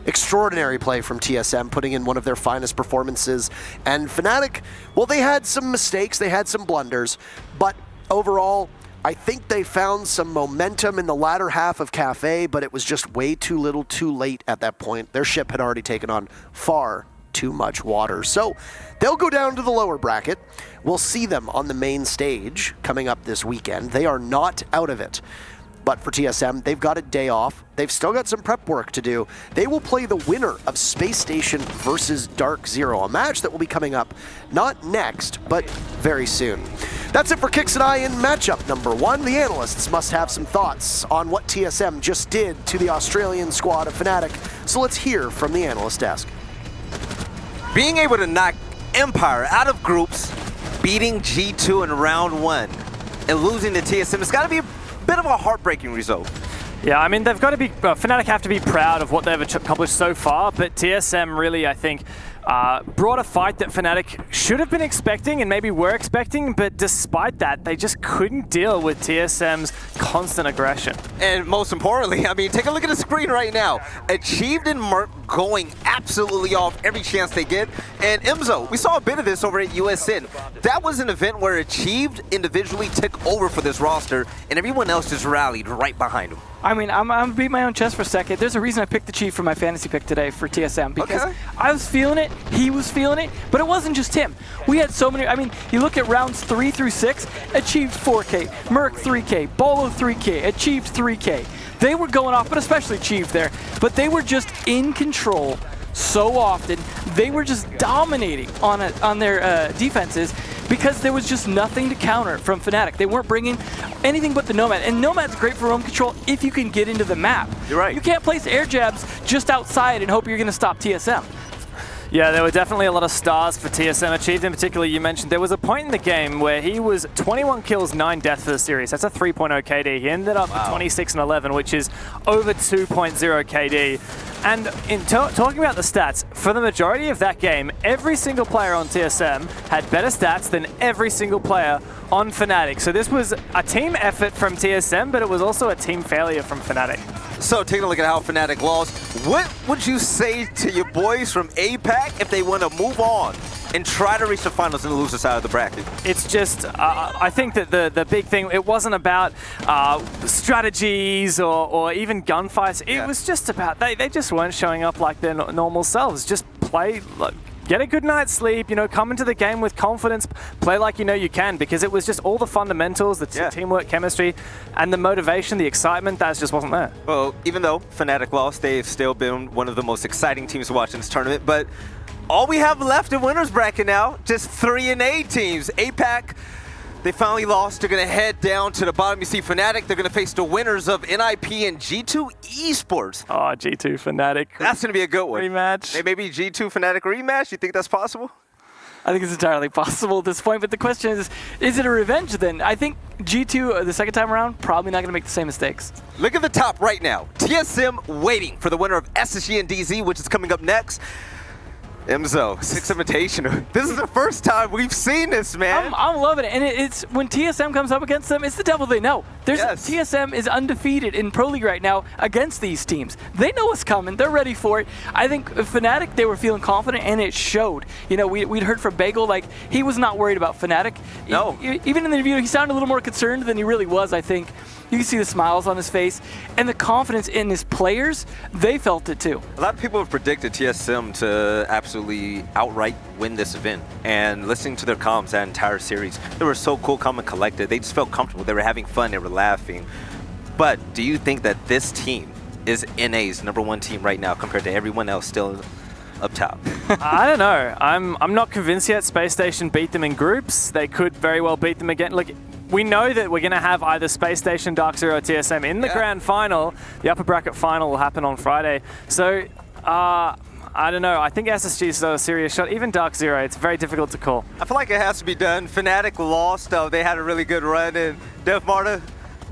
Extraordinary play from TSM, putting in one of their finest performances. And Fnatic, well, they had some mistakes, they had some blunders, but overall, I think they found some momentum in the latter half of Kafe, but it was just way too little too late at that point. Their ship had already taken on far too much water. So they'll go down to the lower bracket. We'll see them on the main stage coming up this weekend. They are not out of it. But for TSM, they've got a day off. They've still got some prep work to do. They will play the winner of Space Station versus Dark Zero, a match that will be coming up not next, but very soon. That's it for Kix and I in matchup number 1. The analysts must have some thoughts on what TSM just did to the Australian squad of Fnatic. So let's hear from the analyst desk. Being able to knock Empire out of groups, beating G2 in round 1, and losing to TSM, it's got to be a bit of a heartbreaking result. Yeah, I mean, they've got to be, Fnatic have to be proud of what they've accomplished so far, but TSM really, I think, brought a fight that Fnatic should have been expecting and maybe were expecting, but despite that, they just couldn't deal with TSM's constant aggression. And most importantly, I mean, take a look at the screen right now. Achieved and Merc going absolutely off every chance they get. And Imzo, we saw a bit of this over at USN. That was an event where Achieved individually took over for this roster, and everyone else just rallied right behind him. I mean, I'm going to beat my own chest for a second. There's a reason I picked the Chief for my fantasy pick today for TSM, because I was feeling it, he was feeling it, but it wasn't just him. We had so many, I mean, you look at rounds 3 through 6, Achieved 4K, Merc 3K, Bolo 3K, Achieved 3K. They were going off, but especially Achieved there, but they were just in control so often. They were just dominating on their defenses, because there was just nothing to counter from Fnatic. They weren't bringing anything but the Nomad. And Nomad's great for roam control if you can get into the map. You're right. You can't place air jabs just outside and hope you're going to stop TSM. Yeah, there were definitely a lot of stars for TSM Achieved. In particular, you mentioned there was a point in the game where he was 21 kills, 9 deaths for the series. That's a 3.0 KD. He ended up with 26 and 11, which is over 2.0 KD. And in talking about the stats, for the majority of that game, every single player on TSM had better stats than every single player on Fnatic. So this was a team effort from TSM, but it was also a team failure from Fnatic. So taking a look at how Fnatic lost, what would you say to your boys from APAC if they want to move on and try to reach the finals in the loser side of the bracket? It's just, I think that the big thing, it wasn't about strategies or even gunfights. It was just about, they just weren't showing up like their normal selves. Just play, get a good night's sleep, you know, come into the game with confidence, play like you know you can, because it was just all the fundamentals, the teamwork, chemistry, and the motivation, the excitement, that just wasn't there. Well, even though Fnatic lost, they've still been one of the most exciting teams to watch in this tournament, but all we have left in winners bracket now, just 3 and 8 teams. APAC, they finally lost. They're going to head down to the bottom. You see Fnatic, they're going to face the winners of NIP and G2 Esports. Oh, G2 Fnatic. That's going to be a good one. Rematch. Maybe G2 Fnatic rematch? You think that's possible? I think it's entirely possible at this point, but the question is it a revenge then? I think G2, the second time around, probably not going to make the same mistakes. Look at the top right now. TSM waiting for the winner of SSG and DZ, which is coming up next. Imzo, Six Invitational. This is the first time we've seen this, man. I'm loving it. And it's when TSM comes up against them, it's the devil they know. TSM is undefeated in Pro League right now against these teams. They know what's coming. They're ready for it. I think Fnatic, they were feeling confident, and it showed. You know, we'd heard from Bagel, like, he was not worried about Fnatic. No. Even in the interview, he sounded a little more concerned than he really was, I think. You can see the smiles on his face and the confidence in his players. They felt it too. A lot of people have predicted TSM to absolutely outright win this event. And listening to their comms that entire series, they were so cool, calm, and collected. They just felt comfortable. They were having fun. They were laughing. But do you think that this team is NA's #1 team right now compared to everyone else still up top? I don't know. I'm not convinced yet. Space Station beat them in groups. They could very well beat them again. Look, we know that we're going to have either Space Station, Dark Zero, or TSM in the grand final. The upper bracket final will happen on Friday. So, I don't know. I think SSG is still a serious shot. Even Dark Zero, it's very difficult to call. I feel like it has to be done. Fnatic lost. They had a really good run. And Def Marta,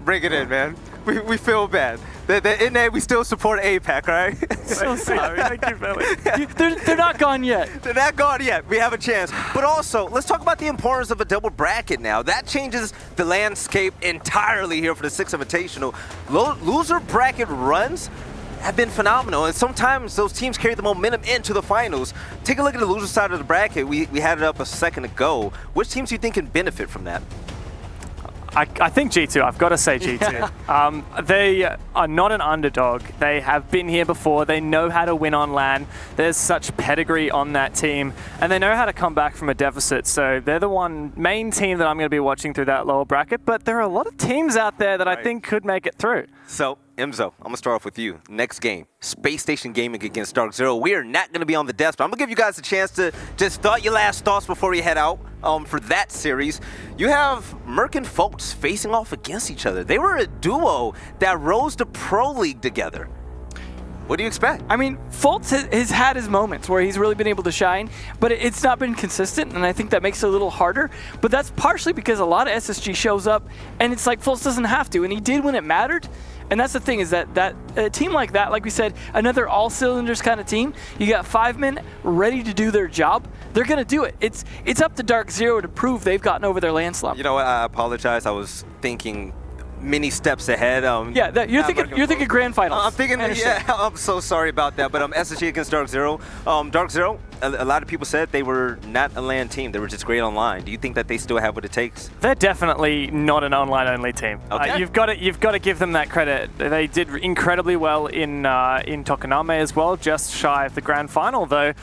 bring it in, man. we feel bad. In there, we still support APAC, right? So sorry. Thank you, Billy. They're not gone yet. They're not gone yet. We have a chance. But also, let's talk about the importance of a double bracket now. That changes the landscape entirely here for the Six Invitational. Loser bracket runs have been phenomenal, and sometimes those teams carry the momentum into the finals. Take a look at the loser side of the bracket. We had it up a second ago. Which teams do you think can benefit from that? I think G2. I've got to say G2. They are not an underdog. They have been here before. They know how to win on LAN. There's such pedigree on that team, and they know how to come back from a deficit. So they're the main team that I'm going to be watching through that lower bracket. But there are a lot of teams out there that I think could make it through. So, Emzo, I'm going to start off with you. Next game, Space Station Gaming against Dark Zero. We are not going to be on the desk, but I'm going to give you guys a chance to just thought your last thoughts before you head out for that series. You have Merc and Foltz facing off against each other. They were a duo that rose to Pro League together. What do you expect? I mean, Foltz has had his moments where he's really been able to shine, but it's not been consistent, and I think that makes it a little harder. But that's partially because a lot of SSG shows up, and it's like Foltz doesn't have to, and he did when it mattered. And that's the thing, is that a team like that, like we said, another all-cylinders kind of team, you got 5 men ready to do their job, they're going to do it. It's up to Dark Zero to prove they've gotten over their land slump. You know what? I apologize. I was thinking many steps ahead. You're thinking grand finals. I'm thinking, I'm so sorry about that. But SSG against Dark Zero. Dark Zero, a lot of people said they were not a LAN team. They were just great online. Do you think that they still have what it takes? They're definitely not an online-only team. Okay. You've got to give them that credit. They did incredibly well in Tokoname as well, just shy of the grand final though.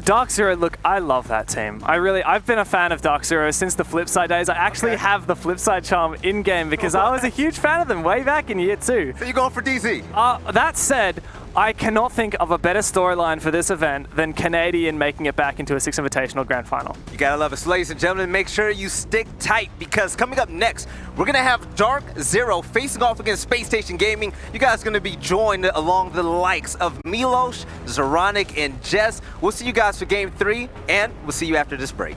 Dark Zero, look, I love that team. I've been a fan of Dark Zero since the Flipside days. I actually have the Flipside charm in-game because I was a huge fan of them way back in year 2. So you're going for DZ? That said, I cannot think of a better storyline for this event than Canadian making it back into a Six Invitational Grand Final. You gotta love it. So ladies and gentlemen, make sure you stick tight because coming up next, we're gonna have Dark Zero facing off against Space Station Gaming. You guys are gonna be joined along the likes of Milos, Zoronic, and Jess. We'll see you guys for Game 3, and we'll see you after this break.